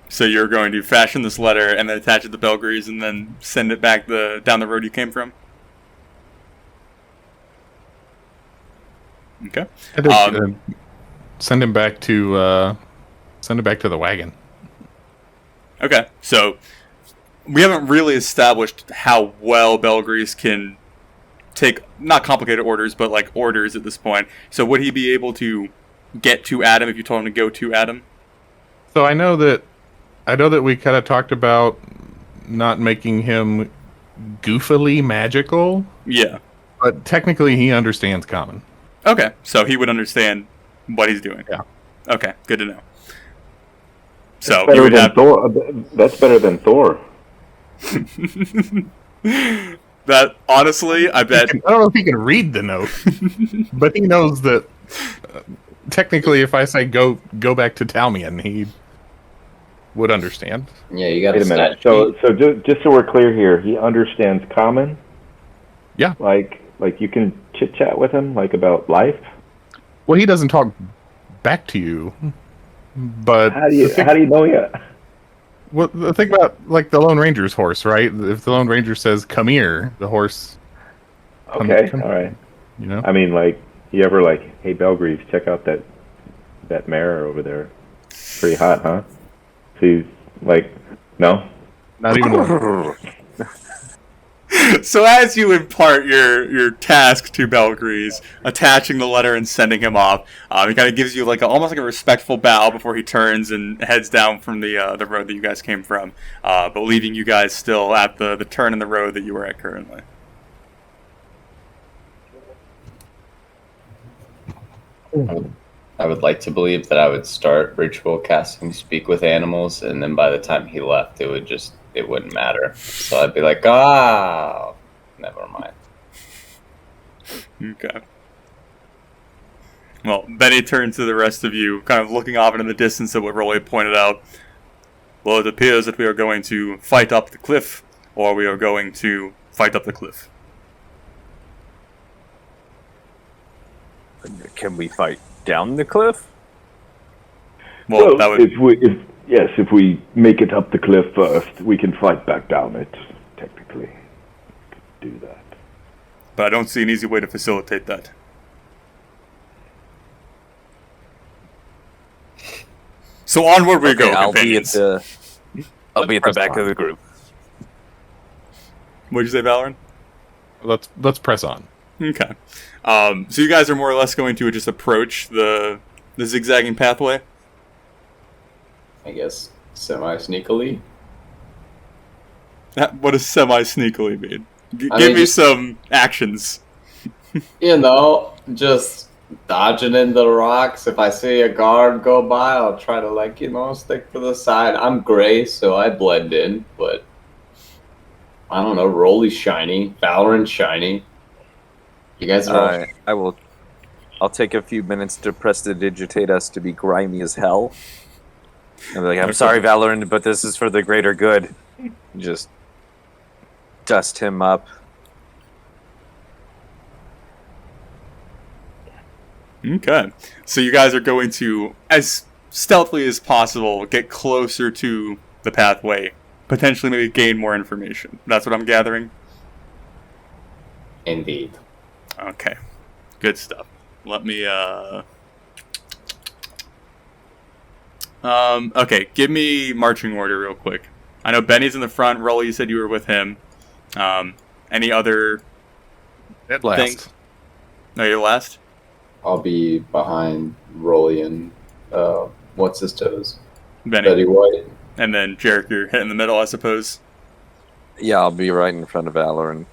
So you're going to fashion this letter and then attach it to Belgree's and then send it back down the road you came from? Okay. Send him back to the wagon. Okay, so we haven't really established how well Belgree's can take, not complicated orders, but like orders at this point. So would he be able to get to Adam if you told him to go to Adam? So I know that we kind of talked about not making him goofily magical. Yeah. But technically he understands common. Okay, so he would understand what he's doing. Yeah. Okay, good to know. So Better you would than have Thor. That's better than Thor. that. Honestly, I bet. I don't know if he can read the note, but he knows that technically, if I say go back to Talmian, he would understand. Yeah, you got to Wait a minute. So just so we're clear here, he understands common. Yeah. Like you can chit chat with him, like about life. Well, he doesn't talk back to you, but How do you know yet? Well, think about like the Lone Ranger's horse, right? If the Lone Ranger says "come here," the horse. Okay, all right. You know, I mean, like, you ever like, hey, Belgreaves, check out that mare over there. Pretty hot, huh? She's like, no. not even. One. So as you impart your task to Belgreaves, attaching the letter and sending him off, he kind of gives you like almost like a respectful bow before he turns and heads down from the road that you guys came from, but leaving you guys still at the turn in the road that you are at currently. I would like to believe that I would start ritual casting Speak with Animals, and then by the time he left, it wouldn't matter. So I'd be like, never mind. Okay. Well, Benny turns to the rest of you, kind of looking off into the distance at what Rolly pointed out. Well, it appears that we are going to fight up the cliff, or we are going to fight up the cliff. Can we fight down the cliff? Well, that would... if we make it up the cliff first, we can fight back down it. Technically, do that. But I don't see an easy way to facilitate that. So onward we go, companions. I'll be at the back of the group. What'd you say, Valorant? Let's press on. Okay. So you guys are more or less going to just approach the zigzagging pathway? I guess semi-sneakily. What does semi-sneakily mean? Give mean, me some actions. You know, just dodging into the rocks. If I see a guard go by, I'll try to, stick to the side. I'm gray, so I blend in, but I don't know, Rolly's shiny, Valorant's shiny. You guys are I'll take a few minutes to prestidigitate us to be grimy as hell. I'll be like, I'm sorry, Valorant, but this is for the greater good. Just dust him up. Okay. So you guys are going to, as stealthily as possible, get closer to the pathway. Potentially maybe gain more information. That's what I'm gathering? Indeed. Okay. Good stuff. Let me, okay, give me marching order real quick. I know Benny's in the front. Rolly, you said you were with him. Any other Dead last. things? No, you're last? I'll be behind Rolly and, what's his toes? Benny. Betty White. And then Jarek, you're in the middle, I suppose. Yeah, I'll be right in front of Valorant.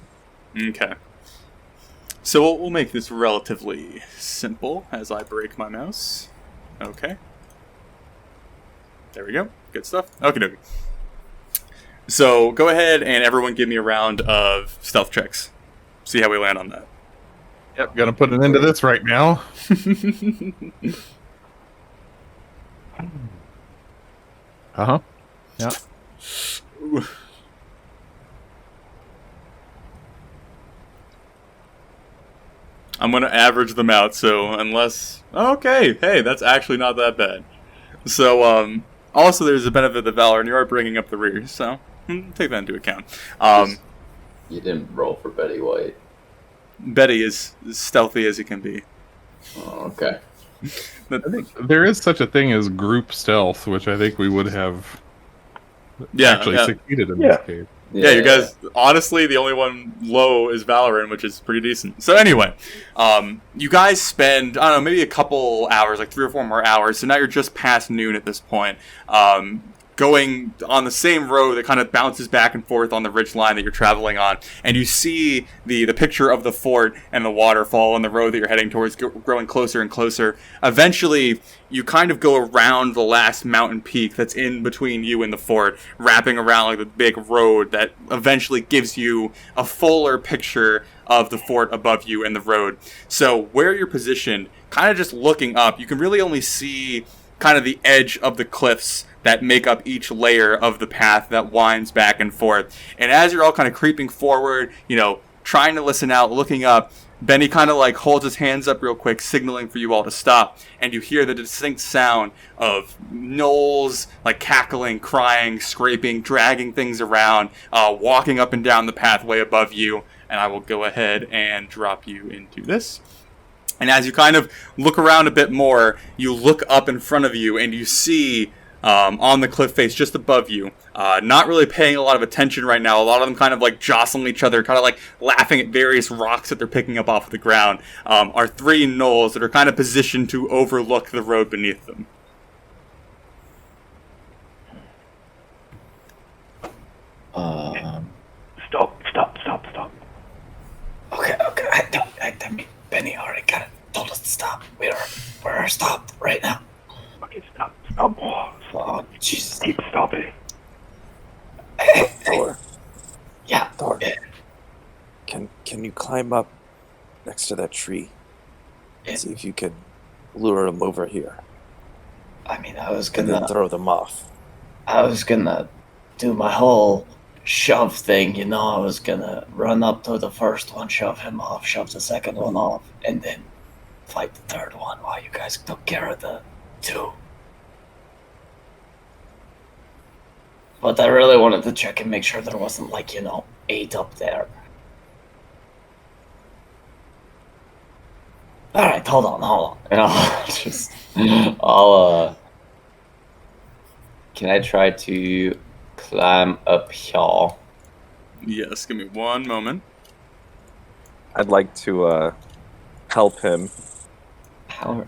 Okay. So we'll make this relatively simple as I break my mouse. Okay. There we go. Good stuff. Okay, dokie. So go ahead and everyone give me a round of stealth checks. See how we land on that. Yep, gonna put an end to this right now. Uh-huh. Yeah. I'm going to average them out, so unless... Okay, hey, that's actually not that bad. So, also there's a benefit of Valor, and you are bringing up the rear, so take that into account. You didn't roll for Betty White. Betty is as stealthy as he can be. Oh, okay. I think there is such a thing as group stealth, which I think we would have actually succeeded in this case. Yeah, you guys, honestly, the only one low is Valorant, which is pretty decent. So anyway, you guys spend, I don't know, maybe a couple hours, like 3 or 4 more hours, so now you're just past noon at this point, going on the same road that kind of bounces back and forth on the ridge line that you're traveling on, and you see the picture of the fort and the waterfall on the road that you're heading towards growing closer and closer. Eventually, you kind of go around the last mountain peak that's in between you and the fort, wrapping around like the big road that eventually gives you a fuller picture of the fort above you and the road. So where you're positioned, kind of just looking up, you can really only see kind of the edge of the cliffs that make up each layer of the path that winds back and forth. And as you're all kind of creeping forward, you know, trying to listen out, looking up, Benny kind of like holds his hands up real quick, signaling for you all to stop. And you hear the distinct sound of Gnolls like cackling, crying, scraping, dragging things around, walking up and down the pathway above you. And I will go ahead and drop you into this. And as you kind of look around a bit more, you look up in front of you and you see on the cliff face just above you, not really paying a lot of attention right now. A lot of them kind of like jostling each other, kind of like laughing at various rocks that they're picking up off of the ground, are 3 gnolls that are kind of positioned to overlook the road beneath them. Stop. Okay. I mean, Benny already kind of told us to stop. We're stopped right now. Okay, stop. Oh, Jesus. Keep stopping. Hey. Yeah. Thor. Yeah. Can you climb up next to that tree and Yeah. see if you can lure them over here? I mean, I was And then gonna... throw them off. I was gonna do my whole shove thing, you know. I was gonna run up to the first one, shove him off, shove the second one off, and then fight the third one while you guys took care of the two. But I really wanted to check and make sure there wasn't, like, 8 up there. Alright, hold on. And can I try to climb up here? Yes, give me one moment. I'd like to help him. How?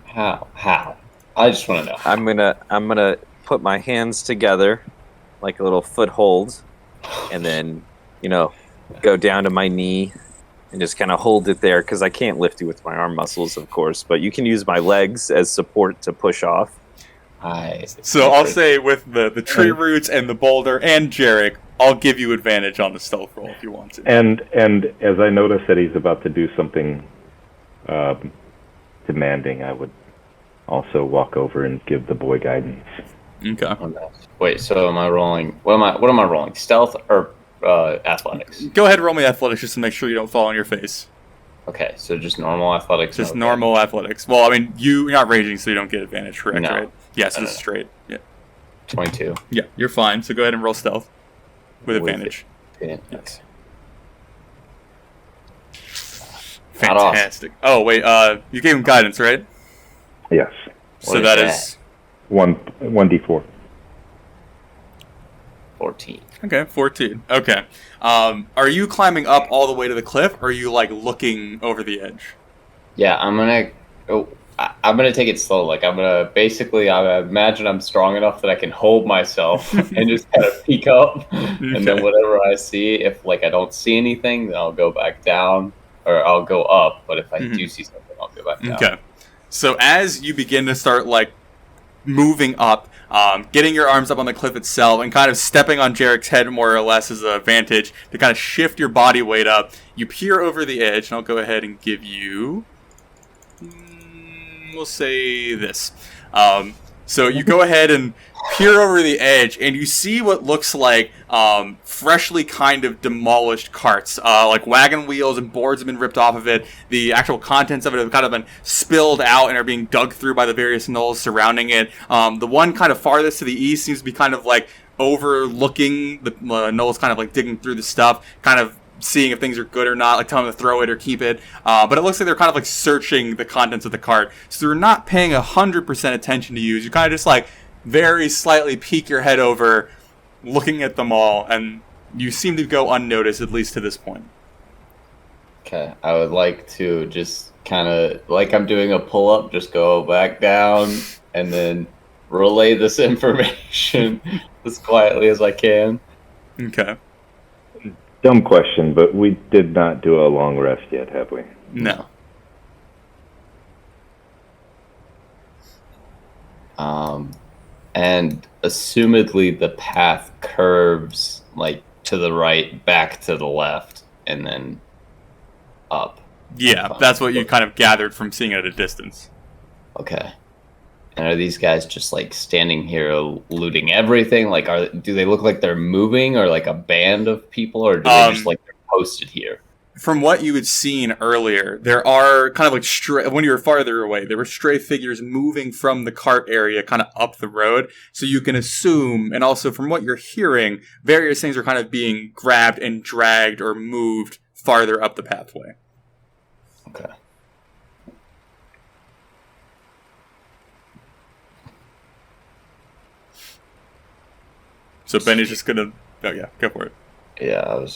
I just want to know. I'm gonna put my hands together like a little foothold, and then go down to my knee and just kind of hold it there because I can't lift you with my arm muscles, of course. But you can use my legs as support to push off. So I'll say with the tree roots and the boulder and Jarek, I'll give you advantage on the stealth roll if you want to. And as I notice that he's about to do something demanding, I would also walk over and give the boy guidance. Okay. Wait, so am I rolling? What am I rolling? Stealth or athletics? Go ahead and roll me athletics just to make sure you don't fall on your face. Okay, so just normal athletics. Just normal athletics. Well, I mean, you're not raging, so you don't get advantage, correct? No. Right? Yes, it's straight. Yeah. 22. Yeah, you're fine. So go ahead and roll stealth with advantage. Yeah. Yes. Fantastic. Oh wait, you gave him guidance, right? Yes. So that is 1d4. 14. Okay, 14. Okay. Are you climbing up all the way to the cliff, or are you looking over the edge? Yeah, I'm gonna take it slow. Like I imagine I'm strong enough that I can hold myself and just kind of peek up, and then whatever I see, if I don't see anything, then I'll go back down, or I'll go up. But if I do see something, I'll go back down. Okay. So as you begin to start moving up, getting your arms up on the cliff itself and kind of stepping on Jarek's head more or less as a vantage to kind of shift your body weight up, you peer over the edge, and I'll go ahead and give you, we'll say this. So you go ahead and peer over the edge, and you see what looks like freshly kind of demolished carts. Wagon wheels and boards have been ripped off of it. The actual contents of it have kind of been spilled out and are being dug through by the various gnolls surrounding it. The one kind of farthest to the east seems to be kind of overlooking the gnolls, kind of digging through the stuff, kind of seeing if things are good or not, telling them to throw it or keep it. But it looks like they're kind of searching the contents of the cart. So they're not paying 100% attention to you. You kind of just very slightly peek your head over, looking at them all, and you seem to go unnoticed, at least to this point. Okay, I would like to just kind of, I'm doing a pull-up, just go back down, and then relay this information as quietly as I can. Okay. Dumb question, but we did not do a long rest yet, have we? No. And assumedly the path curves to the right, back to the left, and then up. Yeah, that's what you kind of gathered from seeing it at a distance. Okay. And are these guys just standing here looting everything? Do they look like they're moving, or a band of people, or do they just they're posted here? From what you had seen earlier, there are kind of stray, when you were farther away, there were stray figures moving from the cart area kind of up the road. So you can assume, and also from what you're hearing, various things are kind of being grabbed and dragged or moved farther up the pathway. Okay. So Benny's just gonna, oh yeah, go for it. Yeah,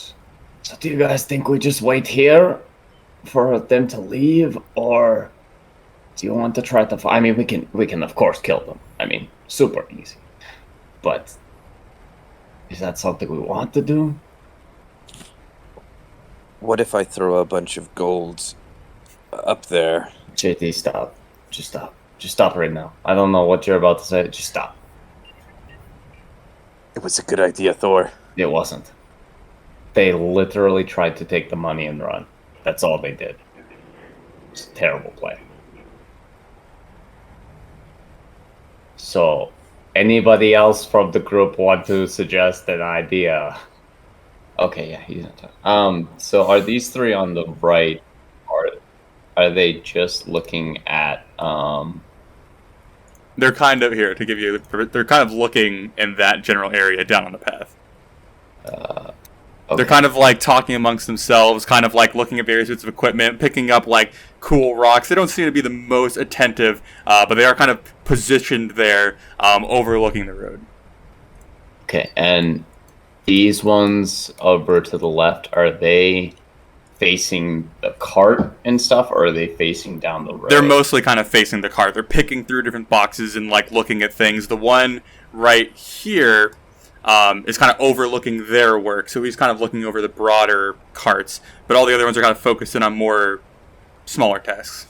So do you guys think we just wait here for them to leave, or do you want to try to? I mean, we can of course kill them. I mean, super easy. But is that something we want to do? What if I throw a bunch of gold up there? JT, stop. Just stop. Just stop right now. I don't know what you're about to say. Just stop. It was a good idea, Thor. It wasn't. They literally tried to take the money and run. That's all they did. It's a terrible play. So, Anybody else from the group want to suggest an idea? Okay, yeah, he's not. So are these three on the right? Are they just looking at They're kind of here to give you. They're kind of looking in that general area down on the path. Okay. They're kind of like talking amongst themselves, kind of like looking at various bits of equipment, picking up like cool rocks. They don't seem to be the most attentive, but they are kind of positioned there, overlooking the road. Okay, and these ones over to the left, are they facing the cart and stuff, or are they facing down the road? They're mostly kind of facing the cart. They're picking through different boxes and like looking at things. The one right here is kind of overlooking their work, so he's kind of looking over the broader carts. But all the other ones are kind of focused in on more smaller tasks.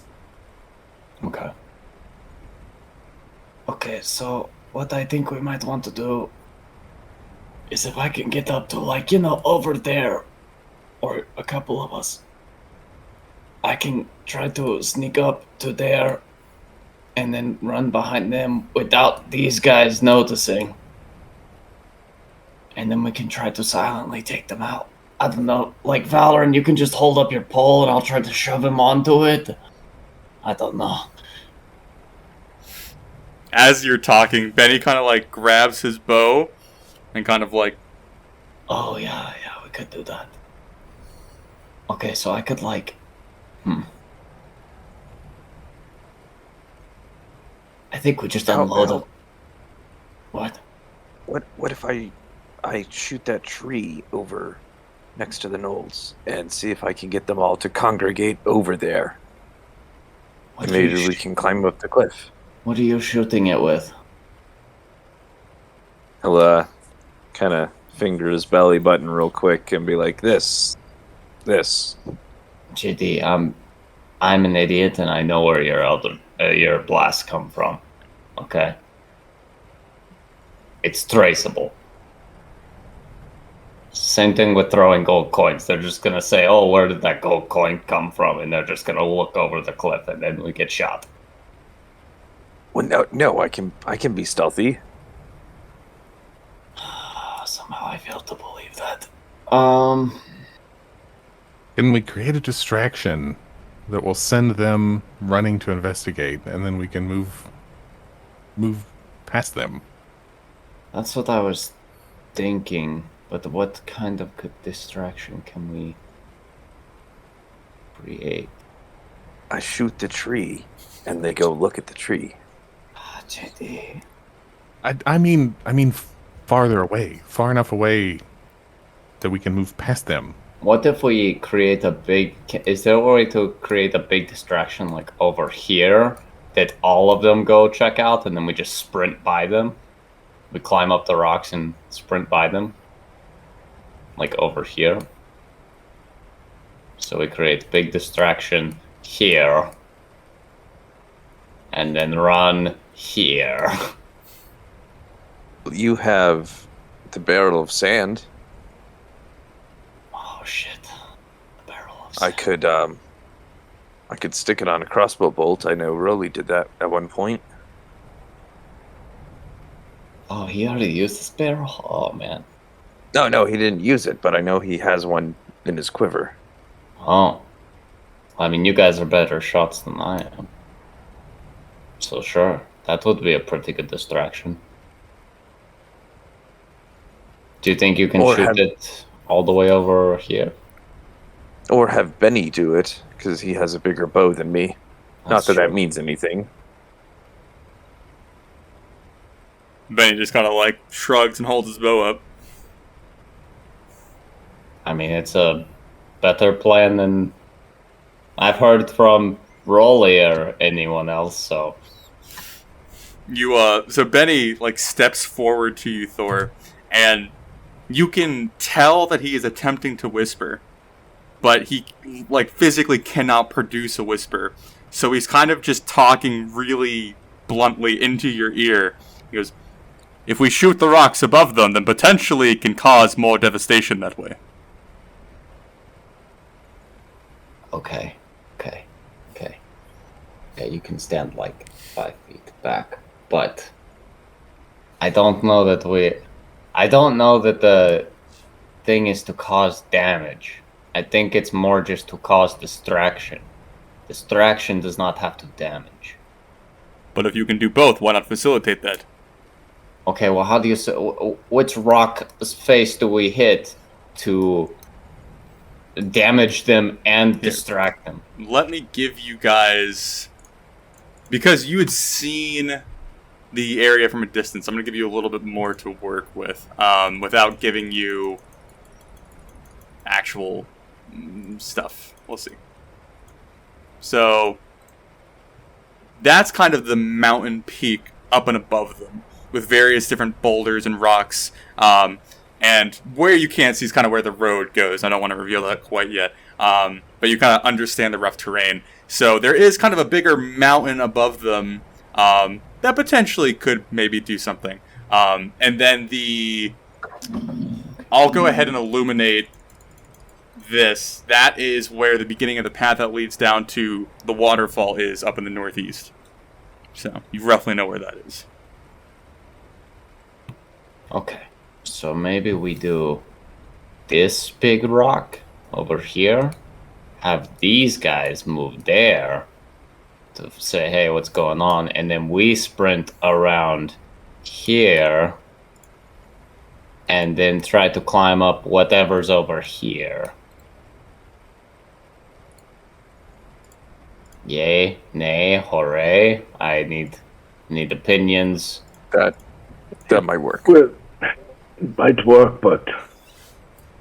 Okay. Okay, so what I think we might want to do is if I can get up to, like, over there, or a couple of us, I can try to sneak up to there and then run behind them without these guys noticing. And then we can try to silently take them out. I don't know, like Valorant, you can just hold up your pole and I'll try to shove him onto it. I don't know. As you're talking, Benny kind of like grabs his bow and kind of like... Oh, yeah, we could do that. Okay, so I could I think we just unload them. What? What if I shoot that tree over next to the Gnolls and see if I can get them all to congregate over there? And maybe we can climb up the cliff. What are you shooting it with? He'll kind of finger his belly button real quick and be like, this. JD, I'm an idiot and I know where your blasts come from. Okay? It's traceable. Same thing with throwing gold coins. They're just gonna say, "Oh, where did that gold coin come from?" And they're just gonna look over the cliff, and then we get shot. Well, no, I can be stealthy. Somehow I fail to believe that. Can we create a distraction that will send them running to investigate, and then we can move past them? That's what I was thinking. But what kind of distraction can we create? I shoot the tree, and they go look at the tree. JD. I mean, farther away, far enough away that we can move past them. What if we create a big... Is there a way to create a big distraction, like, over here, that all of them go check out, and then we just sprint by them? We climb up the rocks and sprint by them? Like, over here? So we create big distraction here, and then run here. You have the barrel of sand. Oh shit! The barrel of sand. I could stick it on a crossbow bolt. I know Rolly did that at one point. Oh, he already used this barrel? Oh man. No, he didn't use it, but I know he has one in his quiver. Oh. I mean, you guys are better shots than I am. So sure, that would be a pretty good distraction. Do you think you can shoot it all the way over here? Or have Benny do it, because he has a bigger bow than me. Not that that means anything. Benny just kind of like shrugs and holds his bow up. I mean, it's a better plan than I've heard from Rolly or anyone else, so... So Benny, like, steps forward to you, Thor, and you can tell that he is attempting to whisper, but he, like, physically cannot produce a whisper. So he's kind of just talking really bluntly into your ear. He goes, "If we shoot the rocks above them, then potentially it can cause more devastation that way." Okay. Yeah, you can stand like 5 feet back, but I don't know that the thing is to cause damage. I think it's more just to cause distraction. Distraction does not have to damage. But if you can do both, why not facilitate that? Okay, well, how do you say... Which rock face do we hit to damage them and distract them? Let me give you guys... Because you had seen the area from a distance, I'm going to give you a little bit more to work with, without giving you actual stuff. We'll see. So, that's kind of the mountain peak up and above them, with various different boulders and rocks, and where you can't see is kind of where the road goes. I don't want to reveal that quite yet, but you kind of understand the rough terrain. So there is kind of a bigger mountain above them that potentially could maybe do something. And then I'll go ahead and illuminate this. That is where the beginning of the path that leads down to the waterfall is, up in the northeast. So you roughly know where that is. Okay, so maybe we do this big rock over here, have these guys move there to say, hey, what's going on, and then we sprint around here and then try to climb up whatever's over here. Yay, nay, hooray. I need opinions. That might work. Well, it might work, but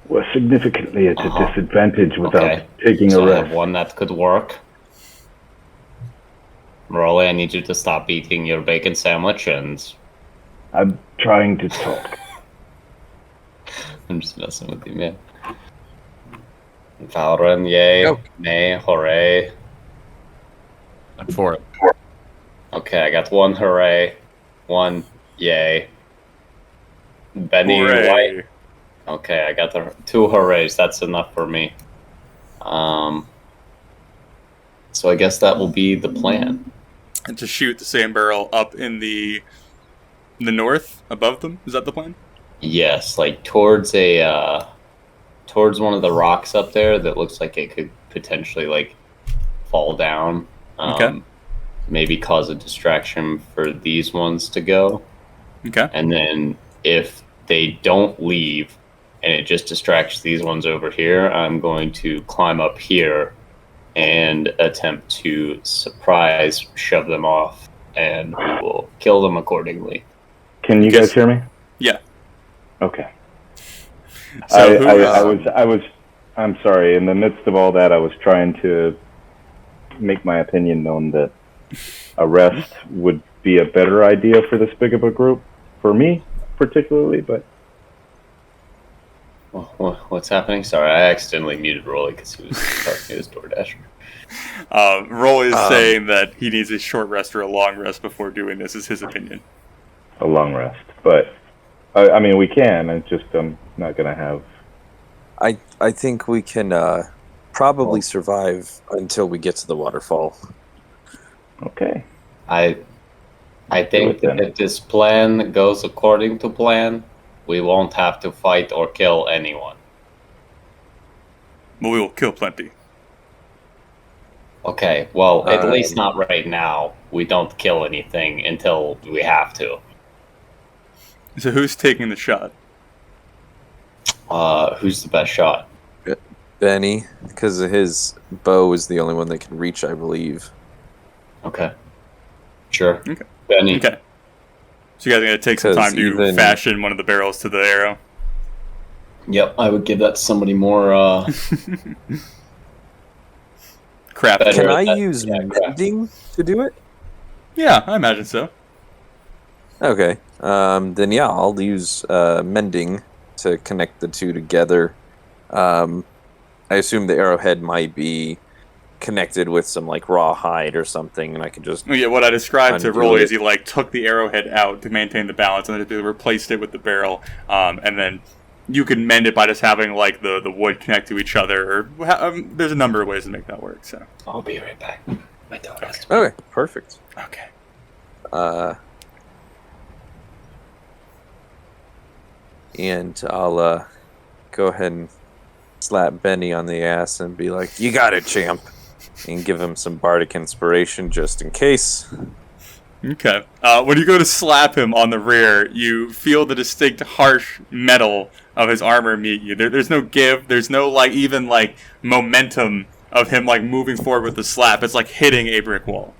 we're significantly at a disadvantage without taking so a I rest. have one that could work. Rolly, I need you to stop eating your bacon sandwich, and I'm trying to talk. I'm just messing with you, man. Valorant, yay, Go. nay, hooray. I'm for it. Okay, I got one hooray, one yay. Benny, Hooray. white. Okay, I got the 2 hoorays. That's enough for me. So I guess that will be the plan. And to shoot the same barrel up in the north above them. Is that the plan? Yes, like towards towards one of the rocks up there that looks like it could potentially like fall down. Okay. Maybe cause a distraction for these ones to go. Okay. And then if they don't leave and it just distracts these ones over here, I'm going to climb up here and attempt to surprise shove them off, and we will kill them accordingly. Can you guys hear me? Yeah. Okay. So I'm sorry. In the midst of all that, I was trying to make my opinion known that a rest would be a better idea for this big of a group, for me particularly. But What's happening? Sorry, I accidentally muted Rolly because he was talking to his DoorDasher. Rolly is saying that he needs a short rest or a long rest before doing this, is his opinion. a long rest. But I mean, we can. It's just I'm not gonna have. I think we can probably survive until we get to the waterfall. Okay. I think that if this plan goes according to plan, we won't have to fight or kill anyone. But we will kill plenty. Okay, well, at least not right now. We don't kill anything until we have to. So who's taking the shot? Who's the best shot? Benny, because his bow is the only one that can reach, I believe. Okay. Sure. Okay. Benny. Okay. So you guys are going to take some time to Even- fashion one of the barrels to the arrow? Yep, I would give that to somebody more, Crap. Better. Can I that- use yeah, crap. mending to do it? Yeah, I imagine so. Okay. Then yeah, I'll use mending to connect the two together. I assume the arrowhead might be connected with some like raw hide or something, and I can just Oh, yeah, what I described to Undo Rolly it. is he took the arrowhead out to maintain the balance, and then replaced it with the barrel, and then you can mend it by just having the wood connect to each other. Or there's a number of ways to make that work. So I'll be right back. My dog has to... Okay, perfect. okay. and I'll go ahead and slap Benny on the ass and be like, "You got it, champ," and give him some bardic inspiration just in case. Okay. When you go to slap him on the rear, you feel the distinct harsh metal of his armor meet you. There's no give. There's no even momentum of him moving forward with the slap. It's like hitting a brick wall.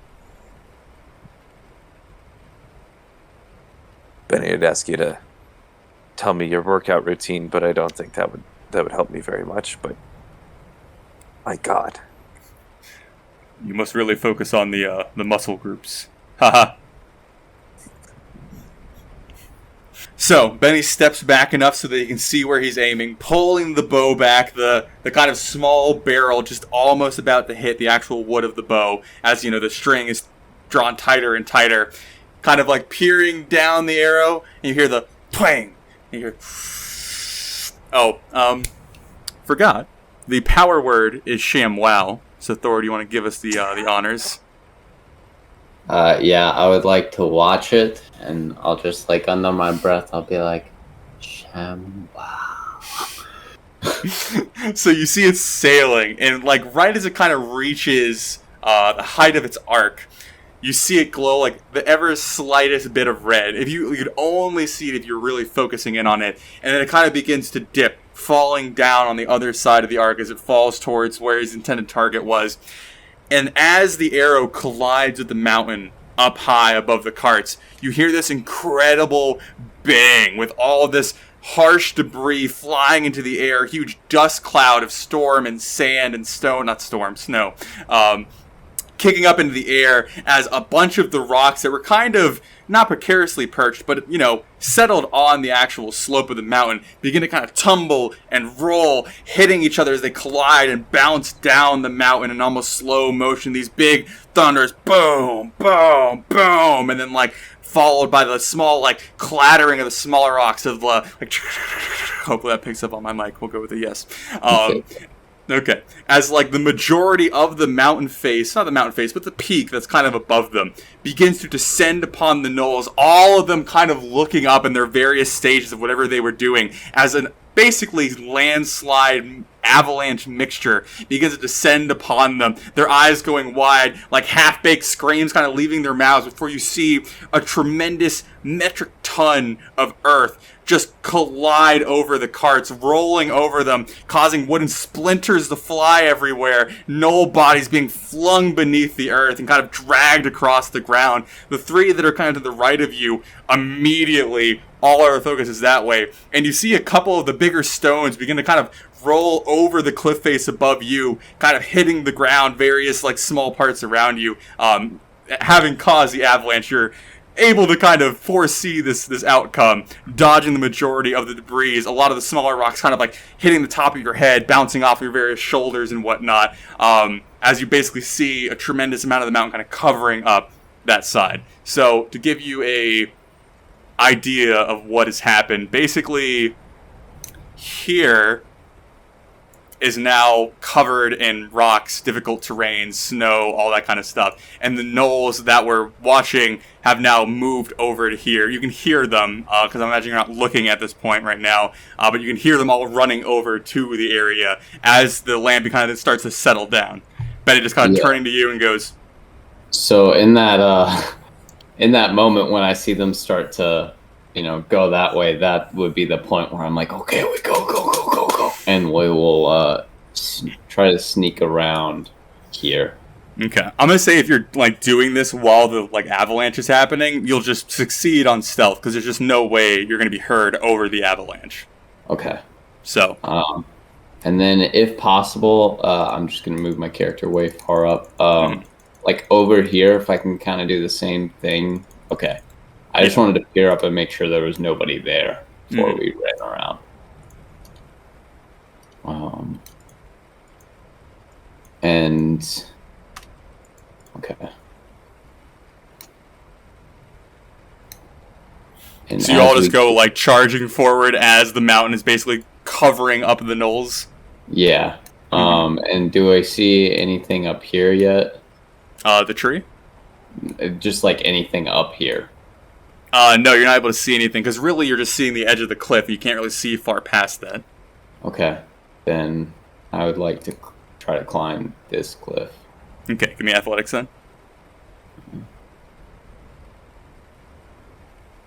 Benny, I'd ask you to tell me your workout routine, but I don't think that would help me very much. But my God, You must really focus on the muscle groups. Haha. So, Benny steps back enough so that you can see where he's aiming, pulling the bow back, the kind of small barrel just almost about to hit the actual wood of the bow, as, the string is drawn tighter and tighter, kind of peering down the arrow, and you hear the twang, and you hear... forgot. The power word is ShamWow, so Thor, do you want to give us the honors? Yeah, I would like to watch it, and I'll just under my breath, I'll be like, Sham, wow. So you see it sailing, and right as it kind of reaches the height of its arc, you see it glow the ever slightest bit of red. If you could only see it if you're really focusing in on it, and then it kind of begins to dip, falling down on the other side of the arc as it falls towards where his intended target was. And as the arrow collides with the mountain up high above the carts, you hear this incredible bang with all of this harsh debris flying into the air, huge dust cloud of storm and sand and snow, kicking up into the air as a bunch of the rocks that were kind of not precariously perched, but, settled on the actual slope of the mountain, begin to kind of tumble and roll, hitting each other as they collide and bounce down the mountain in almost slow motion. These big thunders, boom, boom, boom, and then, followed by the small, clattering of the smaller rocks of, hopefully that picks up on my mic. We'll go with a yes. Okay. As, the majority of the mountain face, not the mountain face, but the peak that's kind of above them, begins to descend upon the Gnolls, all of them kind of looking up in their various stages of whatever they were doing, as an basically landslide avalanche mixture begins to descend upon them, their eyes going wide, half-baked screams kind of leaving their mouths before you see a tremendous metric ton of earth just collide over the carts, rolling over them, causing wooden splinters to fly everywhere, Gnoll bodies being flung beneath the earth and kind of dragged across the ground. The three that are kind of to the right of you, immediately, all our focus is that way, and you see a couple of the bigger stones begin to kind of roll over the cliff face above you, kind of hitting the ground, various small parts around you, having caused the avalanche. You're able to kind of foresee this outcome, dodging the majority of the debris, a lot of the smaller rocks kind of hitting the top of your head, bouncing off your various shoulders and whatnot, as you basically see a tremendous amount of the mountain kind of covering up that side. So to give you a idea of what has happened, basically here is now covered in rocks, difficult terrain, snow, all that kind of stuff. And the Gnolls that we're watching have now moved over to here. You can hear them, because I imagine you're not looking at this point right now, but you can hear them all running over to the area as the land kind of starts to settle down. Benny just kind of turning to you and goes... So in that moment when I see them start to, go that way, that would be the point where I'm like, okay, we go. And we will try to sneak around here. Okay. I'm going to say if you're, doing this while the, avalanche is happening, you'll just succeed on stealth, because there's just no way you're going to be heard over the avalanche. Okay. So. And then, if possible, I'm just going to move my character way far up. Over here, if I can kind of do the same thing. Okay. I just wanted to peer up and make sure there was nobody there before we ran around. Okay. And so you all just go charging forward as the mountain is basically covering up the Gnolls? Yeah. And do I see anything up here yet? The tree? Just anything up here. No, you're not able to see anything, because really you're just seeing the edge of the cliff. You can't really see far past that. Okay, then I would like to try to climb this cliff. Okay, give me athletics then.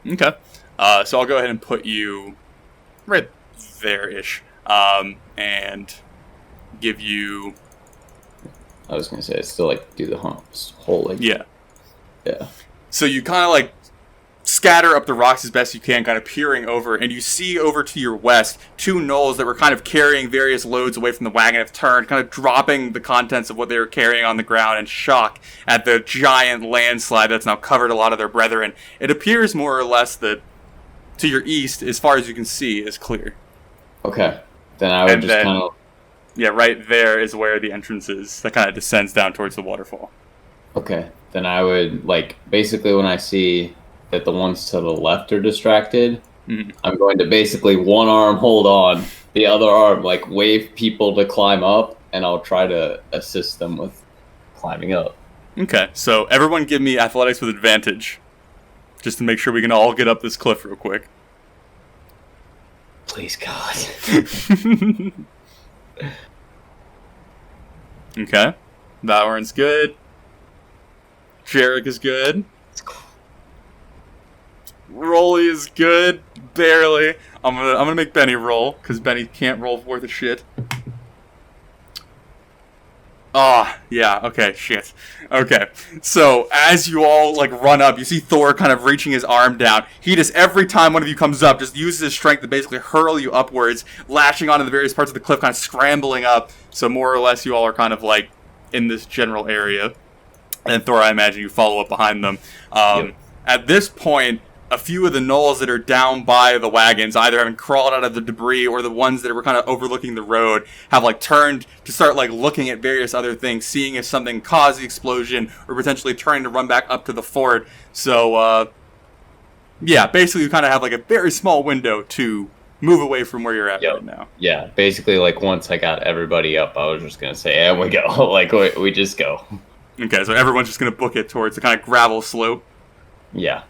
Okay, so I'll go ahead and put you right there-ish, and give you... I was going to say, I still like to do the whole, like... Yeah. Yeah. So you kind of, like, scatter up the rocks as best you can, kind of peering over, and you see over to your west 2 gnolls that were kind of carrying various loads away from the wagon have turned, kind of dropping the contents of what they were carrying on the ground in shock at the giant landslide that's now covered a lot of their brethren. It appears more or less that to your east, as far as you can see, is clear. Okay. Then I would just kind of... Yeah, right there is where the entrance is. That kind of descends down towards the waterfall. Okay. Then I would, like, basically when I see that the ones to the left are distracted, I'm going to basically one arm hold on, the other arm, like, wave people to climb up, and I'll try to assist them with climbing up. Okay, so everyone give me athletics with advantage, just to make sure we can all get up this cliff real quick. Please, God. Okay. Valorant's good. Jarek is good. Rolly is good. Barely. I'm gonna make Benny roll, because Benny can't roll worth a shit. Yeah, okay, shit. Okay, so as you all, like, run up, you see Thor kind of reaching his arm down. He just, every time one of you comes up, just uses his strength to basically hurl you upwards, lashing onto the various parts of the cliff, kind of scrambling up. So more or less you all are kind of, like, in this general area. And Thor, I imagine you follow up behind them. Yep. At this point, a few of the gnolls that are down by the wagons, either having crawled out of the debris or the ones that were kind of overlooking the road, have, like, turned to start, like, looking at various other things, seeing if something caused the explosion, or potentially trying to run back up to the fort. So, yeah, basically you kind of have, like, a very small window to move away from where you're at right now. Yeah, basically, like, once I got everybody up, I was just going to say, and we go. Like, we just go. Okay, so everyone's just going to book it towards the kind of gravel slope. Yeah.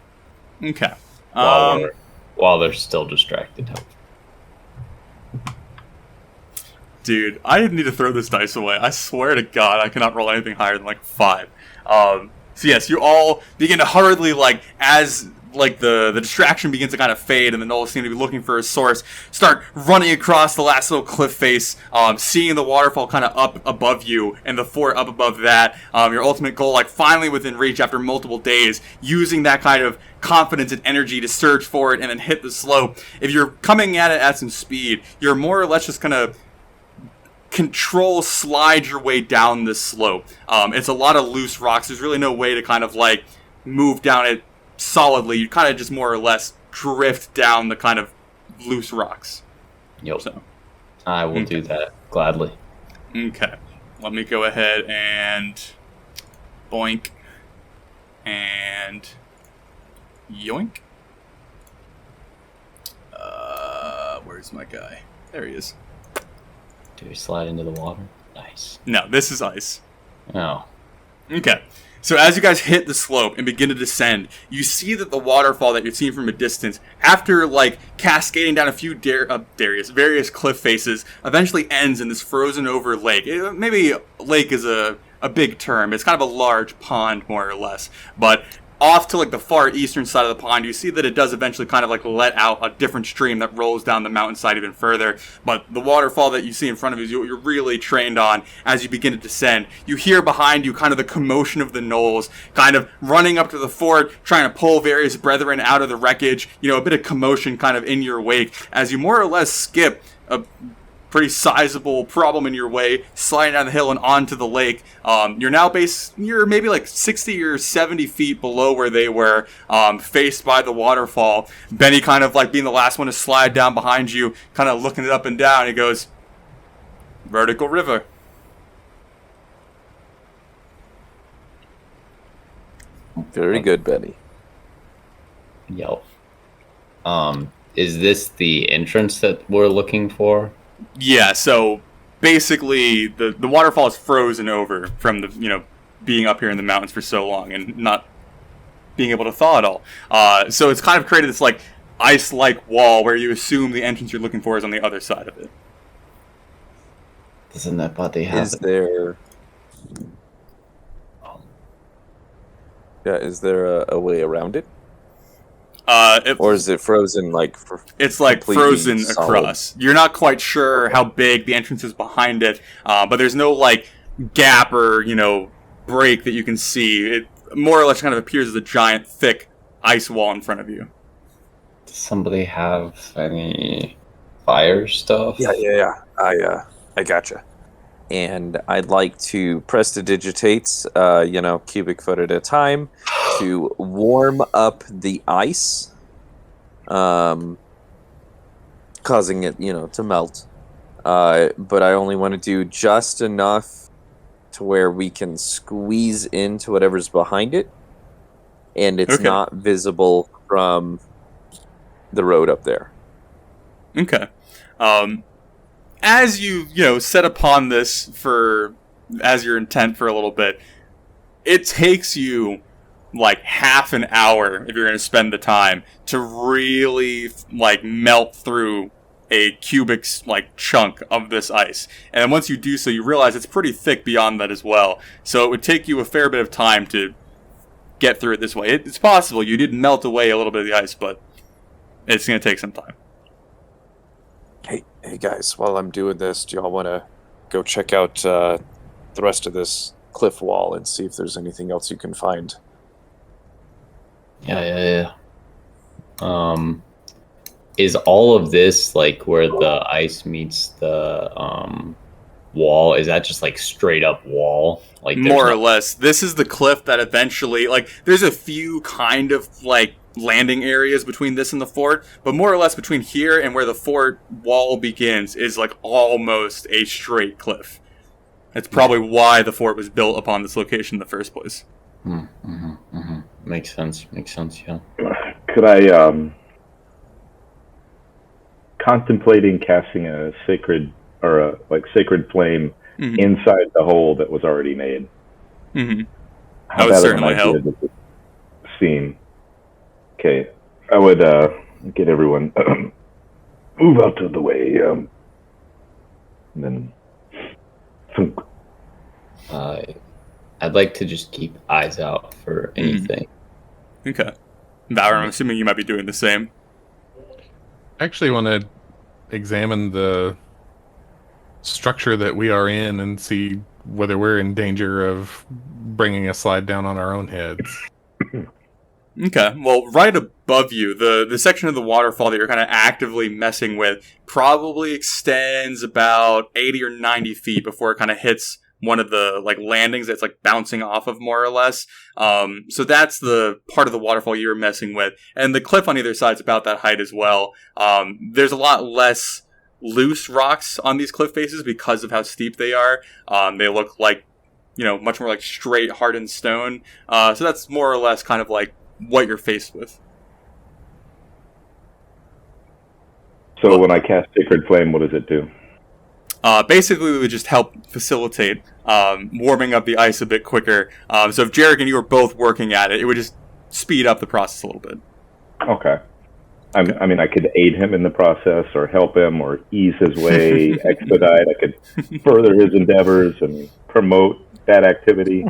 Okay. While they're still distracted. Dude, I didn't need to throw this dice away. I swear to God, I cannot roll anything higher than, like, 5. So yes, you all begin to hurriedly, like, as, like, the distraction begins to kind of fade and the gnolls seem to be looking for a source, start running across the last little cliff face, seeing the waterfall kind of up above you and the fort up above that. Your ultimate goal, like, finally within reach after multiple days, using that kind of confidence and energy to surge for it and then hit the slope. If you're coming at it at some speed, you're more or less just gonna slide your way down this slope. It's a lot of loose rocks. There's really no way to kind of, like, move down it solidly. You kind of just more or less drift down the kind of loose rocks. Yep. So I will do that gladly. Okay. Let me go ahead and boink and yoink. Where's my guy? There he is. Do we slide into the water? Nice. No, this is ice. Oh. Okay. So as you guys hit the slope and begin to descend, you see that the waterfall that you're seeing from a distance, after, like, cascading down a few various cliff faces, eventually ends in this frozen over lake. Maybe lake is a big term. It's kind of a large pond, more or less. But off to, like, the far eastern side of the pond, you see that it does eventually kind of, like, let out a different stream that rolls down the mountainside even further. But the waterfall that you see in front of you, you're really trained on as you begin to descend. You hear behind you kind of the commotion of the gnolls, kind of running up to the fort, trying to pull various brethren out of the wreckage. You know, a bit of commotion kind of in your wake as you more or less skip a pretty sizable problem in your way, sliding down the hill and onto the lake. You're maybe like 60 or 70 feet below where they were, faced by the waterfall. Benny kind of like being the last one to slide down behind you, kind of looking it up and down. He goes, "Vertical river." Very good, Benny. Yep. Is this the entrance that we're looking for? Yeah, so basically the waterfall is frozen over from the, being up here in the mountains for so long and not being able to thaw at all. So it's kind of created this like ice-like wall where you assume the entrance you're looking for is on the other side of it. Doesn't that body have Is there? Yeah, is there a way around it, or is it frozen like? It's like completely frozen solid? across. You're not quite sure how big the entrance is behind it, but there's no like gap or break that you can see. It more or less kind of appears as a giant, thick ice wall in front of you. Does somebody have any fire stuff? Yeah. I gotcha. And I'd like to prestidigitate, cubic foot at a time, to warm up the ice, causing it, to melt. But I only want to do just enough to where we can squeeze into whatever's behind it, and it's not visible from the road up there. Okay. As you set upon this as your intent for a little bit, it takes you like half an hour if you're going to spend the time to really like melt through a cubic like chunk of this ice. And then once you do so, you realize it's pretty thick beyond that as well. So it would take you a fair bit of time to get through it this way. It's possible you did melt away a little bit of the ice, but it's going to take some time. Hey guys, while I'm doing this, do y'all want to go check out the rest of this cliff wall and see if there's anything else you can find? Yeah. Is all of this like where the ice meets the wall? Is that just like straight up wall? Like more or less. This is the cliff that eventually, like, there's a few kind of like landing areas between this and the fort, but more or less between here and where the fort wall begins is like almost a straight cliff. That's probably why the fort was built upon this location in the first place. Makes sense, yeah. Could I, contemplating casting a sacred flame inside the hole that was already made. Mm-hmm. How That would bad of an certainly idea help. does it seem? Okay, I would get everyone move out of the way, and then I'd like to just keep eyes out for anything. Okay. Valor, I'm assuming you might be doing the same. I actually want to examine the structure that we are in and see whether we're in danger of bringing a slide down on our own heads. Okay, well, right above you, the section of the waterfall that you're kind of actively messing with probably extends about 80 or 90 feet before it kind of hits one of the like landings that's like bouncing off of, more or less. So that's the part of the waterfall you're messing with. And the cliff on either side is about that height as well. There's a lot less loose rocks on these cliff faces because of how steep they are. They look like, much more like straight hardened stone. So that's more or less kind of like what you're faced with. So when I cast Sacred Flame, what does it do? Basically, it would just help facilitate warming up the ice a bit quicker. So if Jarek and you were both working at it, it would just speed up the process a little bit. Okay. I mean, I could aid him in the process, or help him, or ease his way, expedite. I could further his endeavors and promote that activity,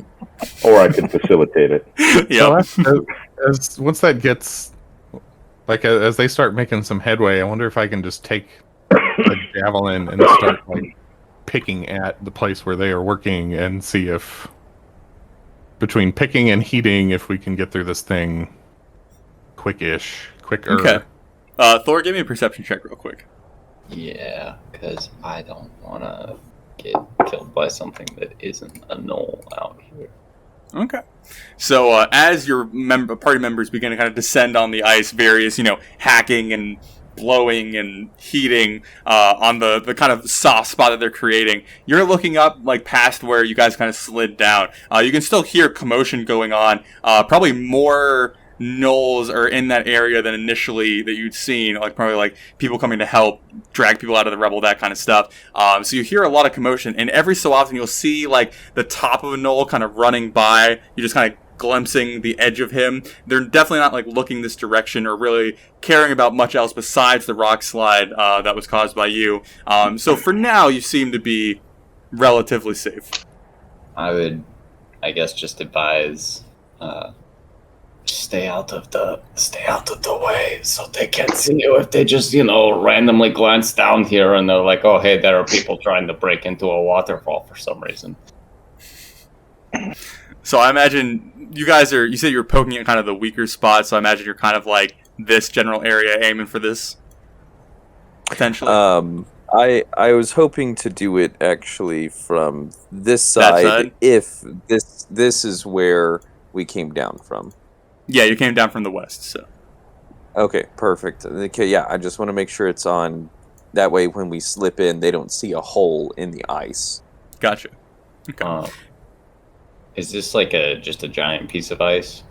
or I could facilitate it. Yeah. So once that gets, like, as they start making some headway, I wonder if I can just take a javelin and start like picking at the place where they are working and see if, between picking and heating, if we can get through this thing quicker. Okay. Thor, give me a perception check real quick. Yeah, because I don't want to get killed by something that isn't a gnoll out here. Okay. So as your party members begin to kind of descend on the ice, various, hacking and blowing and heating on the kind of soft spot that they're creating, you're looking up like past where you guys kind of slid down. You can still hear commotion going on. Probably more gnolls are in that area than initially that you'd seen, like probably like people coming to help drag people out of the rubble, that kind of stuff. So you hear a lot of commotion, and every so often you'll see like the top of a gnoll kind of running by. You just kind of glimpsing the edge of him. They're definitely not like looking this direction or really caring about much else besides the rock slide that was caused by you. So for now, you seem to be relatively safe. I would, I guess, just advise stay out of the way so they can't see you. If they just, randomly glance down here and they're like, oh, hey, there are people trying to break into a waterfall for some reason. So I imagine you guys you said you were poking at kind of the weaker spot, so I imagine you're kind of like this general area aiming for this, potentially. I was hoping to do it actually from this side. If this is where we came down from. Yeah, you came down from the west, so. Okay, perfect. Okay, yeah, I just want to make sure it's on. That way, when we slip in, they don't see a hole in the ice. Gotcha. Okay. Is this like just a giant piece of ice?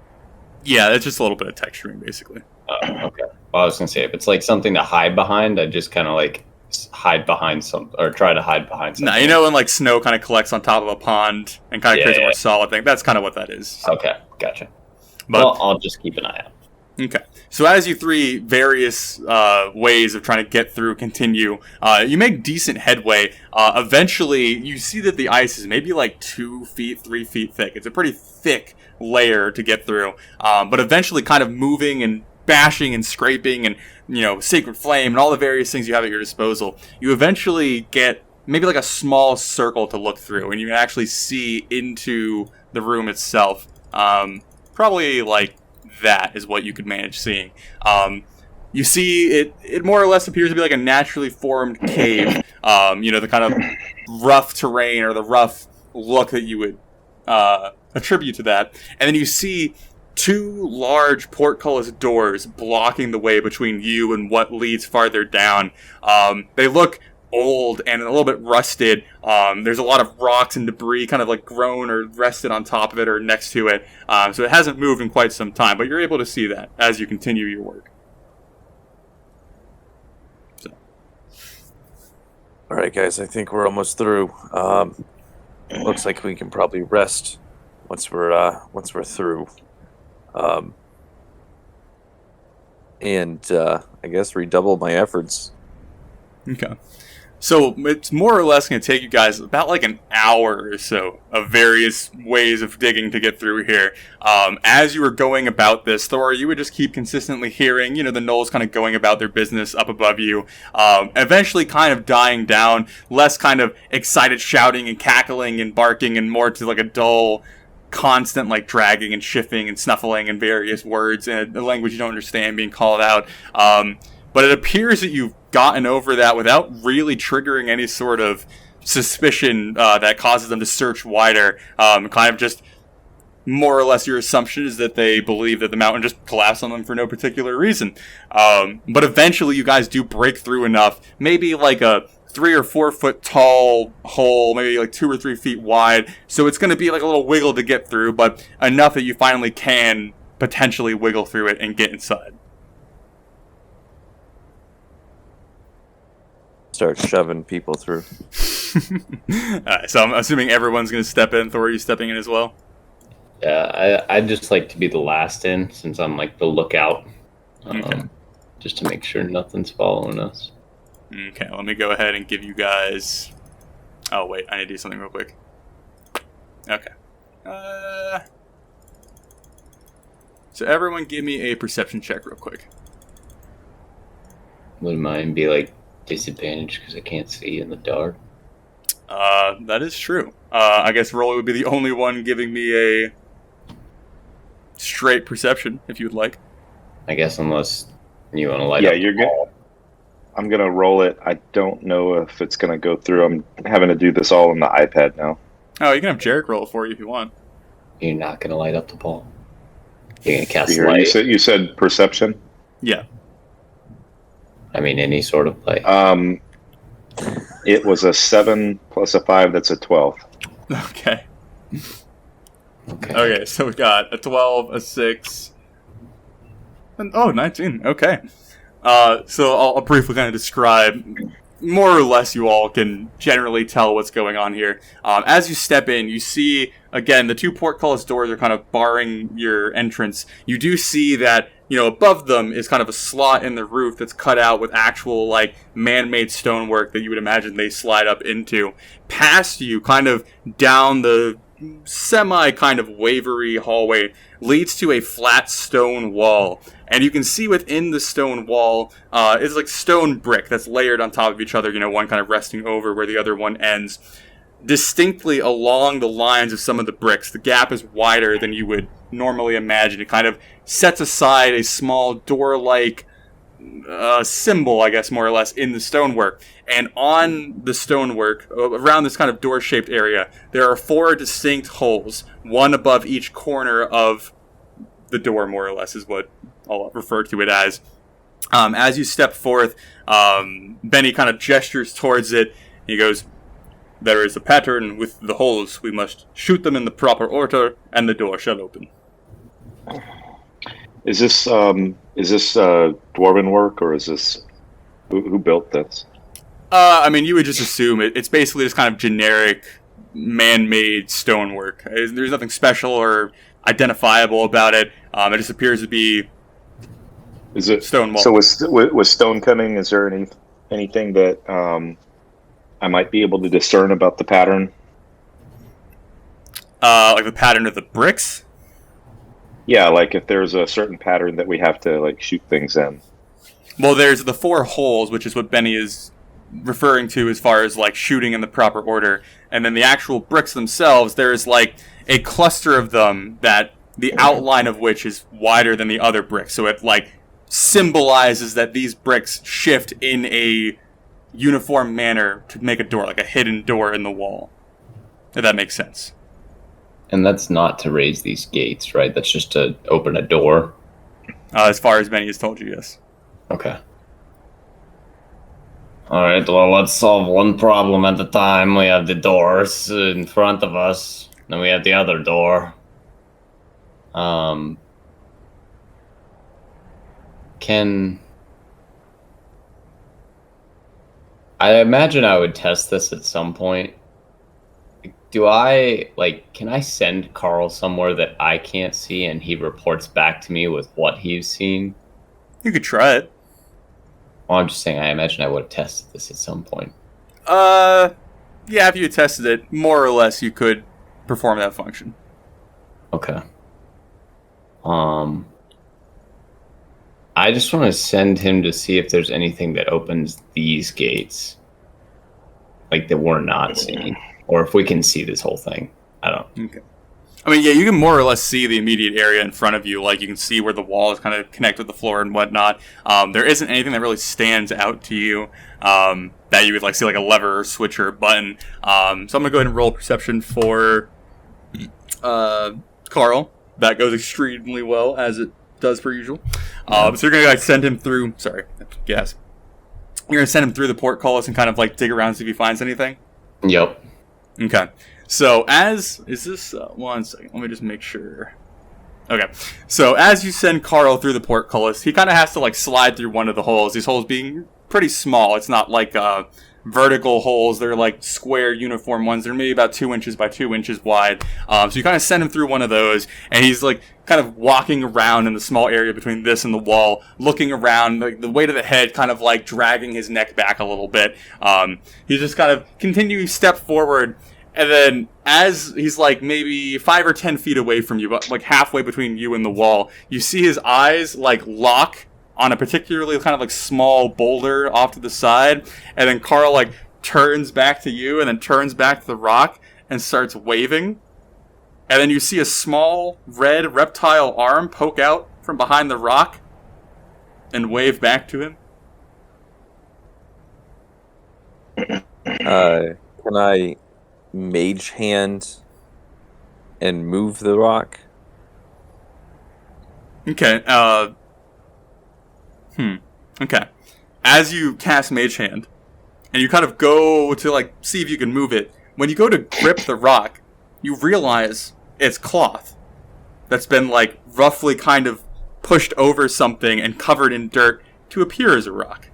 Yeah, it's just a little bit of texturing, basically. Okay. Well, I was gonna say if it's like something to hide behind, I just kind of like hide behind try to hide behind something. No, when like snow kind of collects on top of a pond and kind of creates a more solid thing. That's kind of what that is. So. Okay, gotcha. But, well, I'll just keep an eye out. Okay. So as you three various ways of trying to get through continue, you make decent headway. Eventually, you see that the ice is maybe like 2 feet, 3 feet thick. It's a pretty thick layer to get through. But eventually kind of moving and bashing and scraping and, Sacred Flame and all the various things you have at your disposal, you eventually get maybe like a small circle to look through, and you can actually see into the room itself. Probably like that is what you could manage seeing. You see it more or less appears to be like a naturally formed cave. The kind of rough terrain or the rough look that you would attribute to that. And then you see 2 large portcullis doors blocking the way between you and what leads farther down. They look old and a little bit rusted. There's a lot of rocks and debris kind of like grown or rested on top of it or next to it. So it hasn't moved in quite some time, but you're able to see that as you continue your work. So. All right, guys, I think we're almost through. Looks like we can probably rest once we're through. I guess redouble my efforts. Okay. So it's more or less going to take you guys about like an hour or so of various ways of digging to get through here. As you were going about this, Thor, you would just keep consistently hearing, the Gnolls kind of going about their business up above you. Eventually kind of dying down, less kind of excited shouting and cackling and barking and more to like a dull, constant like dragging and shifting and snuffling and various words in a language you don't understand being called out. But it appears that you've gotten over that without really triggering any sort of suspicion that causes them to search wider. Kind of just more or less your assumption is that they believe that the mountain just collapsed on them for no particular reason. But eventually you guys do break through enough, maybe like a 3 or 4 foot tall hole, maybe like 2 or 3 feet wide. So it's going to be like a little wiggle to get through, but enough that you finally can potentially wiggle through it and get inside. Start shoving people through. Alright, so I'm assuming everyone's going to step in. Thor, are you stepping in as well? Yeah, I'd just like to be the last in since I'm like the lookout. Okay. Just to make sure nothing's following us. Okay, let me go ahead and give you guys... Oh, wait, I need to do something real quick. Okay. So everyone give me a perception check real quick. Would mine be like disadvantaged because I can't see in the dark? That is true. I guess Rolly would be the only one giving me a straight perception, if you would like. I guess unless you want to light up. Yeah, you're good. I'm going to roll it. I don't know if it's going to go through. I'm having to do this all on the iPad now. Oh, you can have Jarek roll it for you if you want. You're not going to light up the ball. You're going to cast Here, light. you said perception? Yeah. I mean, any sort of light. It was a 7 plus a 5. That's a 12. Okay. Okay, so we got a 12, a 6, and 19. Okay. So I'll briefly kind of describe more or less you all can generally tell what's going on here. As you step in, you see, again, the two portcullis doors are kind of barring your entrance. You do see that, above them is kind of a slot in the roof that's cut out with actual, like, man-made stonework that you would imagine they slide up into. Past you, kind of down the semi-kind of wavery hallway, leads to a flat stone wall. And you can see within the stone wall is like stone brick that's layered on top of each other, one kind of resting over where the other one ends. Distinctly along the lines of some of the bricks, the gap is wider than you would normally imagine. It kind of sets aside a small door-like symbol, I guess, more or less, in the stonework. And on the stonework, around this kind of door-shaped area, there are 4 distinct holes, one above each corner of the door, more or less, is what I'll refer to it as. As you step forth, Benny kind of gestures towards it. He goes, "There is a pattern with the holes. We must shoot them in the proper order, and the door shall open." Is this dwarven work, or is this who built this? You would just assume it's basically just kind of generic, man-made stonework. There's nothing special or identifiable about it. It just appears to be. Is it stone wall? So with stone cutting, is there anything that I might be able to discern about the pattern? Like the pattern of the bricks? Yeah, like if there's a certain pattern that we have to like shoot things in. Well, there's the 4 holes, which is what Benny is referring to as far as like shooting in the proper order, and then the actual bricks themselves. There's like a cluster of them that the outline of which is wider than the other bricks, so it like symbolizes that these bricks shift in a uniform manner to make a door, like a hidden door in the wall. If that makes sense. And that's not to raise these gates, right? That's just to open a door? As far as Benny has told you, yes. Okay. Alright, well, let's solve one problem at a time. We have the doors in front of us, then we have the other door. I imagine I would test this at some point. Can I send Carl somewhere that I can't see and he reports back to me with what he's seen? You could try it. Well, I'm just saying, I imagine I would have tested this at some point. Yeah, if you tested it, more or less you could perform that function. Okay. I just want to send him to see if there's anything that opens these gates. Like, that we're not seeing. Or if we can see this whole thing. I don't know. Okay. You can more or less see the immediate area in front of you. Like, you can see where the wall is kind of connected with the floor and whatnot. There isn't anything that really stands out to you that you would like see like a lever or switch or a button. So I'm going to go ahead and roll perception for Carl. That goes extremely well, as it does per usual. So you're going to send him through... Sorry, yes. You're going to send him through the portcullis and kind of like dig around, see if he finds anything? Yep. Okay. So is this... one second, let me just make sure. Okay. So as you send Carl through the portcullis, he kind of has to like slide through one of the holes. These holes being pretty small. It's not like vertical holes. They're like square uniform ones. They're maybe about 2 inches by 2 inches wide. So you kind of send him through one of those, and he's like kind of walking around in the small area between this and the wall, looking around, like the weight of the head kind of like dragging his neck back a little bit. He's just kind of continuing to step forward, and then as he's like maybe 5 or 10 feet away from you, but like halfway between you and the wall, you see his eyes like lock on a particularly kind of like small boulder off to the side, and then Carl like turns back to you and then turns back to the rock and starts waving, and then you see a small red reptile arm poke out from behind the rock and wave back to him. Can I mage hand and move the rock? Okay, okay. As you cast Mage Hand, and you kind of go to, like, see if you can move it, when you go to grip the rock, you realize it's cloth that's been, like, roughly kind of pushed over something and covered in dirt to appear as a rock.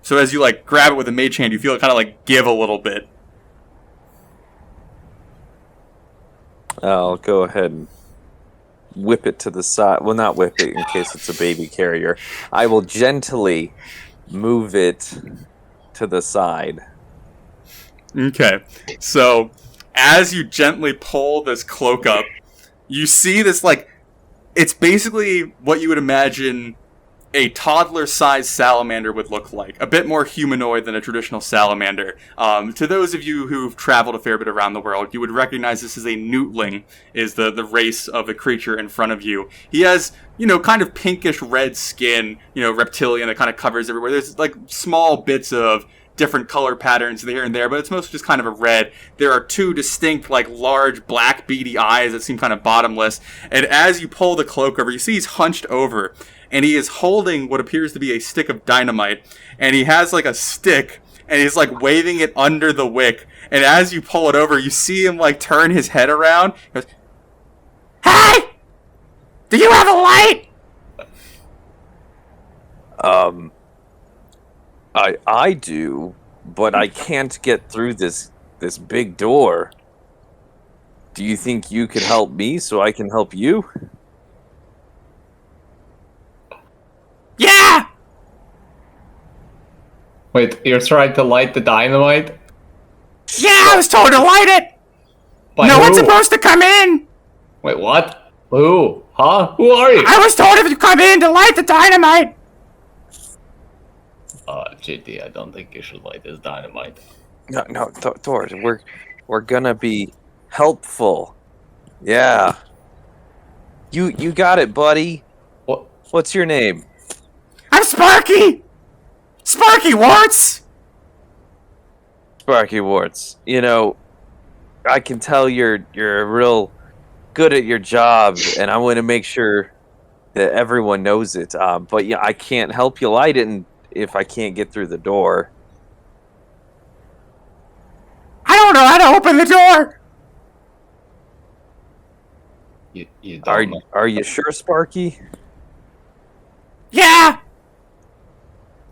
So as you like grab it with a mage hand, you feel it kind of like give a little bit. I'll go ahead and whip it to the side. Well, not whip it in case it's a baby carrier. I will gently move it to the side. Okay. So as you gently pull this cloak up, you see this like, it's basically what you would imagine a toddler-sized salamander would look like. A bit more humanoid than a traditional salamander. To those of you who've traveled a fair bit around the world, you would recognize this as a newtling, is the race of the creature in front of you. He has, kind of pinkish red skin, reptilian that kind of covers everywhere. There's like small bits of different color patterns here and there, but it's mostly just kind of a red. There are two distinct, like, large black beady eyes that seem kind of bottomless. And as you pull the cloak over, you see he's hunched over, and he is holding what appears to be a stick of dynamite. And he has, like, a stick, and he's, like, waving it under the wick. And as you pull it over, you see him, like, turn his head around. He goes, "Hey! Do you have a light?" I do, but I can't get through this big door. Do you think you could help me so I can help you? Yeah! Wait, you're trying to light the dynamite? Yeah, I was told to light it! By No who? one's supposed to come in! Wait, what? Who? Huh? Who are you? I was told if you come in to light the dynamite! GT, I don't think you should light this dynamite. No, Thor, we're gonna be helpful. Yeah. You got it, buddy. What's your name? I'm Sparky! Sparky Warts! Sparky Warts. I can tell you're real good at your job, and I want to make sure that everyone knows it. But yeah, I can't help you light it if I can't get through the door. I don't know how to open the door! You don't know. Are you sure, Sparky? Yeah!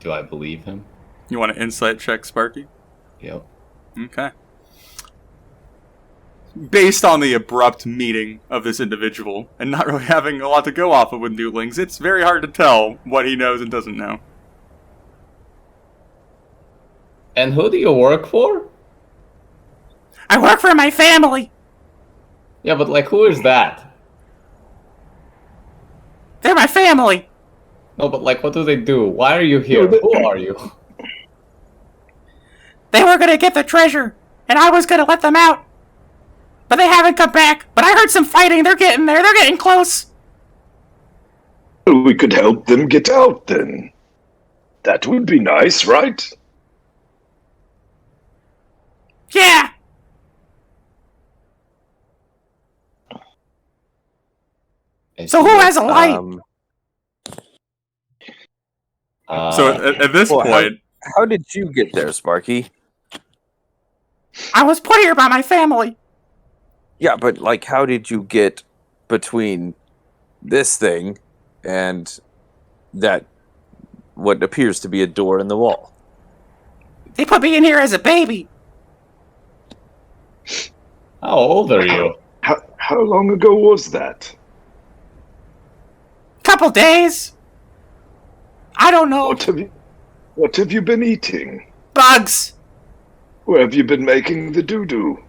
Do I believe him? You want to insight check, Sparky? Yep. Okay. Based on the abrupt meeting of this individual, and not really having a lot to go off of with newtlings, it's very hard to tell what he knows and doesn't know. And who do you work for? I work for my family! Yeah, but like, who is that? They're my family! No, but like, what do they do? Why are you here? Who are you? They were gonna get the treasure, and I was gonna let them out. But they haven't come back. But I heard some fighting. They're getting there. They're getting close. Well, we could help them get out then. That would be nice, right? Yeah! So who has a light? So at this point... How did you get there, Sparky? I was put here by my family. Yeah, but like, how did you get between this thing and that what appears to be a door in the wall? They put me in here as a baby. How old are you? How long ago was that? Couple days. I don't know. What have you been eating? Bugs. Where have you been making the doo-doo?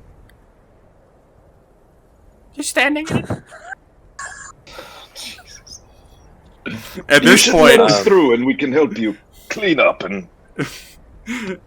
You're standing in it. At You this should point, let us through and we can help you clean up and...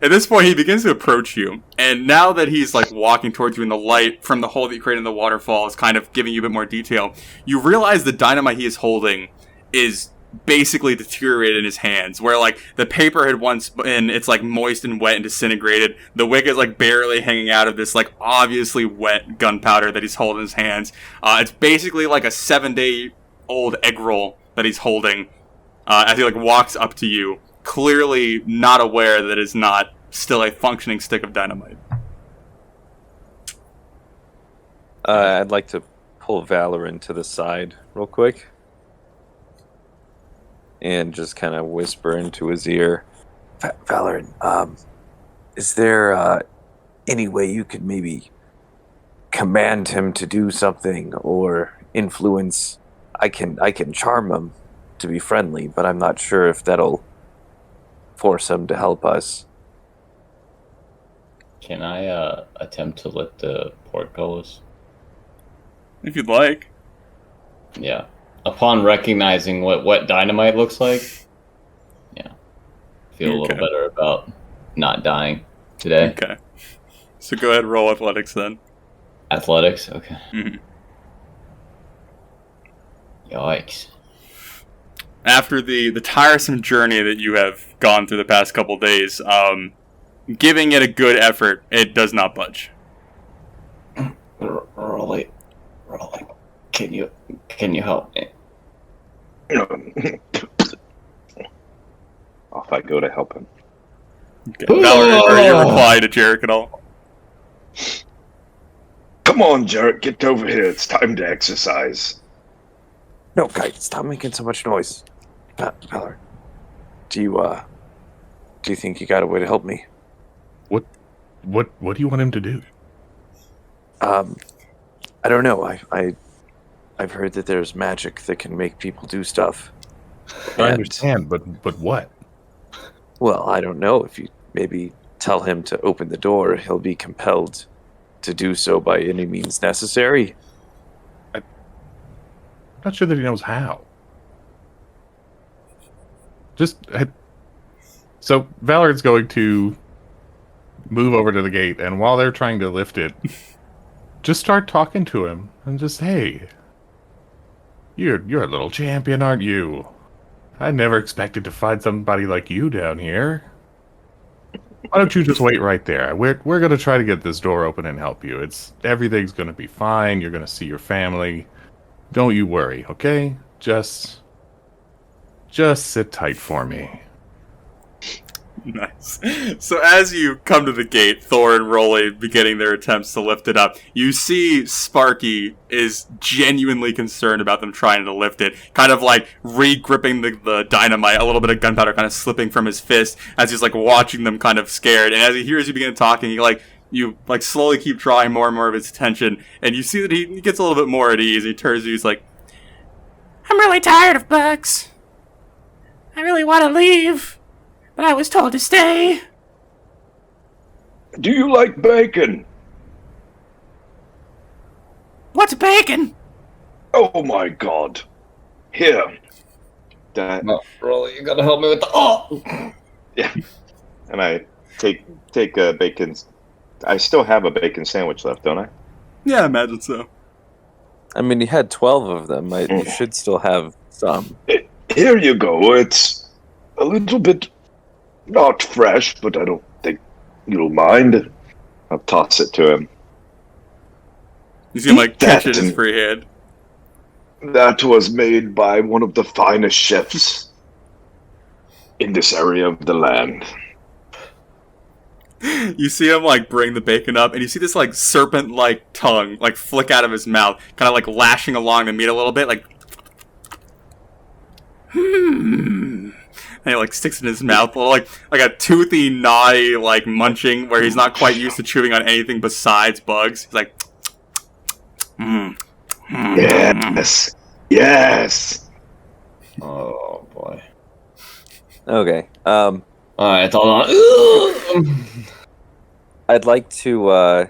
At this point, he begins to approach you, and now that he's like walking towards you in the light from the hole that you created in the waterfall is kind of giving you a bit more detail, you realize the dynamite he is holding is basically deteriorated in his hands, where like the paper had once been, it's like moist and wet and disintegrated. The wick is like barely hanging out of this like obviously wet gunpowder that he's holding in his hands. It's basically like a 7-day-old egg roll that he's holding as he like walks up to you, clearly not aware that it's not still a functioning stick of dynamite. I'd like to pull Valoran to the side real quick and just kind of whisper into his ear, Valorant, is there any way you could maybe command him to do something or influence? I can charm him to be friendly, but I'm not sure if that'll force him to help us. Can I attempt to lift the portcullis? If you'd like. Yeah. Upon recognizing what dynamite looks like, yeah, feel a little better about not dying today. Okay. So go ahead and roll athletics then. Athletics? Okay. Mm-hmm. Yikes. After the tiresome journey that you have gone through the past couple days, giving it a good effort, it does not budge. Rolly, can you help me? Off I go to help him. Okay. Valerie, are you reply to Jarek at all? Come on, Jarrett, get over here. It's time to exercise. No, guys, stop making so much noise. Valor, do you think you got a way to help me? What do you want him to do? I don't know. I've heard that there's magic that can make people do stuff. I understand, but what? Well, I don't know. If you maybe tell him to open the door, he'll be compelled to do so by any means necessary. I'm not sure that he knows how. So Valor's going to move over to the gate, and while they're trying to lift it, just start talking to him and just, hey, you're a little champion, aren't you? I never expected to find somebody like you down here. Why don't you just wait right there? We're gonna try to get this door open and help you. Everything's gonna be fine. You're gonna see your family. Don't you worry, okay? Just sit tight for me. Nice. So as you come to the gate, Thor and Rolly beginning their attempts to lift it up, you see Sparky is genuinely concerned about them trying to lift it, kind of like re-gripping the dynamite, a little bit of gunpowder kind of slipping from his fist as he's like watching them kind of scared. And as he hears you begin talking, you slowly keep drawing more and more of his attention, and you see that he gets a little bit more at ease. He turns to you, he's like, "I'm really tired of bugs. I really want to leave, but I was told to stay." Do you like bacon? "What's bacon?" Oh my god. Here. No, Rolly, you gotta help me with the Yeah. And I take a bacon. I still have a bacon sandwich left, don't I? Yeah, I imagine so. I mean, you had 12 of them. You should still have some. Here you go. It's a little bit not fresh, but I don't think you'll mind. I'll toss it to him. You see him catch it in his That- free hand. That was made by one of the finest chefs in this area of the land. You see him bring the bacon up, and you see this serpent-like tongue flick out of his mouth, kind of lashing along the meat a little bit, and he sticks it in his mouth, like a toothy, naughty munching, where he's not quite used to chewing on anything besides bugs. He's like, Yes. Oh boy. Okay. Alright, hold on. I'd like to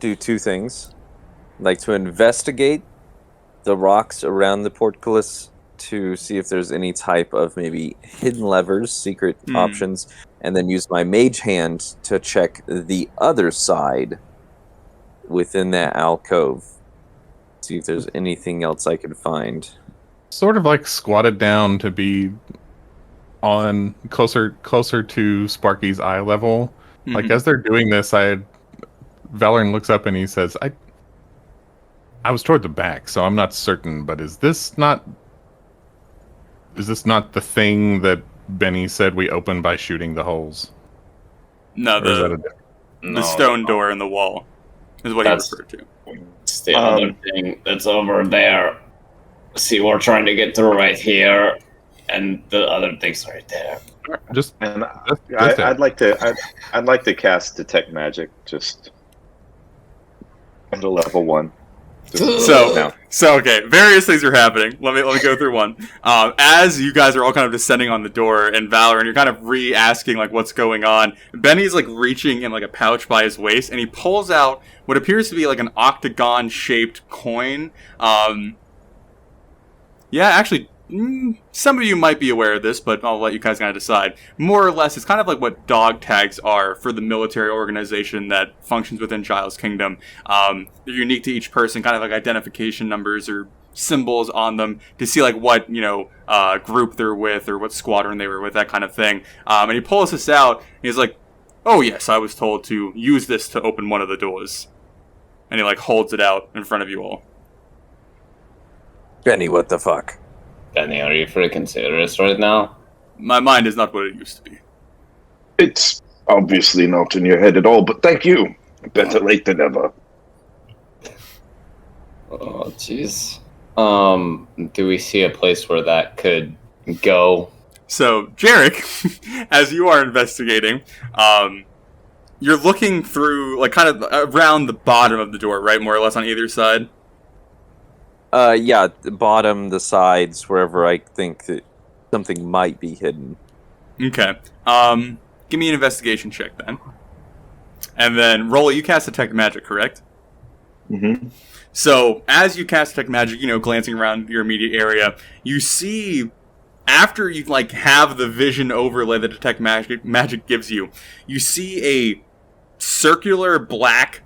do two things. I'd like to investigate the rocks around the portcullis to see if there's any type of maybe hidden levers, secret options, and then use my mage hand to check the other side within that alcove. See if there's anything else I could find. Sort of squatted down to be on closer to Sparky's eye level. Mhm. As they're doing this, Valoran looks up and he says, I was toward the back, so I'm not certain, but is this not the thing that Benny said we opened by shooting the holes? no, Or is that the stone door in the wall is what he That's- referred to. It's the other thing that's over there. See, we're trying to get through right here. And the other thing's right there. Just And just I'd like to cast detect magic just at a level 1. So okay, various things are happening. Let me go through one. As you guys are all kind of descending on the door, and Valor, and you're kind of re-asking like what's going on. Benny's like reaching in like a pouch by his waist, and he pulls out what appears to be like an octagon-shaped coin. Yeah, actually, some of you might be aware of this, but I'll let you guys kind of decide. More or less, it's kind of like what dog tags are for the military organization that functions within Giles' kingdom. They're unique to each person, kind of like identification numbers or symbols on them to see like what, group they're with or what squadron they were with, that kind of thing. And he pulls this out, and he's like, "Oh yes, I was told to use this to open one of the doors." And he like holds it out in front of you all. Benny, what the fuck? Benny, are you freaking serious right now? My mind is not what it used to be. It's obviously not in your head at all, but thank you. Better late than never. Oh, jeez. Do we see a place where that could go? So, Jarek, as you are investigating, you're looking through, like, kind of around the bottom of the door, right? More or less on either side? Yeah, the bottom, the sides, wherever I think that something might be hidden. Okay. Give me an investigation check, then. And then, Rolly, you cast Detect Magic, correct? Mm-hmm. So, as you cast Detect Magic, glancing around your immediate area, you see, after you, like, have the vision overlay that Detect Magic gives you, you see a circular black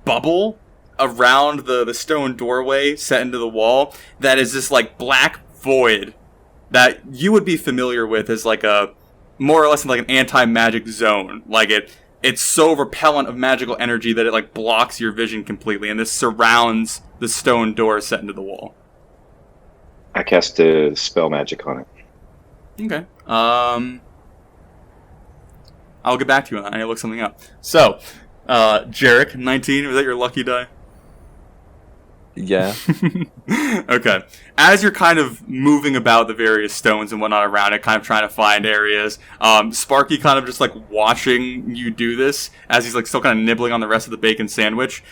bubble around the stone doorway set into the wall that is this, like, black void that you would be familiar with as, like, a, more or less like an anti-magic zone. Like, it's so repellent of magical energy that it, like, blocks your vision completely, and this surrounds the stone door set into the wall. I cast a spell magic on it. Okay. I'll get back to you on that. I need to look something up. So, Jarek, 19, was that your lucky die? Yeah. Okay. As you're kind of moving about the various stones and whatnot around it, kind of trying to find areas, Sparky kind of just like watching you do this as he's like still kind of nibbling on the rest of the bacon sandwich.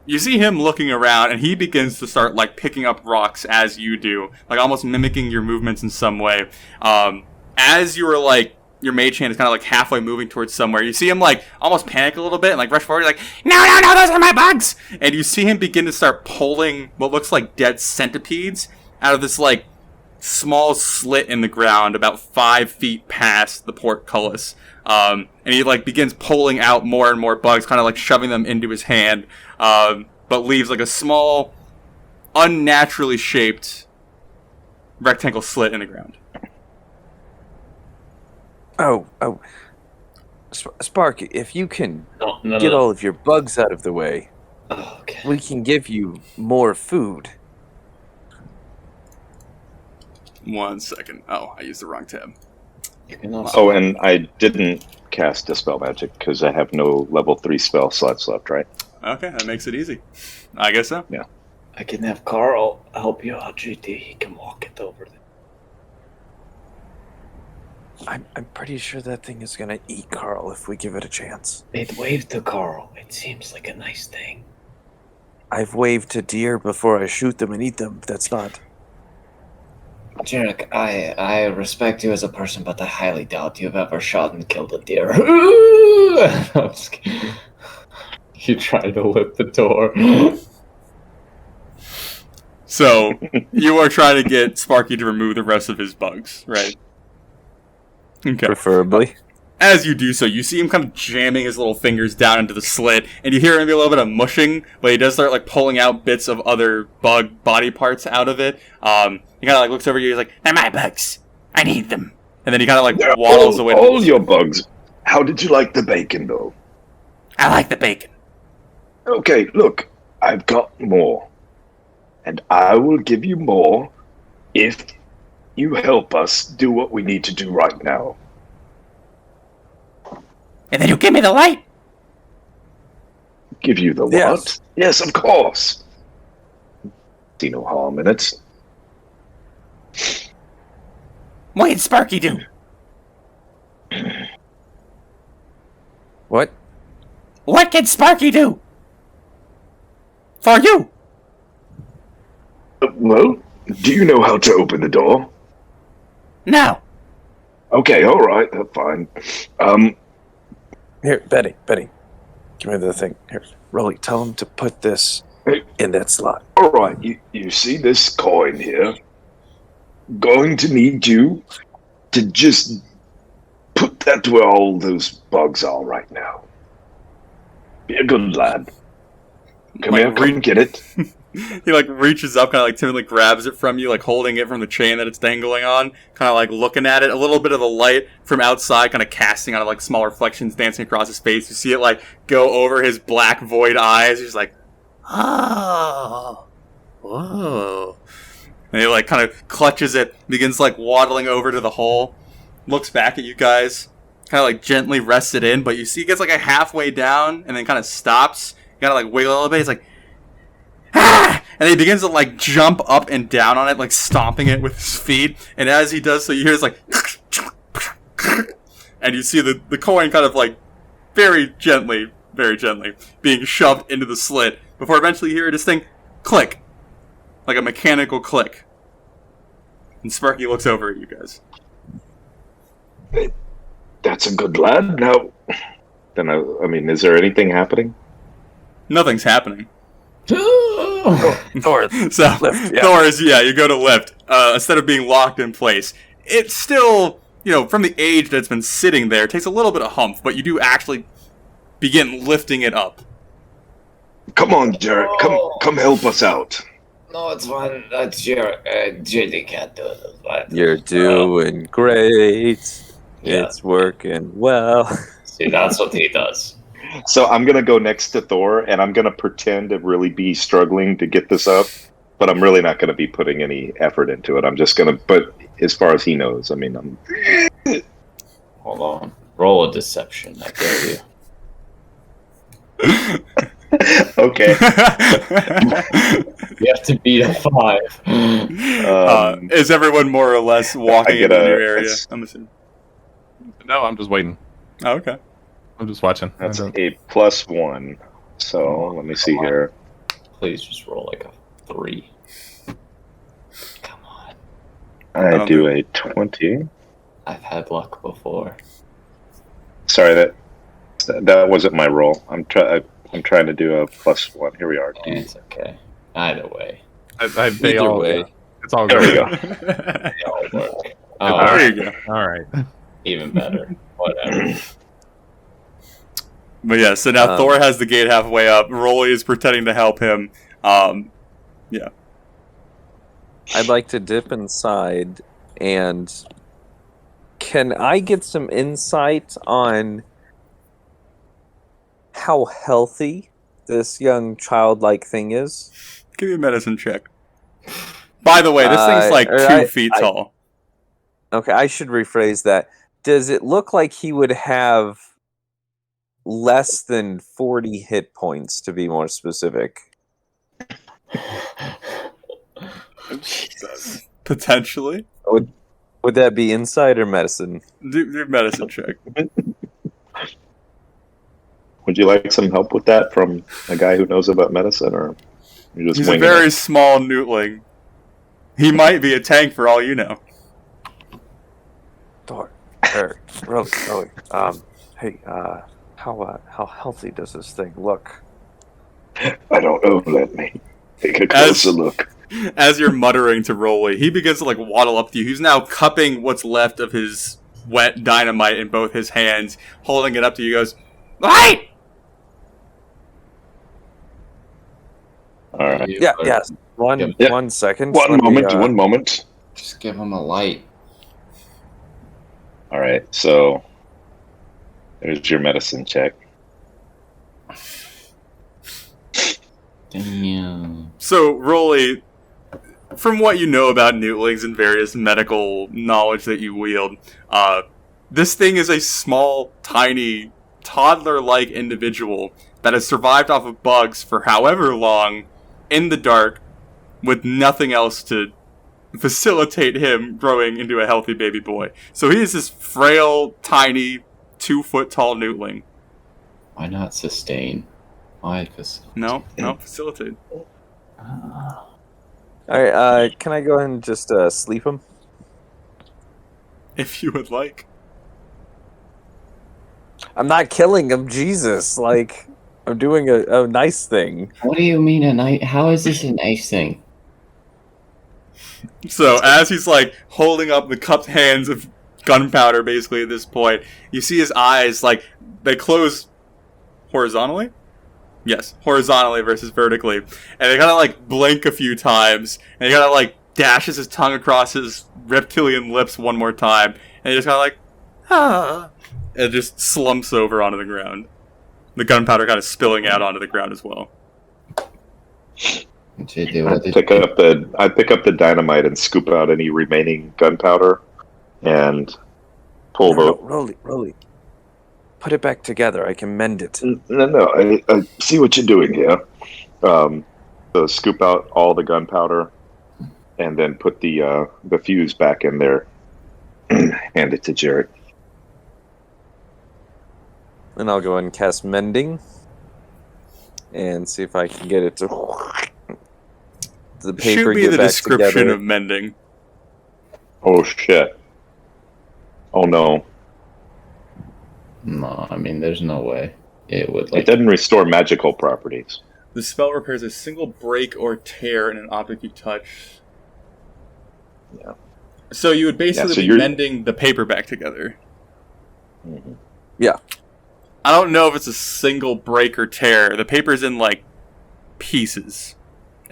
You see him looking around, and he begins to start like picking up rocks as you do, like almost mimicking your movements in some way. As you were like, your mage hand is kind of like halfway moving towards somewhere. You see him like almost panic a little bit and like rush forward. You're like, no, those are my bugs! And you see him begin to start pulling what looks like dead centipedes out of this like small slit in the ground about 5 feet past the portcullis. And he like begins pulling out more and more bugs, kind of like shoving them into his hand, but leaves like a small, unnaturally shaped rectangle slit in the ground. Oh, Sparky, if you can No. get all of your bugs out of the way, Okay. we can give you more food. 1 second. Oh, I used the wrong tab. You can also... Oh, and I didn't cast Dispel Magic because I have no level 3 spell slots left, right? Okay, that makes it easy. I guess so. Yeah. I can have Carl help you out, GT. He can walk it over there. I'm pretty sure that thing is gonna eat Carl if we give it a chance. It waved to Carl. It seems like a nice thing. I've waved to deer before I shoot them and eat them. That's not... Jarek, I respect you as a person, but I highly doubt you've ever shot and killed a deer. I'm just kidding. You try to lift the door. So, you are trying to get Sparky to remove the rest of his bugs, right? Okay. Preferably. As you do so, you see him kind of jamming his little fingers down into the slit, and you hear maybe a little bit of mushing, but he does start like pulling out bits of other bug body parts out of it. He kind of like looks over you, he's like, "They're my bugs. I need them." And then he kind of like waddles away. All your bugs. How did you like the bacon, though? I like the bacon. Okay, look, I've got more. And I will give you more if you help us do what we need to do right now. And then you give me the light. Give you the Yes. what? Yes, of course. See no harm in it. What did Sparky do? What? What can Sparky do? For you? Well, do you know how to open the door? No. Okay, all right, that's fine. Here, Betty, give me the thing. Here, Rolly, tell him to put this in that slot. All right, you see this coin here? Going to need you to just put that where all those bugs are right now. Be a good lad. Come here, come get it. He like reaches up, kind of like timidly grabs it from you, like holding it from the chain that it's dangling on, kind of like looking at it. A little bit of the light from outside, kind of casting on like small reflections dancing across his face. You see it like go over his black void eyes. He's like, oh, whoa. And he like kind of clutches it, begins like waddling over to the hole, looks back at you guys, kind of like gently rests it in, but you see he gets like a halfway down and then kind of stops. You gotta like wiggle a little bit. He's like, ah! And he begins to like jump up and down on it, like stomping it with his feet. And as he does so, you hear this like, and you see the coin kind of like very gently being shoved into the slit before eventually you hear this thing click, like a mechanical click. And Sparky looks over at you guys. That's a good lad. Now, then I mean, is there anything happening? Nothing's happening. Thor, So, lift, yeah. Thor is, you go to lift. Instead of being locked in place, it's still, from the age that it's been sitting there, it takes a little bit of humph, but you do actually begin lifting it up. Come on, Jarrett. Come help us out. No, it's fine. That's JD can't do it. It's fine. You're doing great. Yeah. It's working well. See, that's what he does. So I'm going to go next to Thor, and I'm going to pretend to really be struggling to get this up, but I'm really not going to be putting any effort into it. I'm just going to, but as far as he knows, I mean, I'm... Hold on. Roll a deception, I dare you. Okay. You have to beat a 5. Is everyone more or less walking in your area? I'm assuming. No, I'm just waiting. Oh, okay. I'm just watching. That's a +1. So let me see here. Please just roll like a 3. Come on. I do a 20. I've had luck before. Sorry, that wasn't my roll. I'm trying to do a +1. Here we are. It's okay. Either way. Either way. It's all There good. we go. They all work. There you go. All right. Even better. Whatever. But yeah, so now Thor has the gate halfway up. Rolly is pretending to help him. Yeah. I'd like to dip inside, and can I get some insight on how healthy this young childlike thing is? Give me a medicine check. By the way, this thing's like 2 feet tall. Okay, I should rephrase that. Does it look like he would have less than 40 hit points, to be more specific? Potentially. Would that be insight or medicine? Do medicine check. Would you like some help with that from a guy who knows about medicine, or you just He's a winging very it? small newtling. He might be a tank for all you know. Thor, Rolly, hey, how healthy does this thing look? I don't know. Let me take a closer look. As you're muttering to Rolly, he begins to like waddle up to you. He's now cupping what's left of his wet dynamite in both his hands, holding it up to you. He goes, "Right!" All right. Yes. One second. One moment. Just give him a light. All right. So there's your medicine check. Damn. So, Rolly, from what you know about newtlings and various medical knowledge that you wield, this thing is a small, tiny, toddler-like individual that has survived off of bugs for however long in the dark with nothing else to facilitate him growing into a healthy baby boy. So he is this frail, tiny, 2-foot-tall newtling. Why not sustain? Why facilitate? No, facilitate. Alright, can I go ahead and just sleep him? If you would like. I'm not killing him, Jesus. Like, I'm doing a nice thing. What do you mean a nice? How is this a nice thing? So as he's like holding up the cupped hands of gunpowder, basically at this point, you see his eyes like they close horizontally. Yes, horizontally versus vertically, and they kind of like blink a few times, and he kind of like dashes his tongue across his reptilian lips one more time, and he just kind of like, ah, and just slumps over onto the ground. The gunpowder kind of spilling out onto the ground as well. I pick up the dynamite and scoop out any remaining gunpowder, and pull the. Rolly. Put it back together. I can mend it. No. I see what you're doing here. So scoop out all the gunpowder, and then put the fuse back in there. Hand it to Jared. And I'll go ahead and cast mending, and see if I can get it to the paper. Shoot me get the back description together. of mending. Oh shit! Oh no! No, I mean, there's no way it would. It doesn't restore magical properties. The spell repairs a single break or tear in an object you touch. Yeah. So you would basically so be you're- mending the paper back together. Mm-hmm. Yeah. I don't know if it's a single break or tear. The paper's in, like, pieces.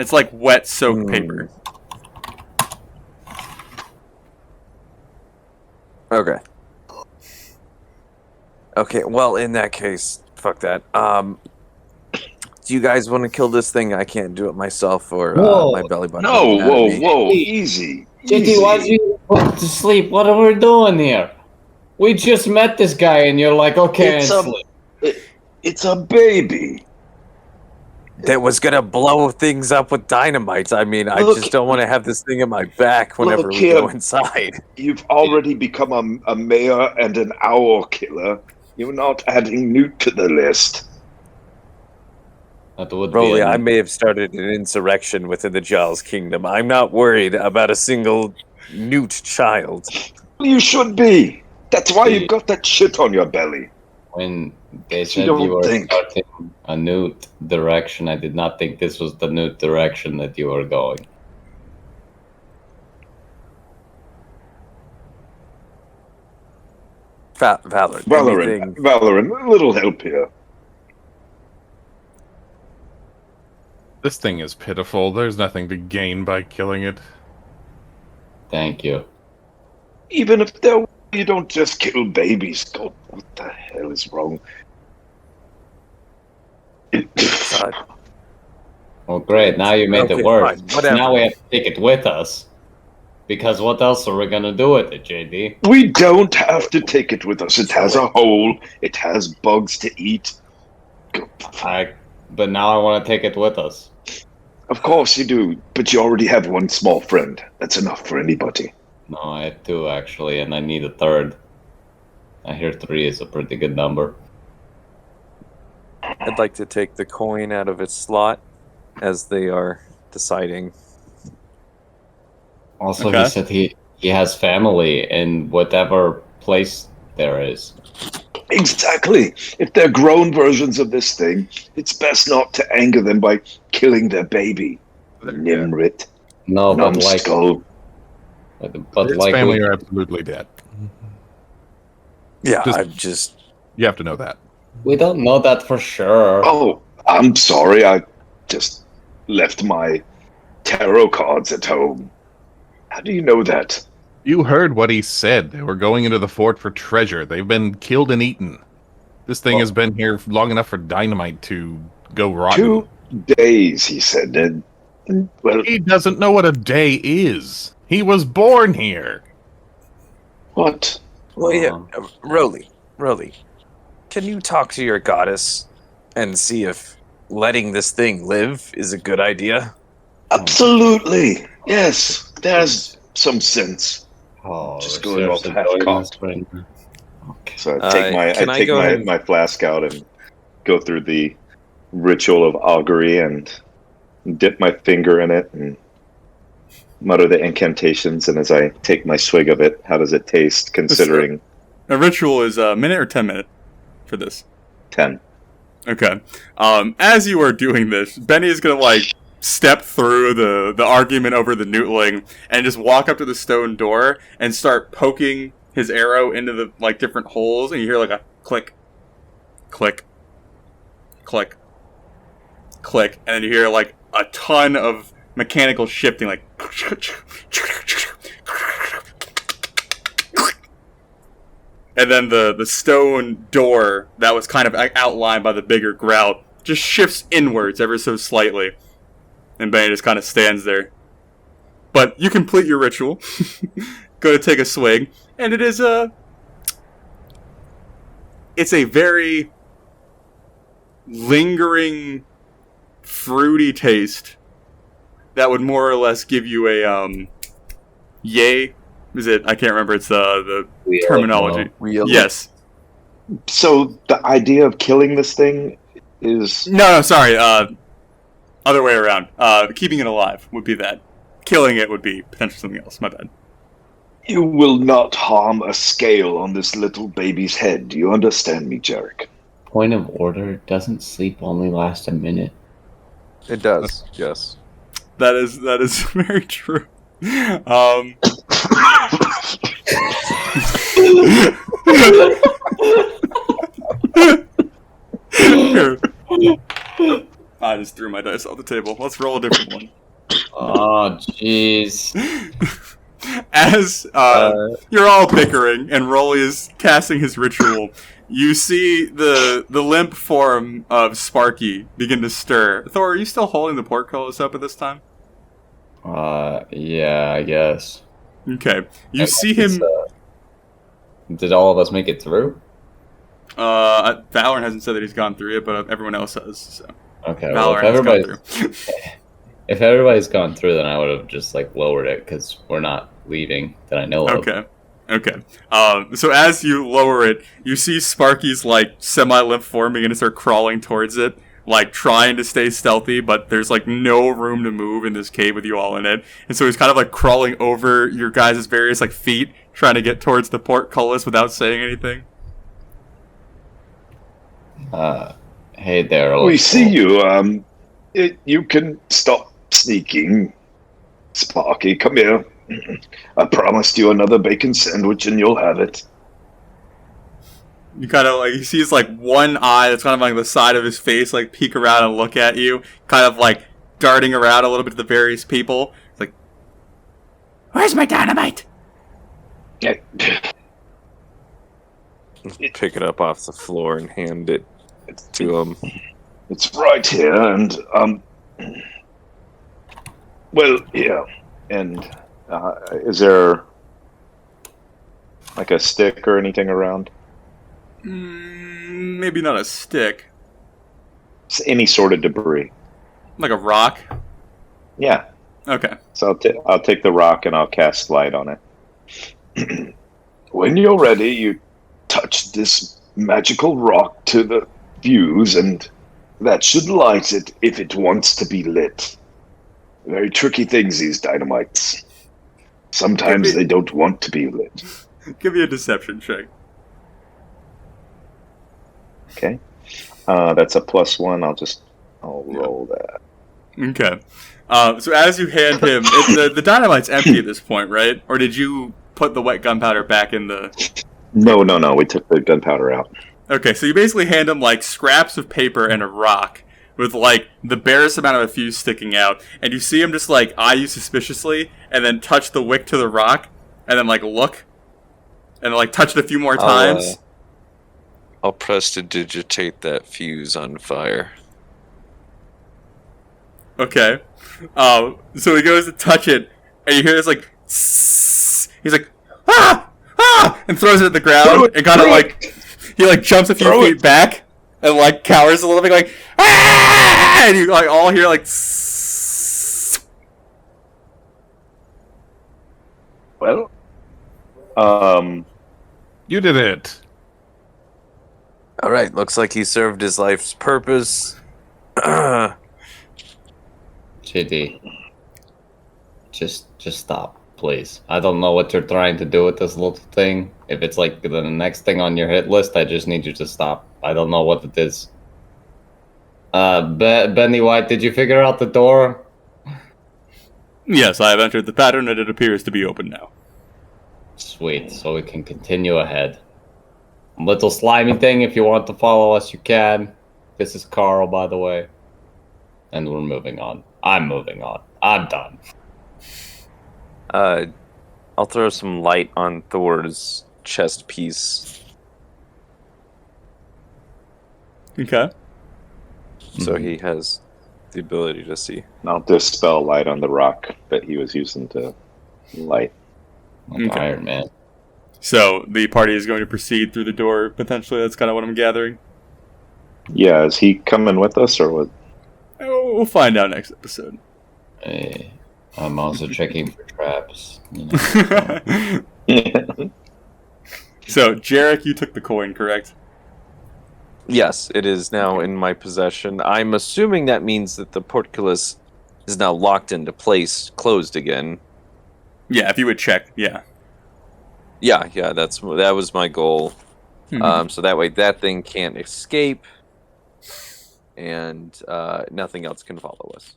It's like wet, soaked paper. Okay. Okay, well, in that case, fuck that. Do you guys want to kill this thing? I can't do it myself, or my belly button. No, won't have me. whoa, easy. JD, why did you put to sleep? What are we doing here? We just met this guy, and you're like, okay, It's and a- sleep. It's a baby. That was gonna blow things up with dynamite. I mean, I Look- just don't want to have this thing in my back whenever Look we go here. inside. You've already become a mayor and an owl killer. You're not adding Newt to the list. That would be Rolly, an- I may have started an insurrection within the Giles Kingdom. I'm not worried about a single newt child. You should be. That's why you've got that shit on your belly. When they You said don't you were think. starting a new direction, I did not think this was the new direction that you were going. Valorant. Valorant, a little help here. This thing is pitiful. There's nothing to gain by killing it. Thank you. Even if there, you don't just kill babies. God, what the hell is wrong? God. Well, great. Now you made Okay, it worse. fine, whatever. Now we have to take it with us. Because what else are we gonna do with it, JD? We don't have to take it with us. It has a hole. It has bugs to eat. But now I want to take it with us. Of course you do, but you already have one small friend. That's enough for anybody. No, I have two actually, and I need a third. I hear 3 is a pretty good number. I'd like to take the coin out of its slot as they are deciding. Also, Okay. he said he has family in whatever place there is. Exactly. If they're grown versions of this thing, it's best not to anger them by killing their baby. Nimrit. No, but like, Numbskull. but Its like, family are absolutely dead. Yeah, Just- I'm just. You have to know that. we don't know that for sure. Oh, I'm sorry. I just left my tarot cards at home. How do you know that? You heard what he said. They were going into the fort for treasure. They've been killed and eaten. This thing has been here long enough for dynamite to go rotten. 2 days, he said. And, well, He doesn't know what a day is. He was born here. what? Well, yeah, Rolly, can you talk to your goddess and see if letting this thing live is a good idea? Absolutely. Yes. There's some sense. Oh, Just we're going off seriously half doing this cocked. right now. Okay. So I take can I go ahead and- my flask out and go through the ritual of augury and dip my finger in it and mutter the incantations. And as I take my swig of it, how does it taste? Considering A ritual is a minute or 10 minutes for this. 10. Okay. As you are doing this, Benny is gonna step through the argument over the newtling and just walk up to the stone door and start poking his arrow into the different holes, and you hear a click, click, click, click, and then you hear a ton of mechanical shifting, and then the stone door that was kind of outlined by the bigger grout just shifts inwards ever so slightly. And Benny just kind of stands there. But you complete your ritual. Go to take a swig. And it is it's a very lingering, fruity taste that would more or less give you a, yay. Is it? I can't remember. It's the terminology. Really? Yes. So the idea of killing this thing is No, sorry. Other way around. Keeping it alive would be that. Killing it would be potentially something else. My bad. You will not harm a scale on this little baby's head. Do you understand me, Jarek? Point of order, doesn't sleep only last a minute? It does, yes. That is very true. Here. I just threw my dice off the table. Let's roll a different one. Oh, jeez. As you're all bickering and Rolly is casting his ritual, you see the limp form of Sparky begin to stir. Thor, are you still holding the portcullis up at this time? Yeah, I guess. Okay. You see him... Did all of us make it through? Valorant hasn't said that he's gone through it, but everyone else has, so... Okay, Valorant well, has gone through. if everybody's gone through, then I would have just lowered it because we're not leaving that I know of. Okay. So as you lower it, you see Sparky's semi-limp form begin to start crawling towards it, trying to stay stealthy, but there's no room to move in this cave with you all in it, and so he's kind of crawling over your guys' various feet, trying to get towards the portcullis without saying anything. Hey there. We see you. You can stop sneaking. Sparky, come here. I promised you another bacon sandwich and you'll have it. You kind of he sees one eye that's kind of the side of his face peek around and look at you, kind of darting around a little bit to the various people. It's where's my dynamite? Pick it up off the floor and hand it to him. It's right here, and well, yeah, and is there a stick or anything around? Maybe not a stick. Any sort of debris. Like a rock? Yeah. Okay. So I'll take the rock and I'll cast light on it. When you're ready, you touch this magical rock to the fuse, and that should light it if it wants to be lit. Very tricky things, these dynamites. Sometimes they don't want to be lit. Give me a deception check. Okay. That's a +1. I'll roll that. Okay. So as you hand him, the dynamite's empty at this point, right? Or did you put the wet gunpowder back in the... No. We took the gunpowder out. Okay, so you basically hand him scraps of paper and a rock with the barest amount of a fuse sticking out, and you see him just eye you suspiciously, and then touch the wick to the rock, and then look, and then touch it a few more times. I'll prestidigitate that fuse on fire. Okay. So he goes to touch it, and you hear this sss. He's ah! And throws it at the ground, and kind of he jumps a few feet back, and cowers a little bit, ah! And you all hear Well, You did it. All right, looks like he served his life's purpose. JD, just stop, please. I don't know what you're trying to do with this little thing. If it's like the next thing on your hit list, I just need you to stop. I don't know what it is. Benny White, did you figure out the door? Yes, I have entered the pattern and it appears to be open now. Sweet, so we can continue ahead. Little slimy thing, if you want to follow us, you can. This is Carl, by the way. And we're moving on. I'm moving on. I'm done. I'll throw some light on Thor's chest piece. Okay. So he has the ability to see. I'll dispel light on the rock that he was using to light. I'm tired, man. So the party is going to proceed through the door, potentially. That's kind of what I'm gathering. Yeah, is he coming with us or what? Oh, we'll find out next episode. Hey, I'm also checking for traps. You know, So, Jarek, you took the coin, correct? Yes, it is now in my possession. I'm assuming that means that the portcullis is now locked into place, closed again. Yeah, if you would check, yeah. Yeah, that was my goal. Mhm. So that way that thing can't escape, and nothing else can follow us.